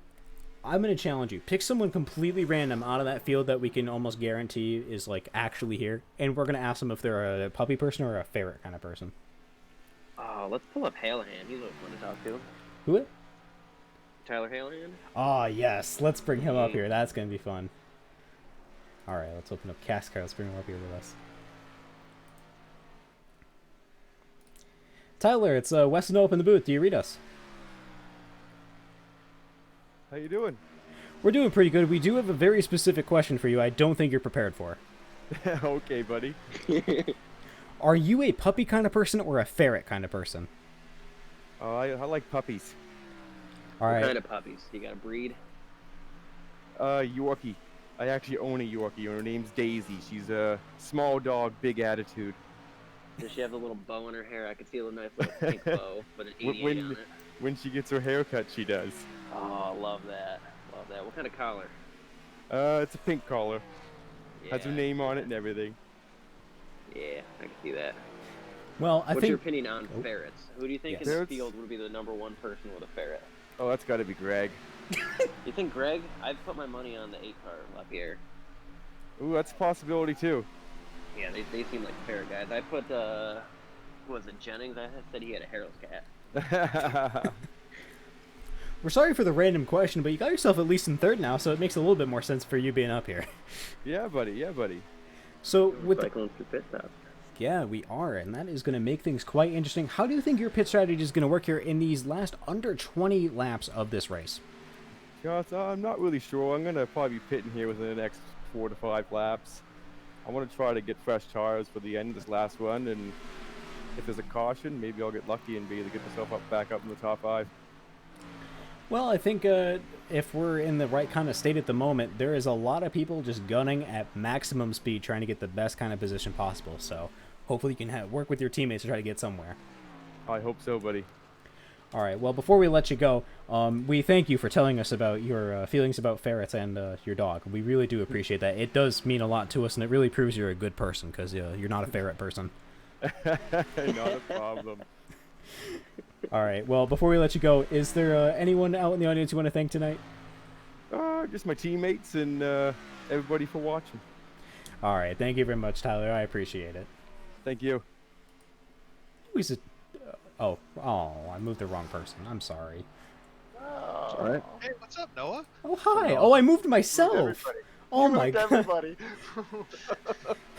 I'm going to challenge you. Pick someone completely random out of that field that we can almost guarantee is, like, actually here. And we're going to ask them if they're a puppy person or a ferret kind of person.
Oh, let's pull up Hallahan. He's always fun to talk to.
Who it?
Tyler Hallahan?
Oh, yes. Let's bring him up here. That's going to be fun. All right, let's open up CASCAR. Let's bring him up here with us. Tyler, it's Weston Open the booth. Do you read us?
How you doing?
We're doing pretty good. We do have a very specific question for you I don't think you're prepared for.
Okay, buddy.
Are you a puppy kind of person or a ferret kind of person?
I like puppies.
All right.
What kind of puppies? You got a breed?
Yorkie. I actually own a Yorkie. Her name's Daisy. She's a small dog, big attitude.
Does she have a little bow in her hair? I could see a nice little pink bow with an 88 on it.
When she gets her hair cut, she does.
Oh, love that. Love that. What kind of collar?
It's a pink collar. Has her name on it and everything.
Yeah, I can see that.
Well,
What's your opinion on ferrets? Who do you think in this
Ferrets?
field would be the #1 person with a ferret?
Oh, that's got to be Greg.
You think Greg? I'd put my money on the 8-car Lapierre.
Ooh, that's a possibility too.
Yeah, they seem like ferret guys. I put, who was it, Jennings? I said he had a hairless cat.
We're sorry for the random question, but you got yourself at least in third now, so it makes a little bit more sense for you being up here.
Yeah, buddy. Yeah, buddy.
So with
cycling through pit stops.
Yeah, we are, and that is going to make things quite interesting. How do you think your pit strategy is going to work here in these last under 20 laps of this race?
Josh, I'm not really sure. I'm gonna probably be pitting here within the next 4 to 5 laps. I want to try to get fresh tires for the end of this last run, and if there's a caution, maybe I'll get lucky and be able to get myself back up in the top 5.
Well, I think if we're in the right kind of state at the moment, there is a lot of people just gunning at maximum speed trying to get the best kind of position possible. So hopefully you can work with your teammates to try to get somewhere.
I hope so, buddy.
All right. Well, before we let you go, we thank you for telling us about your feelings about ferrets and your dog. We really do appreciate that. It does mean a lot to us, and it really proves you're a good person because you're not a ferret person.
Not a problem.
All right. Well, before we let you go, is there anyone out in the audience you want to thank tonight?
Just my teammates and everybody for watching.
All right. Thank you very much, Tyler. I appreciate it.
Thank you.
Who's it? Oh, I moved the wrong person. I'm sorry.
All right.
Hey, what's up, Noah?
Oh, hi. Oh, I moved myself. Oh
You
my
moved
god.
everybody.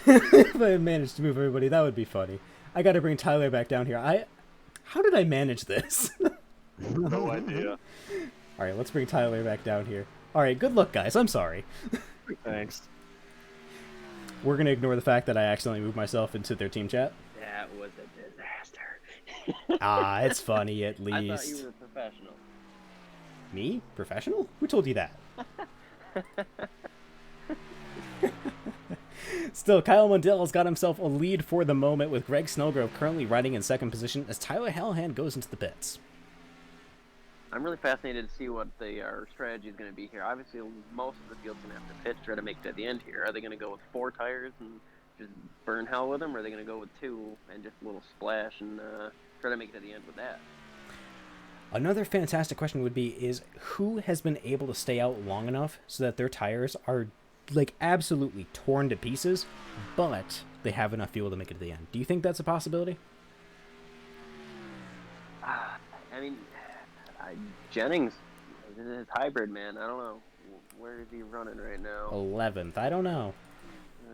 If I managed to move everybody, that would be funny. I got to bring Tyler back down here. How did I manage this?
No idea.
All right, let's bring Tyler back down here. All right, good luck, guys. I'm sorry.
Thanks.
We're going to ignore the fact that I accidentally moved myself into their team chat.
That was a disaster.
It's funny at least.
I thought you were a professional.
Me? Professional? Who told you that? Still, Kyle Mundell has got himself a lead for the moment, with Greg Snellgrove currently riding in second position as Tyler Hallahan goes into the pits.
I'm really fascinated to see what our strategy is going to be here. Obviously, most of the field's going to have to pit to try to make it at the end here. Are they going to go with 4 tires and just burn hell with them, or are they going to go with 2 and just a little splash and try to make it to the end with that?
Another fantastic question would be is who has been able to stay out long enough so that their tires are like absolutely torn to pieces, but they have enough fuel to make it to the end. Do you think that's a possibility?
I mean, Jennings is hybrid, man. I don't know. Where is he running right now?
11th. I don't know.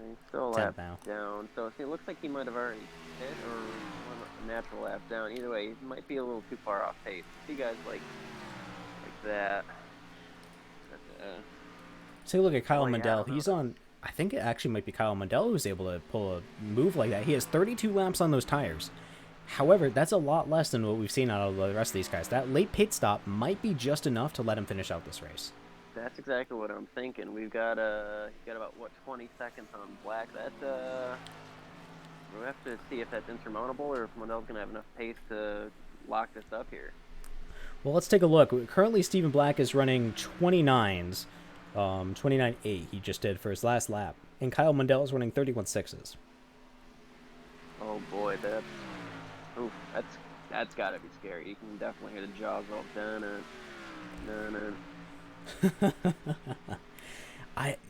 He's still a
10th
lap
now.
down. So it looks like he might have already hit or a natural lap down. Either way, he might be a little too far off pace. See guys like that.
Take a look at Kyle
Oh, yeah, I
Mundell.
don't know.
He's on, I think it actually might be Kyle Mundell who's able to pull a move like that. He has 32 laps on those tires. However, that's a lot less than what we've seen out of the rest of these guys. That late pit stop might be just enough to let him finish out this race.
That's exactly what I'm thinking. We've got about 20 seconds on Black. That we'll have to see if that's insurmountable or if Mundell's gonna have enough pace to lock this up here.
Well, let's take a look. Currently, Stephen Black is running 29s. 29.8 he just did for his last lap. And Kyle Mundell is running 31.6s.
Oh boy, that's gotta be scary. You can definitely hear the jaws all done.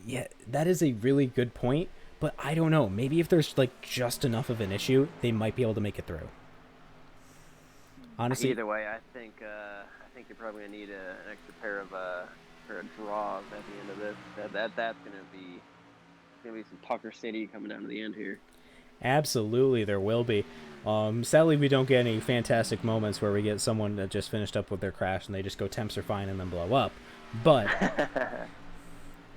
Yeah, that is a really good point, but I don't know. Maybe if there's like just enough of an issue, they might be able to make it through. Honestly,
Either way, I think you're probably gonna need an extra pair of draws at the end of this. That's gonna be some Tucker City coming down to the end here.
absolutely there will be. Sadly, we don't get any fantastic moments where we get someone that just finished up with their crash and they just go temps are fine and then blow up. But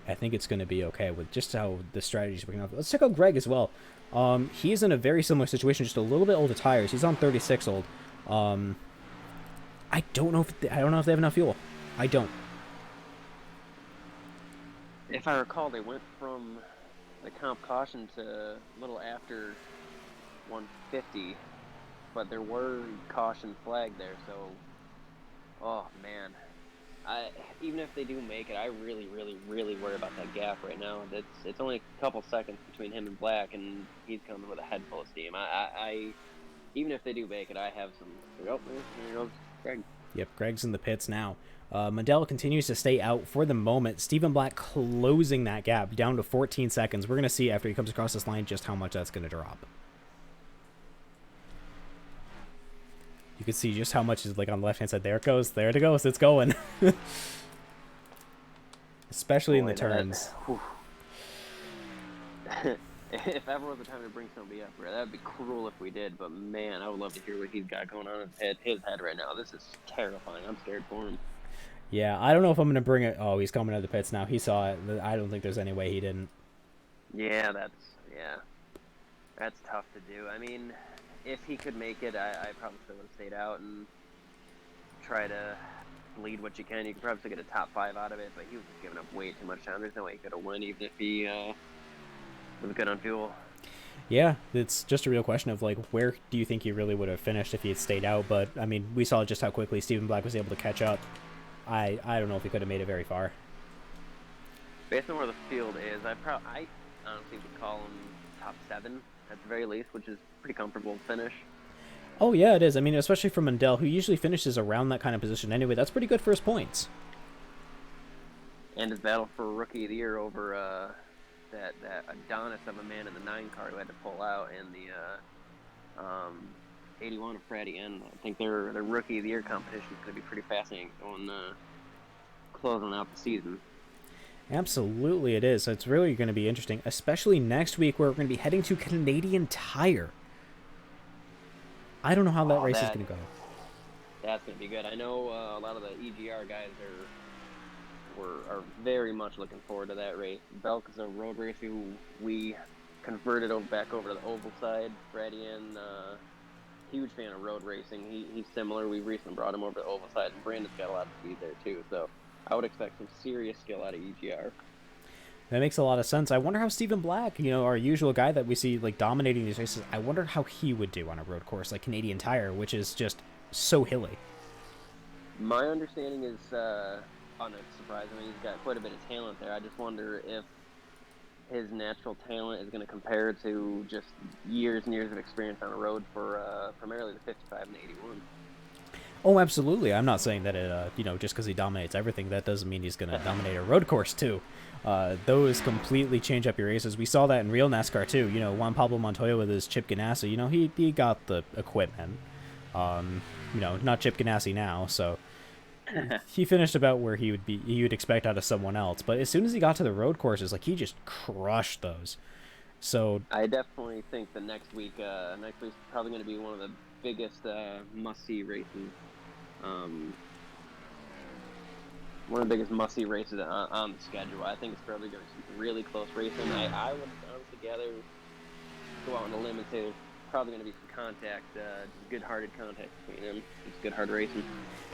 I think it's going to be okay with just how the strategy's working out. Let's check out Greg as well. He's in a very similar situation, just a little bit older tires. He's on 36 old. I don't know if they have enough fuel. I don't.
If I recall, they went from the comp caution to a little after 150, but there were caution flagged there. So, oh man, even if they do make it, I really, really, really worry about that gap right now. It's only a couple seconds between him and Black, and he's coming with a head full of steam. I even if they do make it, I have some. Oh, here goes Greg.
Yep, Greg's in the pits now. Mundell continues to stay out for the moment. Stephen Black closing that gap down to 14 seconds. We're going to see after he comes across this line just how much that's going to drop. You can see just how much is like on the left-hand side. There it goes. There it goes. It's going. Especially in the turns.
If ever was the time to bring somebody up, that would be cruel if we did. But man, I would love to hear what he's got going on in his head right now. This is terrifying. I'm scared for him.
Yeah, I don't know if I'm going to bring it. Oh, he's coming out of the pits now. He saw it. I don't think there's any way he didn't.
Yeah, that's tough to do. I mean, if he could make it, I probably still would have stayed out and try to bleed what you can. You could probably still get a top 5 out of it, but he was just giving up way too much time. There's no way he could have won, even if he was good on fuel.
Yeah, it's just a real question of, like, where do you think he really would have finished if he had stayed out? But, I mean, we saw just how quickly Stephen Black was able to catch up. I don't know if he could have made it very far.
Based on where the field is, I honestly would call him top 7 at the very least, which is pretty comfortable finish.
Oh, yeah, it is. I mean, especially for Mundell, who usually finishes around that kind of position anyway. That's pretty good for his points.
And his battle for Rookie of the Year over that Adonis of a man in the 9 car who had to pull out, and the 81 of Fratty N. I think their Rookie of the Year competition is going to be pretty fascinating going closing out the season.
Absolutely it is. So it's really going to be interesting, especially next week where we're going to be heading to Canadian Tire. I don't know how that race is going to go.
That's going to be good. I know a lot of the EGR guys are very much looking forward to that race. Belk is a road racer who we converted back over to the oval side. Freddy and huge fan of road racing. He's similar. We recently brought him over to the oval side, and Brandon's got a lot of speed there too. So I would expect some serious skill out of EGR.
That makes a lot of sense. I wonder how Stephen Black, our usual guy that we see like dominating these races, I wonder how he would do on a road course like Canadian Tire, which is just so hilly.
My understanding is, unsurprisingly, he's got quite a bit of talent there. I just wonder if his natural talent is going to compare to just years and years of experience on the road for primarily the 55 and 81.
Oh, absolutely. I'm not saying that it, just because he dominates everything, that doesn't mean he's going to dominate a road course too. Those completely change up your races. We saw that in real NASCAR too. Juan Pablo Montoya with his Chip Ganassi, he got the equipment. Not Chip Ganassi now, so he finished about where he would expect out of someone else. But as soon as he got to the road courses, like, he just crushed those. So
I definitely think the next week's probably going to be one of the biggest must-see races. One of the biggest must-see races on the schedule. I think it's probably going to be some really close racing. I would honestly go out on a limb and say there's probably going to be some contact, good-hearted contact between them. It's good, hard racing.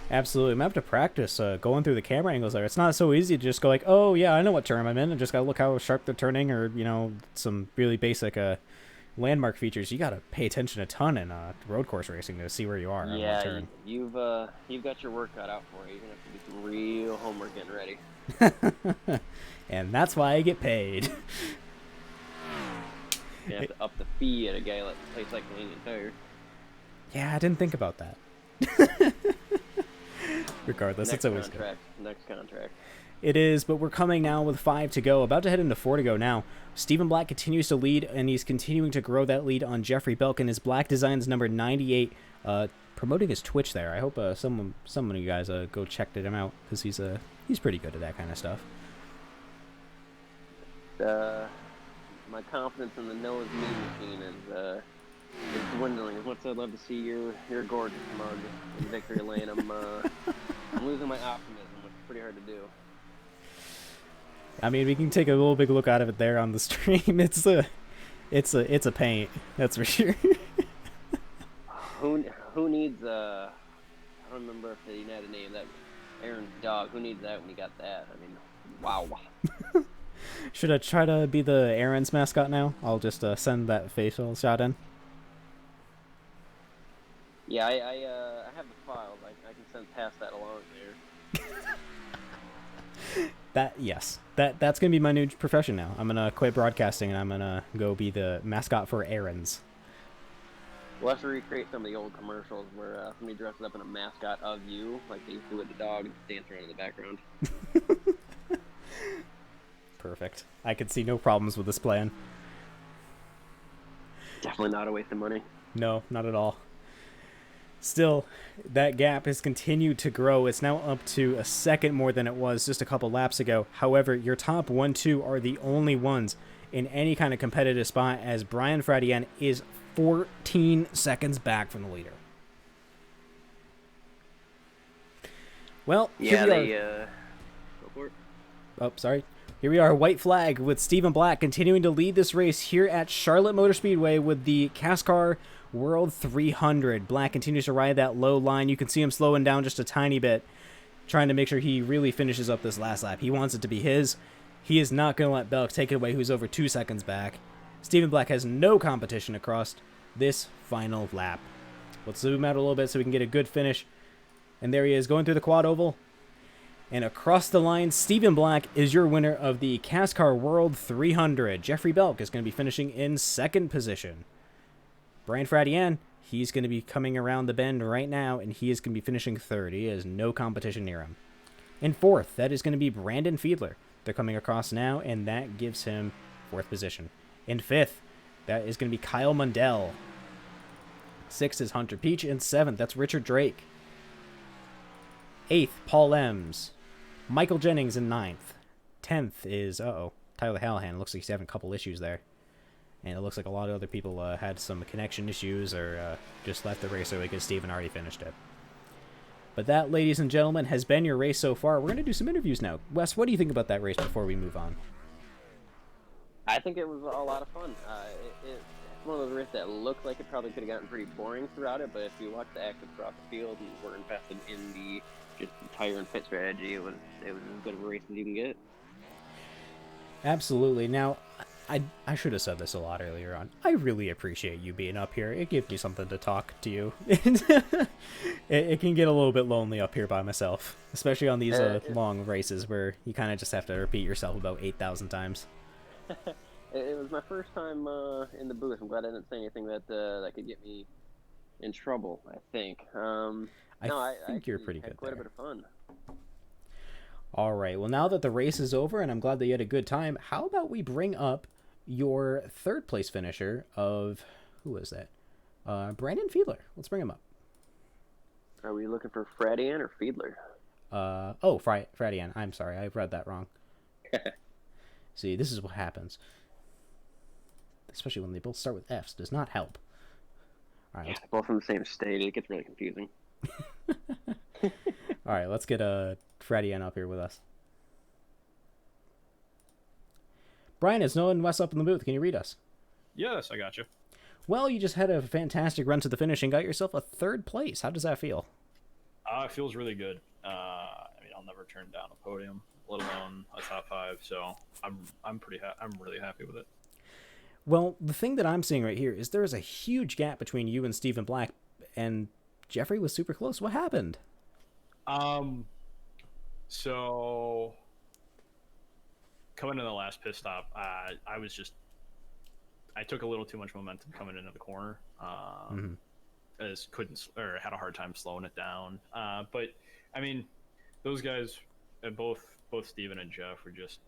Absolutely. I'm going to have to practice going through the camera angles there. It's not so easy to just go like, oh, yeah, I know what turn I'm in, and just got to look how sharp they're turning, or, some really basic landmark features. You got to pay attention a ton in road course racing to see where you are on what turn.
You've got your work cut out for you. You're going to have to do some real homework getting ready.
And that's why I get paid.
You have to up the fee at a guy like place like Canadian Tire.
Yeah, I didn't think about that. Regardless, it's always good.
Next contract.
It is, but we're coming now with 5 to go. About to head into 4 to go now. Stephen Black continues to lead, and he's continuing to grow that lead on Jeffrey Belk and his Black Designs number 98, promoting his Twitch there. I hope some of you guys go check him out, because he's pretty good at that kind of stuff.
My confidence in the Noah's Mean Machine is dwindling. As much as I'd love to see your gorgeous mug in victory lane, I'm losing my optimism, which is pretty hard to do.
I mean, we can take a little big look out of it there on the stream. It's a paint, that's for sure.
Who needs I don't remember if he had a name, that Aaron's dog. Who needs that when you got that? I mean, wow.
Should I try to be the Aaron's mascot now? I'll just send that facial shot in.
Yeah, I have the files. I can pass that along there.
That's gonna be my new profession now. I'm gonna quit broadcasting and I'm gonna go be the mascot for Aaron's.
We'll have to recreate some of the old commercials where somebody dresses up in a mascot of you, like they used to with the dog, and dance around in the background.
Perfect. I could see no problems with this plan.
Definitely not a waste of money.
No, not at all. Still, that gap has continued to grow. It's now up to a second more than it was just a couple laps ago. However, your top 1-2 are the only ones in any kind of competitive spot, as Brian Fradian is 14 seconds back from the leader. Well,
yeah,
go for it. Oh, sorry. Here we are, white flag with Stephen Black continuing to lead this race here at Charlotte Motor Speedway with the CASCAR World 300. Black continues to ride that low line. You can see him slowing down just a tiny bit, trying to make sure he really finishes up this last lap. He wants it to be his. He is not going to let Belk take it away, who's over 2 seconds back. Stephen Black has no competition across this final lap. Let's zoom out a little bit so we can get a good finish. And there he is, going through the quad oval. And across the line, Stephen Black is your winner of the CASCAR World 300. Jeffrey Belk is going to be finishing in second position. Brian Fradian, he's going to be coming around the bend right now, and he is going to be finishing third. He has no competition near him. In fourth, that is going to be Brandon Fiedler. They're coming across now, and that gives him fourth position. In fifth, that is going to be Kyle Mundell. Sixth is Hunter Peach. In seventh, that's Richard Drake. Eighth, Paul Ems. Michael Jennings in ninth. 10th is, Tyler Hallahan. Looks like he's having a couple issues there. And it looks like a lot of other people had some connection issues or just left the race early because Steven already finished it. But that, ladies and gentlemen, has been your race so far. We're going to do some interviews now. Wes, what do you think about that race before we move on?
I think it was a lot of fun. one of those races that looked like it probably could have gotten pretty boring throughout it, but if you watch the action throughout the field and were invested in the just tire and pit strategy, it was as good of a race as you can get.
Absolutely. Now, I should have said this a lot earlier on. I really appreciate you being up here. It gives me something to talk to you. It can get a little bit lonely up here by myself, especially on these long races where you kind of just have to repeat yourself about 8,000 times.
It was my first time in the booth. I'm glad I didn't say anything that could get me in trouble, I think.
I think you're pretty good
had quite
there.
a bit of fun.
All right. Well, now that the race is over and I'm glad that you had a good time, how about we bring up your third place finisher of, who was that? Brandon Fiedler. Let's bring him up.
Are we looking for Fradian or Fiedler?
Fradian. I'm sorry. I read that wrong. See, this is what happens. Especially when they both start with F's. Does not help. All right.
Both from the same state. It gets really confusing.
All right, let's get Fradian up here with us. Brian, is no one West up in the booth? Can you read us?
Yes, I got you.
Well, you just had a fantastic run to the finish and got yourself a third place. How does that feel?
It feels really good. I mean, I'll never turn down a podium, let alone a top 5. So I'm really happy with it.
Well, the thing that I'm seeing right here is there's a huge gap between you and Stephen Black, and Jeffrey was super close. What happened?
So coming to the last pit stop, I took a little too much momentum coming into the corner. Had a hard time slowing it down. But I mean, those guys, both Steven and Jeff, were just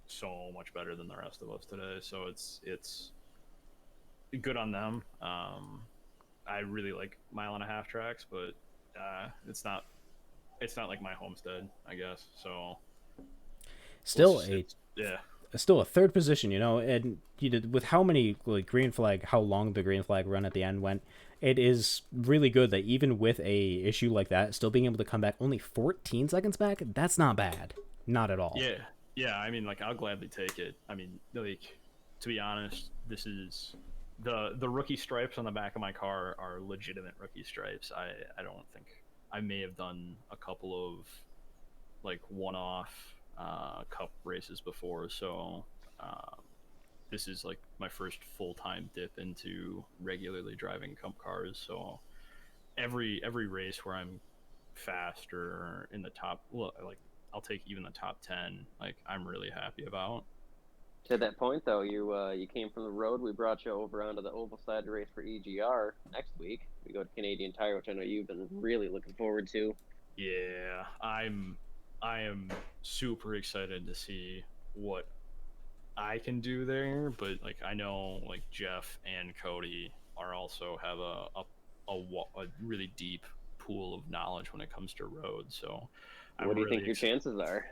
so much better than the rest of us today. So it's good on them. I really like 1.5 mile tracks, but it's not like my homestead, I guess. So
still a third position, and you did with how many how long the green flag run at the end went. It is really good that even with a issue like that, still being able to come back only 14 seconds back, that's not bad. Not at all.
Yeah. I mean, I'll gladly take it. I mean, to be honest, this is the rookie stripes on the back of my car are legitimate rookie stripes. I don't think I may have done a couple of one-off cup races before, so this is my first full-time dip into regularly driving cup cars. So every race where I'm fast or in the top, I'll take even the top 10. I'm really happy about.
To that point, though, you came from the road. We brought you over onto the oval side to race for EGR next week. We go to Canadian Tire, which I know you've been really looking forward to.
Yeah, I am super excited to see what I can do there. But I know Jeff and Cody are also have a really deep pool of knowledge when it comes to roads. So,
what do you think your chances are?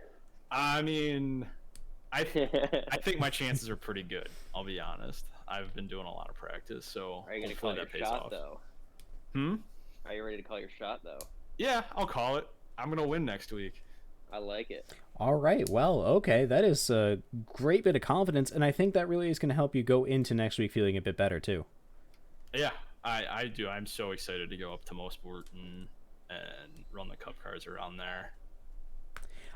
I mean, I think my chances are pretty good. I'll be honest. I've been doing a lot of practice, so
are you gonna call your shot though? Are you ready to call your shot though?
Yeah, I'll call it. I'm gonna win next week.
I like it.
All right. Well, okay. That is a great bit of confidence, and I think that really is going to help you go into next week feeling a bit better too.
Yeah, I do. I'm so excited to go up to Mosport and run the cup cars around there.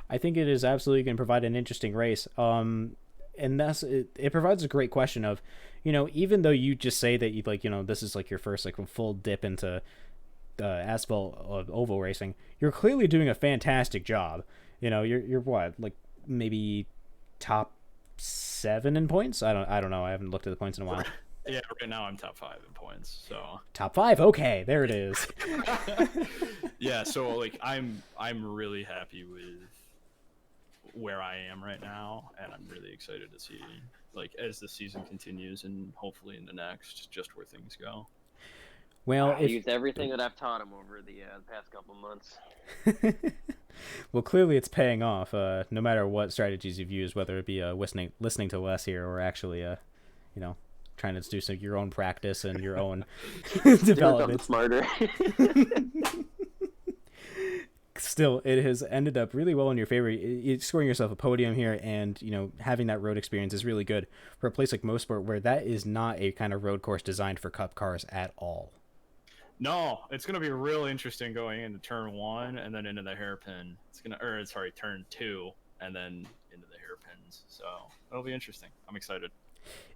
I think it is absolutely going to provide an interesting race. And that's it provides a great question of, even though you just say that you this is your first full dip into asphalt oval racing, you're clearly doing a fantastic job. You're what, maybe top 7 in points? I don't know. I haven't looked at the points in a while.
Yeah, right now I'm top 5 in points. So
top 5. Okay, there it is.
Yeah, so I'm really happy with where I am right now, and I'm really excited to see as the season continues and hopefully in the next, just where things go.
Well,
I used everything that I've taught him over the past couple months.
Well, clearly it's paying off. No matter what strategies you've used, whether it be listening to less here or actually, trying to do your own practice and your own development.
Smarter.
still, it has ended up really well in your favor. It's scoring yourself a podium here, and having that road experience is really good for a place like Mosport, where that is not a kind of road course designed for Cup cars at all.
No, it's gonna be real interesting going into turn 1 and then into the hairpin. Turn 2 and then into the hairpins. So it'll be interesting. I'm excited.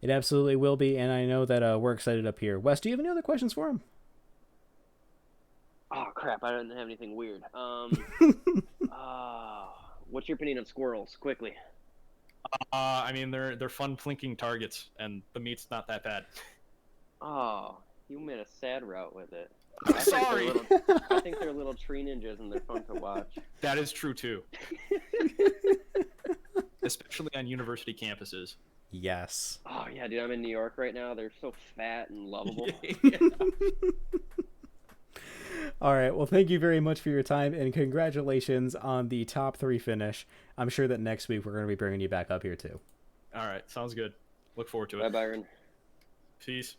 It absolutely will be, and I know that we're excited up here. Wes, do you have any other questions for him?
Oh crap! I don't have anything weird. What's your opinion of squirrels? Quickly.
I mean, they're fun plinking targets, and the meat's not that bad.
Oh, you made a sad route with it.
Sorry.
I think they're little tree ninjas, and they're fun to watch.
That is true too. Especially on university campuses.
Yes.
Oh yeah, dude, I'm in New York right now. They're so fat and lovable.
Yeah.
All right. Well, thank you very much for your time, and congratulations on the top 3 finish. I'm sure that next week we're going to be bringing you back up here too.
All right, sounds good. Look forward to it.
Bye, Byron.
Peace.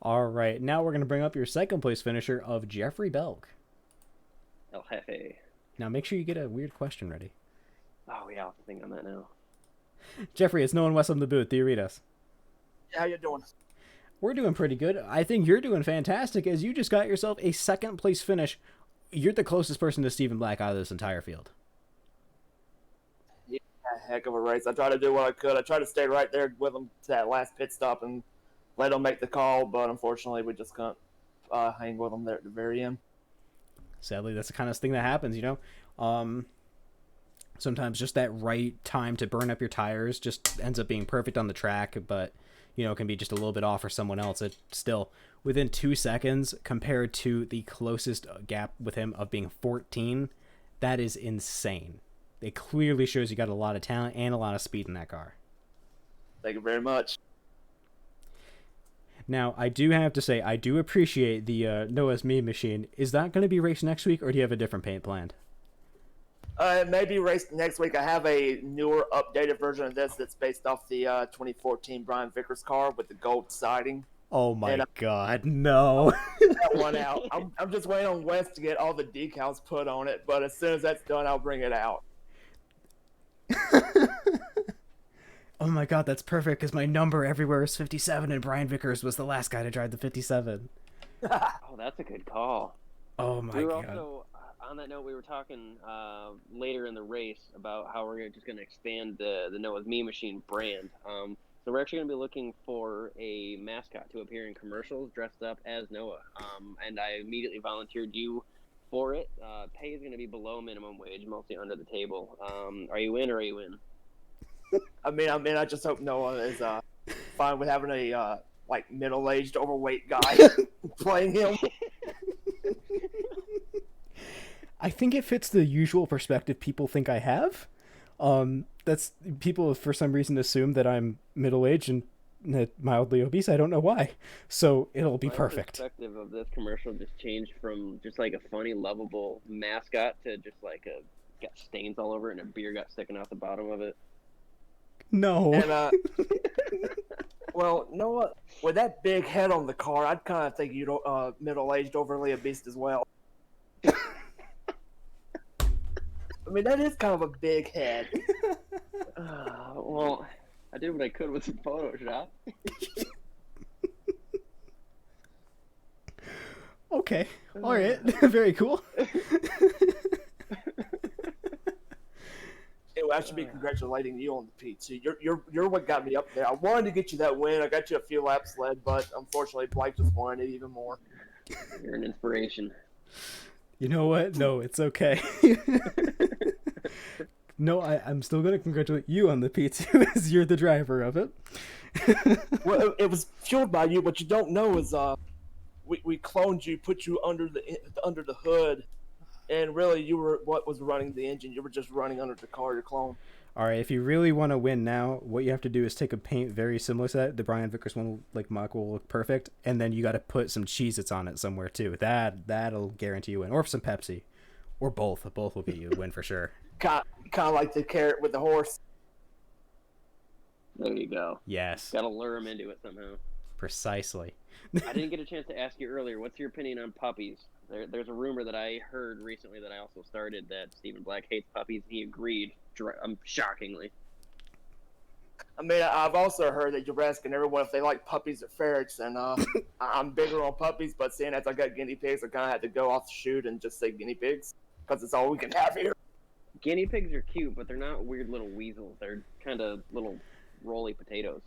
All right. Now we're going to bring up your second place finisher of Jeffrey Belk.
El Jefe.
Now make sure you get a weird question ready.
Oh yeah, I'll have to think on that now.
Jeffrey, it's Nolan West on the booth. Do you read us?
How you doing?
We're doing pretty good. I think you're doing fantastic, as you just got yourself a second place finish. You're the closest person to Stephen Black out of this entire field.
Yeah, heck of a race. I tried to do what I could. I tried to stay right there with him to that last pit stop and let him make the call, but unfortunately we just couldn't hang with him there at the very end.
Sadly, that's the kind of thing that happens, Sometimes just that right time to burn up your tires just ends up being perfect on the track, but it can be just a little bit off for someone else. It's still within 2 seconds compared to the closest gap with him of being 14. That is insane. It clearly shows you got a lot of talent and a lot of speed in that car.
Thank you very much.
Now, I do have to say, I do appreciate the Noah's Meme machine. Is that going to be raced next week, or do you have a different paint planned?
Maybe race next week. I have a newer, updated version of this that's based off the 2014 Brian Vickers car with the gold siding.
Oh my God, no.
That one out. I'm just waiting on Wes to get all the decals put on it, but as soon as that's done, I'll bring it out.
Oh my God, that's perfect, because my number everywhere is 57, and Brian Vickers was the last guy to drive the 57.
Oh, that's a good call.
Oh my God.
Also, on that note, we were talking later in the race about how we're just going to expand the Noah's Meme Machine brand. So we're actually going to be looking for a mascot to appear in commercials dressed up as Noah. And I immediately volunteered you for it. Pay is going to be below minimum wage, mostly under the table. Are you in or are you in?
I mean, I just hope Noah is fine with having a middle-aged, overweight guy playing him.
I think it fits the usual perspective people think I have. That's people for some reason assume that I'm middle-aged and mildly obese. I don't know why. So it'll be perfect.
My perspective of this commercial just changed from just like a funny, lovable mascot to just like got stains all over it and a beer got sticking out the bottom of it.
No.
And, well, Noah, with that big head on the car, I'd kind of think you'd middle-aged, overly obese as well. I mean, that is kind of a big head.
Well, I did what I could with some Photoshop.
Okay. All right. Very cool.
Anyway, I should be congratulating you on the P2. You're what got me up there. I wanted to get you that win. I got you a few laps led, but unfortunately, Blake just wanted it even more.
You're an inspiration.
You know what? No, it's okay. No, I'm still going to congratulate you on the P2 as you're the driver of it.
Well, it was fueled by you. What you don't know is we cloned you, put you under the hood, and really you were what was running the engine. You were just running under the car, your clone.
All right, if you really want to win now, what you have to do is take a paint very similar to that. The Brian Vickers one, like mock, will look perfect, and then you got to put some Cheez-Its on it somewhere too. That'll guarantee you a win, or some Pepsi, or both. Both will get you a win for sure.
Kind of like the carrot with the horse.
There you go.
Yes.
Got to lure him into it somehow.
Precisely.
I didn't get a chance to ask you earlier. What's your opinion on puppies? There's a rumor that I heard recently that I also started that Stephen Black hates puppies, and he agreed, shockingly.
I mean, I've also heard that you're asking everyone if they like puppies or ferrets, and I'm bigger on puppies, but seeing as I got guinea pigs, I kind of had to go off the chute and just say guinea pigs, because it's all we can have here.
Guinea pigs are cute, but they're not weird little weasels. They're kind of little roly potatoes.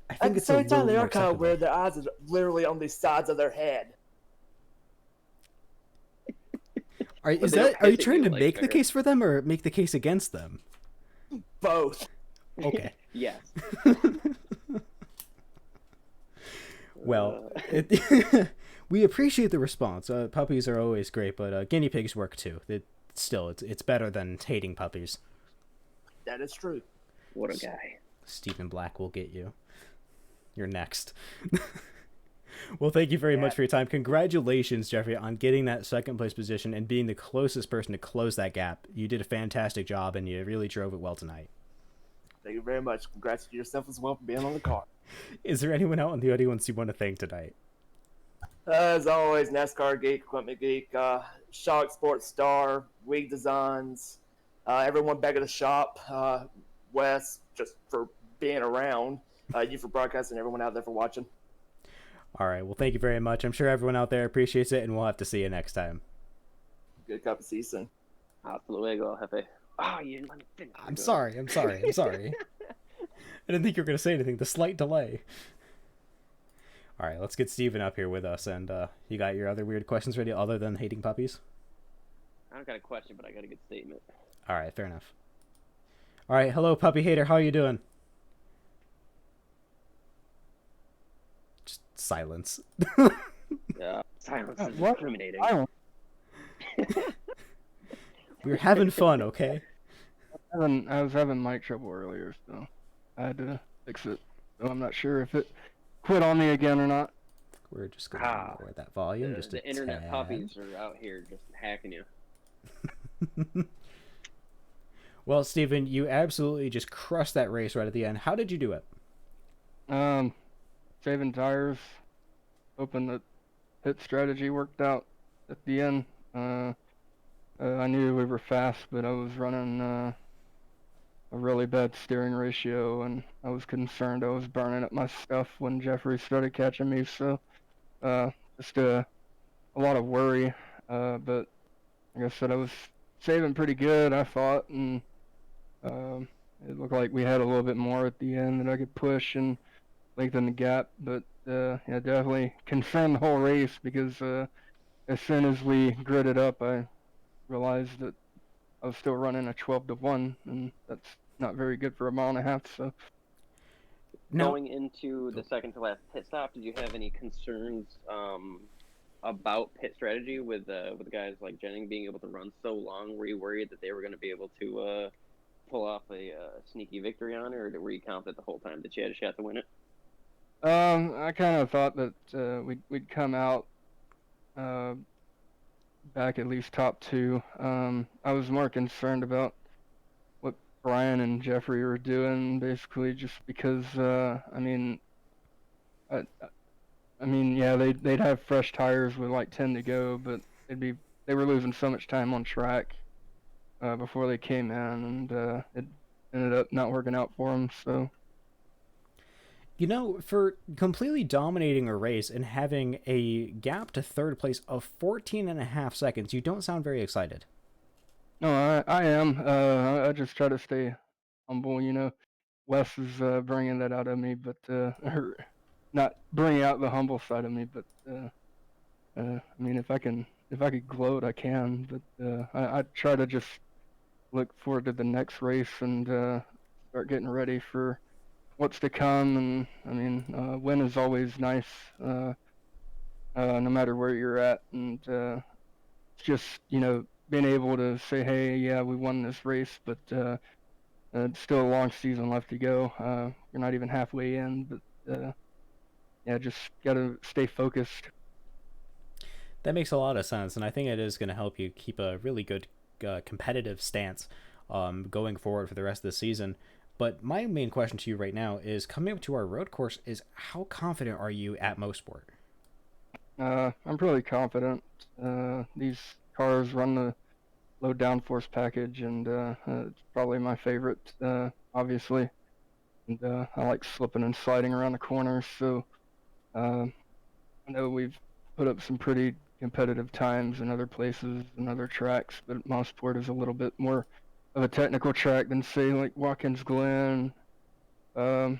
I
At
think
the
it's a
same time,
little
they
more
are kind of
acceptable.
weird. Their eyes are literally on the sides of their head.
Are you
they don't
trying
piss
to
at you like
make the
ferrets.
case for them or make the case against them?
Both.
Okay.
Yes.
Well, we appreciate the response. Puppies are always great, but guinea pigs work too. It's better than hating puppies.
That is true.
What a guy.
Stephen Black will get you. You're next. Well, thank you very much for your time. Congratulations, Jeffrey, on getting that second place position and being the closest person to close that gap. You did a fantastic job, and you really drove it well tonight.
Thank you very much. Congrats to yourself as well for being on the car.
Is there anyone out in the audience you want to thank tonight?
As always, NASCAR Geek, Equipment Geek, Shock Sports Star, Wig Designs, everyone back at the shop, Wes, just for being around, you for broadcasting, everyone out there for watching.
All right. Well, thank you very much. I'm sure everyone out there appreciates it, and we'll have to see you next time.
Good cup of season.
Hasta luego, jefe. Oh, you didn't let me finish.
I'm sorry. I didn't think you were going to say anything. The slight delay. All right, let's get Steven up here with us. And you got your other weird questions ready other than hating puppies?
I don't got a question, but I got a good statement.
All right, fair enough. All right, hello, puppy hater. How are you doing? Just silence.
Silence is
What?
discriminating.
We're having fun, okay?
I was having mic trouble earlier, so I had to fix it. So I'm not sure if it quit on me again or not.
We're just going to lower that volume just a
The internet
tad.
puppies are out here just hacking you.
Well, Steven, you absolutely just crushed that race right at the end. How did you do it?
Saving tires, hoping that pit strategy worked out at the end. I knew we were fast, but I was running a really bad steering ratio, and I was concerned I was burning up my stuff when Jeffrey started catching me. So just a lot of worry. But like I said, I was saving pretty good, I thought, and it looked like we had a little bit more at the end that I could push and lengthen the gap. But yeah, definitely concerned the whole race because as soon as we gridded up, I realized that I was still running a 12-1, and that's not very good for a mile and a half. So
No.
Going into the second to last pit stop, did you have any concerns about pit strategy with guys like Jennings being able to run so long? Were you worried that they were going to be able to pull off a sneaky victory on it, or were you confident the whole time that you had a shot to win it?
I kind of thought that we'd come out back at least top two. I was more concerned about what Brian and Jeffrey were doing, basically, just because I mean, yeah, they'd have fresh tires with like 10 to go, but they were losing so much time on track before they came in, and it ended up not working out for them. So.
You know, for completely dominating a race and having a gap to third place of 14.5 seconds, you don't sound very excited.
No, I am. I just try to stay humble, you know. Wes is bringing that out of me, but or not bringing out the humble side of me, but I mean, if I could gloat, I can. But I try to just look forward to the next race and start getting ready for what's to come. And I mean, win is always nice, no matter where you're at. And it's just, you know, being able to say, hey, yeah, we won this race, but it's still a long season left to go. You're not even halfway in, but yeah, just gotta stay focused.
That makes a lot of sense, and I think it is going to help you keep a really good competitive stance going forward for the rest of the season. But my main question to you right now is, coming up to our road course, is how confident are you at Mosport?
I'm pretty confident. These cars run the low downforce package, and it's probably my favorite, obviously. And I like slipping and sliding around the corners, so I know we've put up some pretty competitive times in other places and other tracks, but Mosport is a little bit more of a technical track than, say, like Watkins Glen,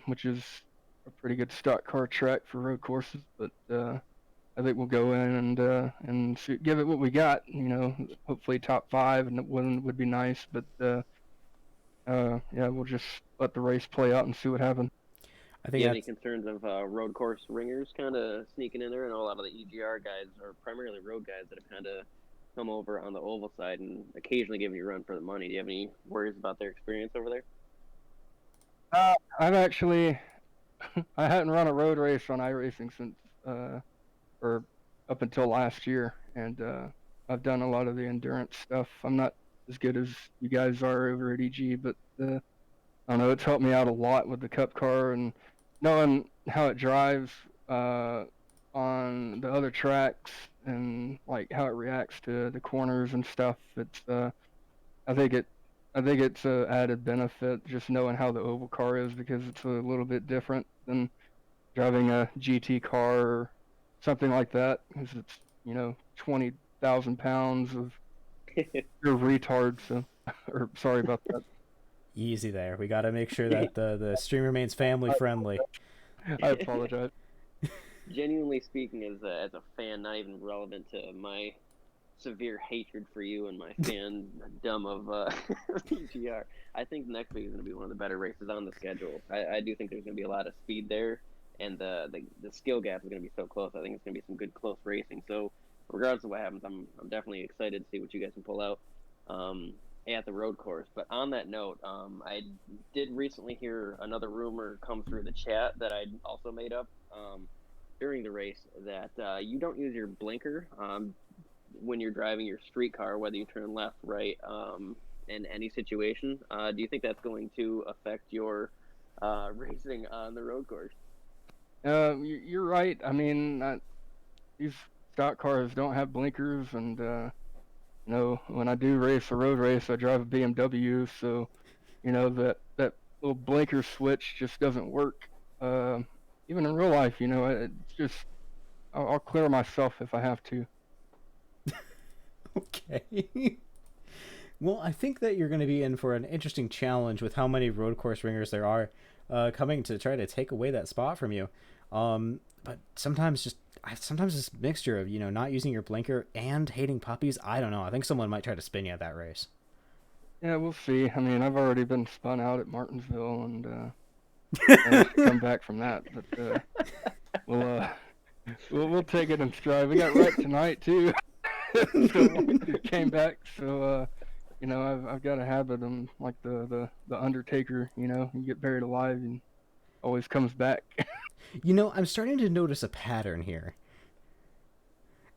which is a pretty good stock car track for road courses. But I think we'll go in and give it what we got. Hopefully top 5 and win would be nice. But yeah, we'll just let the race play out and see what happens.
I
Do
think
you have any
that's
concerns of road course ringers kind of sneaking in there? I know a lot of the EGR guys are primarily road guys that have kind of come over on the oval side and occasionally giving you a run for the money. Do you have any worries about their experience over there?
I've actually I hadn't run a road race on iRacing since or up until last year, and I've done a lot of the endurance stuff. I'm not as good as you guys are over at EG, but I don't know, it's helped me out a lot with the Cup car and knowing how it drives on the other tracks and like how it reacts to the corners and stuff. It's I think it's a added benefit just knowing how the oval car is, because it's a little bit different than driving a GT car or something like that, because it's 20,000 pounds of your retard. So, or sorry about that.
easy there. We got to make sure that the stream remains family friendly.
I apologize.
Genuinely speaking, as a fan, not even relevant to my severe hatred for you and my fandom of PGR, I think next week is going to be one of the better races on the schedule. I do think there's going to be a lot of speed there, and the skill gap is going to be so close. I think it's going to be some good close racing. So regardless of what happens, I'm definitely excited to see what you guys can pull out at the road course. But on that note, I did recently hear another rumor come through the chat that I also made up during the race, that you don't use your blinker when you're driving your street car, whether you turn left, right, in any situation. Do you think that's going to affect your racing on the road course?
You're right. I mean, these stock cars don't have blinkers, and when I do race a road race, I drive a BMW, so that little blinker switch just doesn't work. Even in real life, it's just I'll clear myself if I have to.
Okay. Well, I think that you're going to be in for an interesting challenge with how many road course ringers there are coming to try to take away that spot from you. But sometimes this mixture of, not using your blinker and hating puppies, I don't know. I think someone might try to spin you at that race.
Yeah, we'll see. I mean, I've already been spun out at Martinsville, and come back from that. But we'll take it in stride. We got wrecked tonight too. So came back. So I've got a habit. I'm like the Undertaker. You get buried alive and always comes back.
I'm starting to notice a pattern here.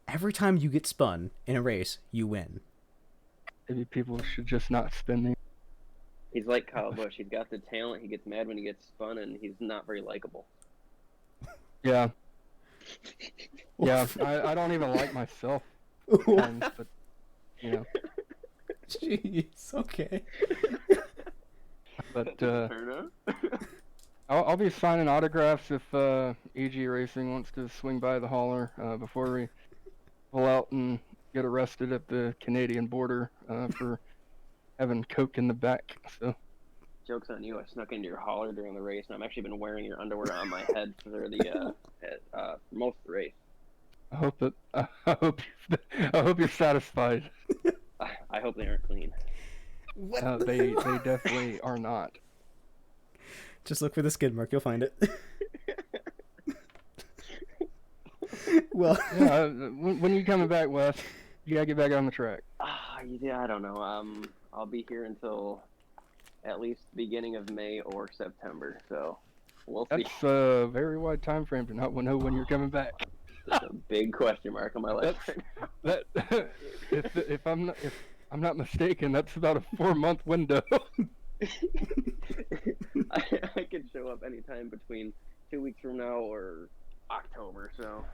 Every time you get spun in a race, you win.
Maybe people should just not spin me.
He's like Kyle Busch. He's got the talent. He gets mad when he gets spun, and he's not very likable.
Yeah. Yeah, I don't even like myself. But,
Jeez, okay.
But I'll be signing autographs if EG Racing wants to swing by the hauler before we pull out and get arrested at the Canadian border for having coke in the back. So
Joke's on you. I snuck into your hauler during the race, and I've actually been wearing your underwear on my head for most of the race.
I hope you're satisfied.
I hope they aren't clean.
They definitely are not.
Just look for the skid mark, you'll find it. Well,
yeah. When you coming back, Wes? You gotta get back on the track.
Yeah, I don't know. I'll be here until at least the beginning of May or September, so we'll see.
That's a very wide time frame to not know when you're coming back.
That's a big question mark on my life.
If I'm not mistaken, that's about a 4-month window.
show up anytime between 2 weeks from now or October. So,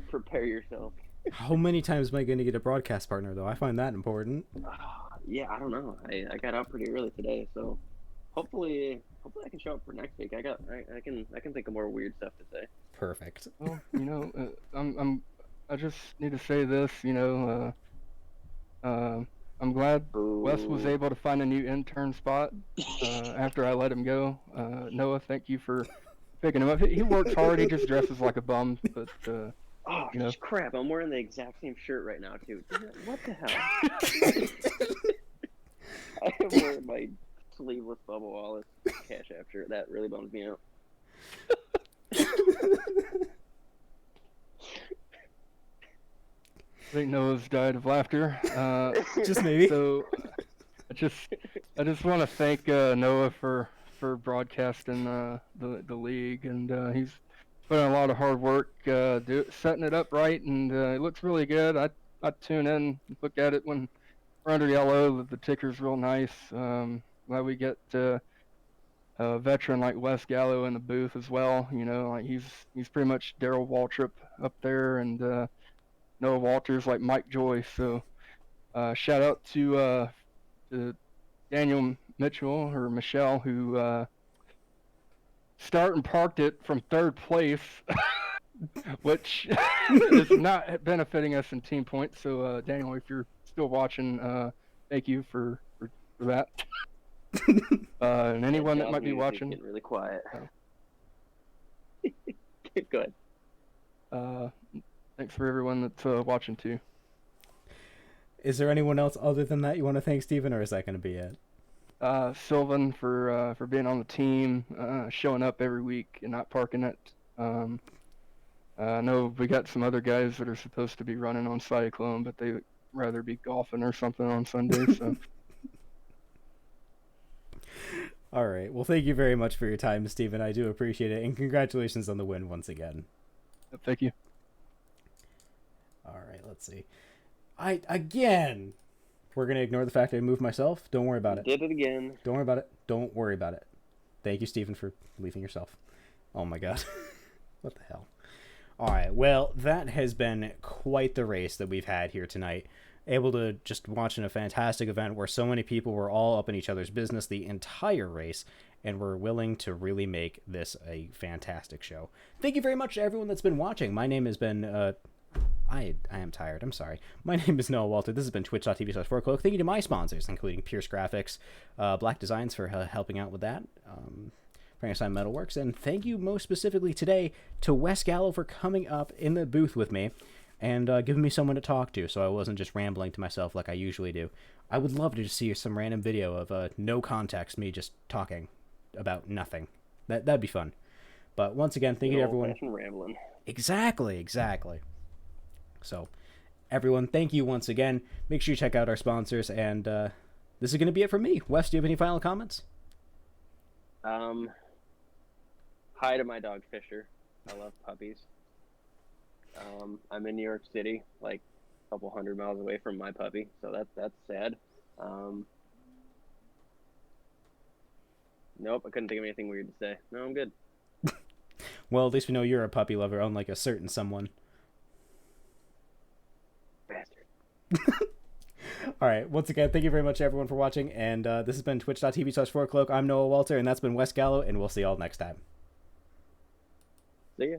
prepare yourself.
How many times am I going to get a broadcast partner, though? I find that important.
Yeah, I don't know. I got out pretty early today, so hopefully I can show up for next week. I can think of more weird stuff to say.
Perfect.
Well, I just need to say this, I'm glad Wes was able to find a new intern spot after I let him go. Noah, thank you for picking him up. He works hard. He just dresses like a bum, but
Crap! I'm wearing the exact same shirt right now too. What the hell? I am wearing my sleeveless Bubba Wallace Cash App shirt. That really bums me out.
I think Noah's died of laughter.
Just maybe.
So, I just want to thank Noah for broadcasting the league, and he's put in a lot of hard work setting it up right, and it looks really good. I tune in, look at it when we're under yellow. The ticker's real nice. Glad we get a veteran like Wes Gallo in the booth as well. Like he's pretty much Darrell Waltrip up there, and Noah Walters like Mike Joyce. So shout out to Daniel Mitchell or Michelle, who start and parked it from third place, which is not benefiting us in team points. So Daniel, if you're still watching, thank you for that. And anyone that might be watching,
getting really quiet.
Oh.
Good.
Thanks for everyone that's watching too.
Is there anyone else other than that you want to thank, Steven, or is that going to be it?
Sylvan for being on the team, showing up every week and not parking it. I know we got some other guys that are supposed to be running on Cyclone, but they would rather be golfing or something on Sunday. So.
All right. Well, thank you very much for your time, Steven. I do appreciate it, and congratulations on the win once again.
Thank you.
All right. Let's see. We're going to ignore the fact I moved myself. Don't worry about it.
Did it again.
Don't worry about it. Don't worry about it. Thank you, Steven, for leaving yourself. Oh, my God. What the hell? All right. Well, that has been quite the race that we've had here tonight. Able to just watch in a fantastic event where so many people were all up in each other's business the entire race and were willing to really make this a fantastic show. Thank you very much to everyone that's been watching. My name has been... I am tired. I'm sorry. My name is Noah Walter. This has been twitch.tv/4cloak. Thank you to my sponsors, including Pierce Graphics, Black Designs for helping out with that, Frankenstein Metalworks, and thank you most specifically today to Wes Gallo for coming up in the booth with me and giving me someone to talk to so I wasn't just rambling to myself like I usually do. I would love to just see some random video of no context, me just talking about nothing. That'd be fun. But once again, thank you to everyone.
Rambling.
Exactly. So, everyone, thank you once again. Make sure you check out our sponsors, and this is going to be it from me. Wes, do you have any final comments?
Hi to my dog Fisher. I love puppies. I'm in New York City, like a couple 100 miles away from my puppy, so that's sad. Nope, I couldn't think of anything weird to say. No, I'm good.
Well, at least we know you're a puppy lover, unlike a certain someone. All right, once again, thank you very much everyone for watching, and this has been twitch.tv/4cloak. I'm Noah Walter, and that's been Wes Gallo, and we'll see y'all next time.
See ya.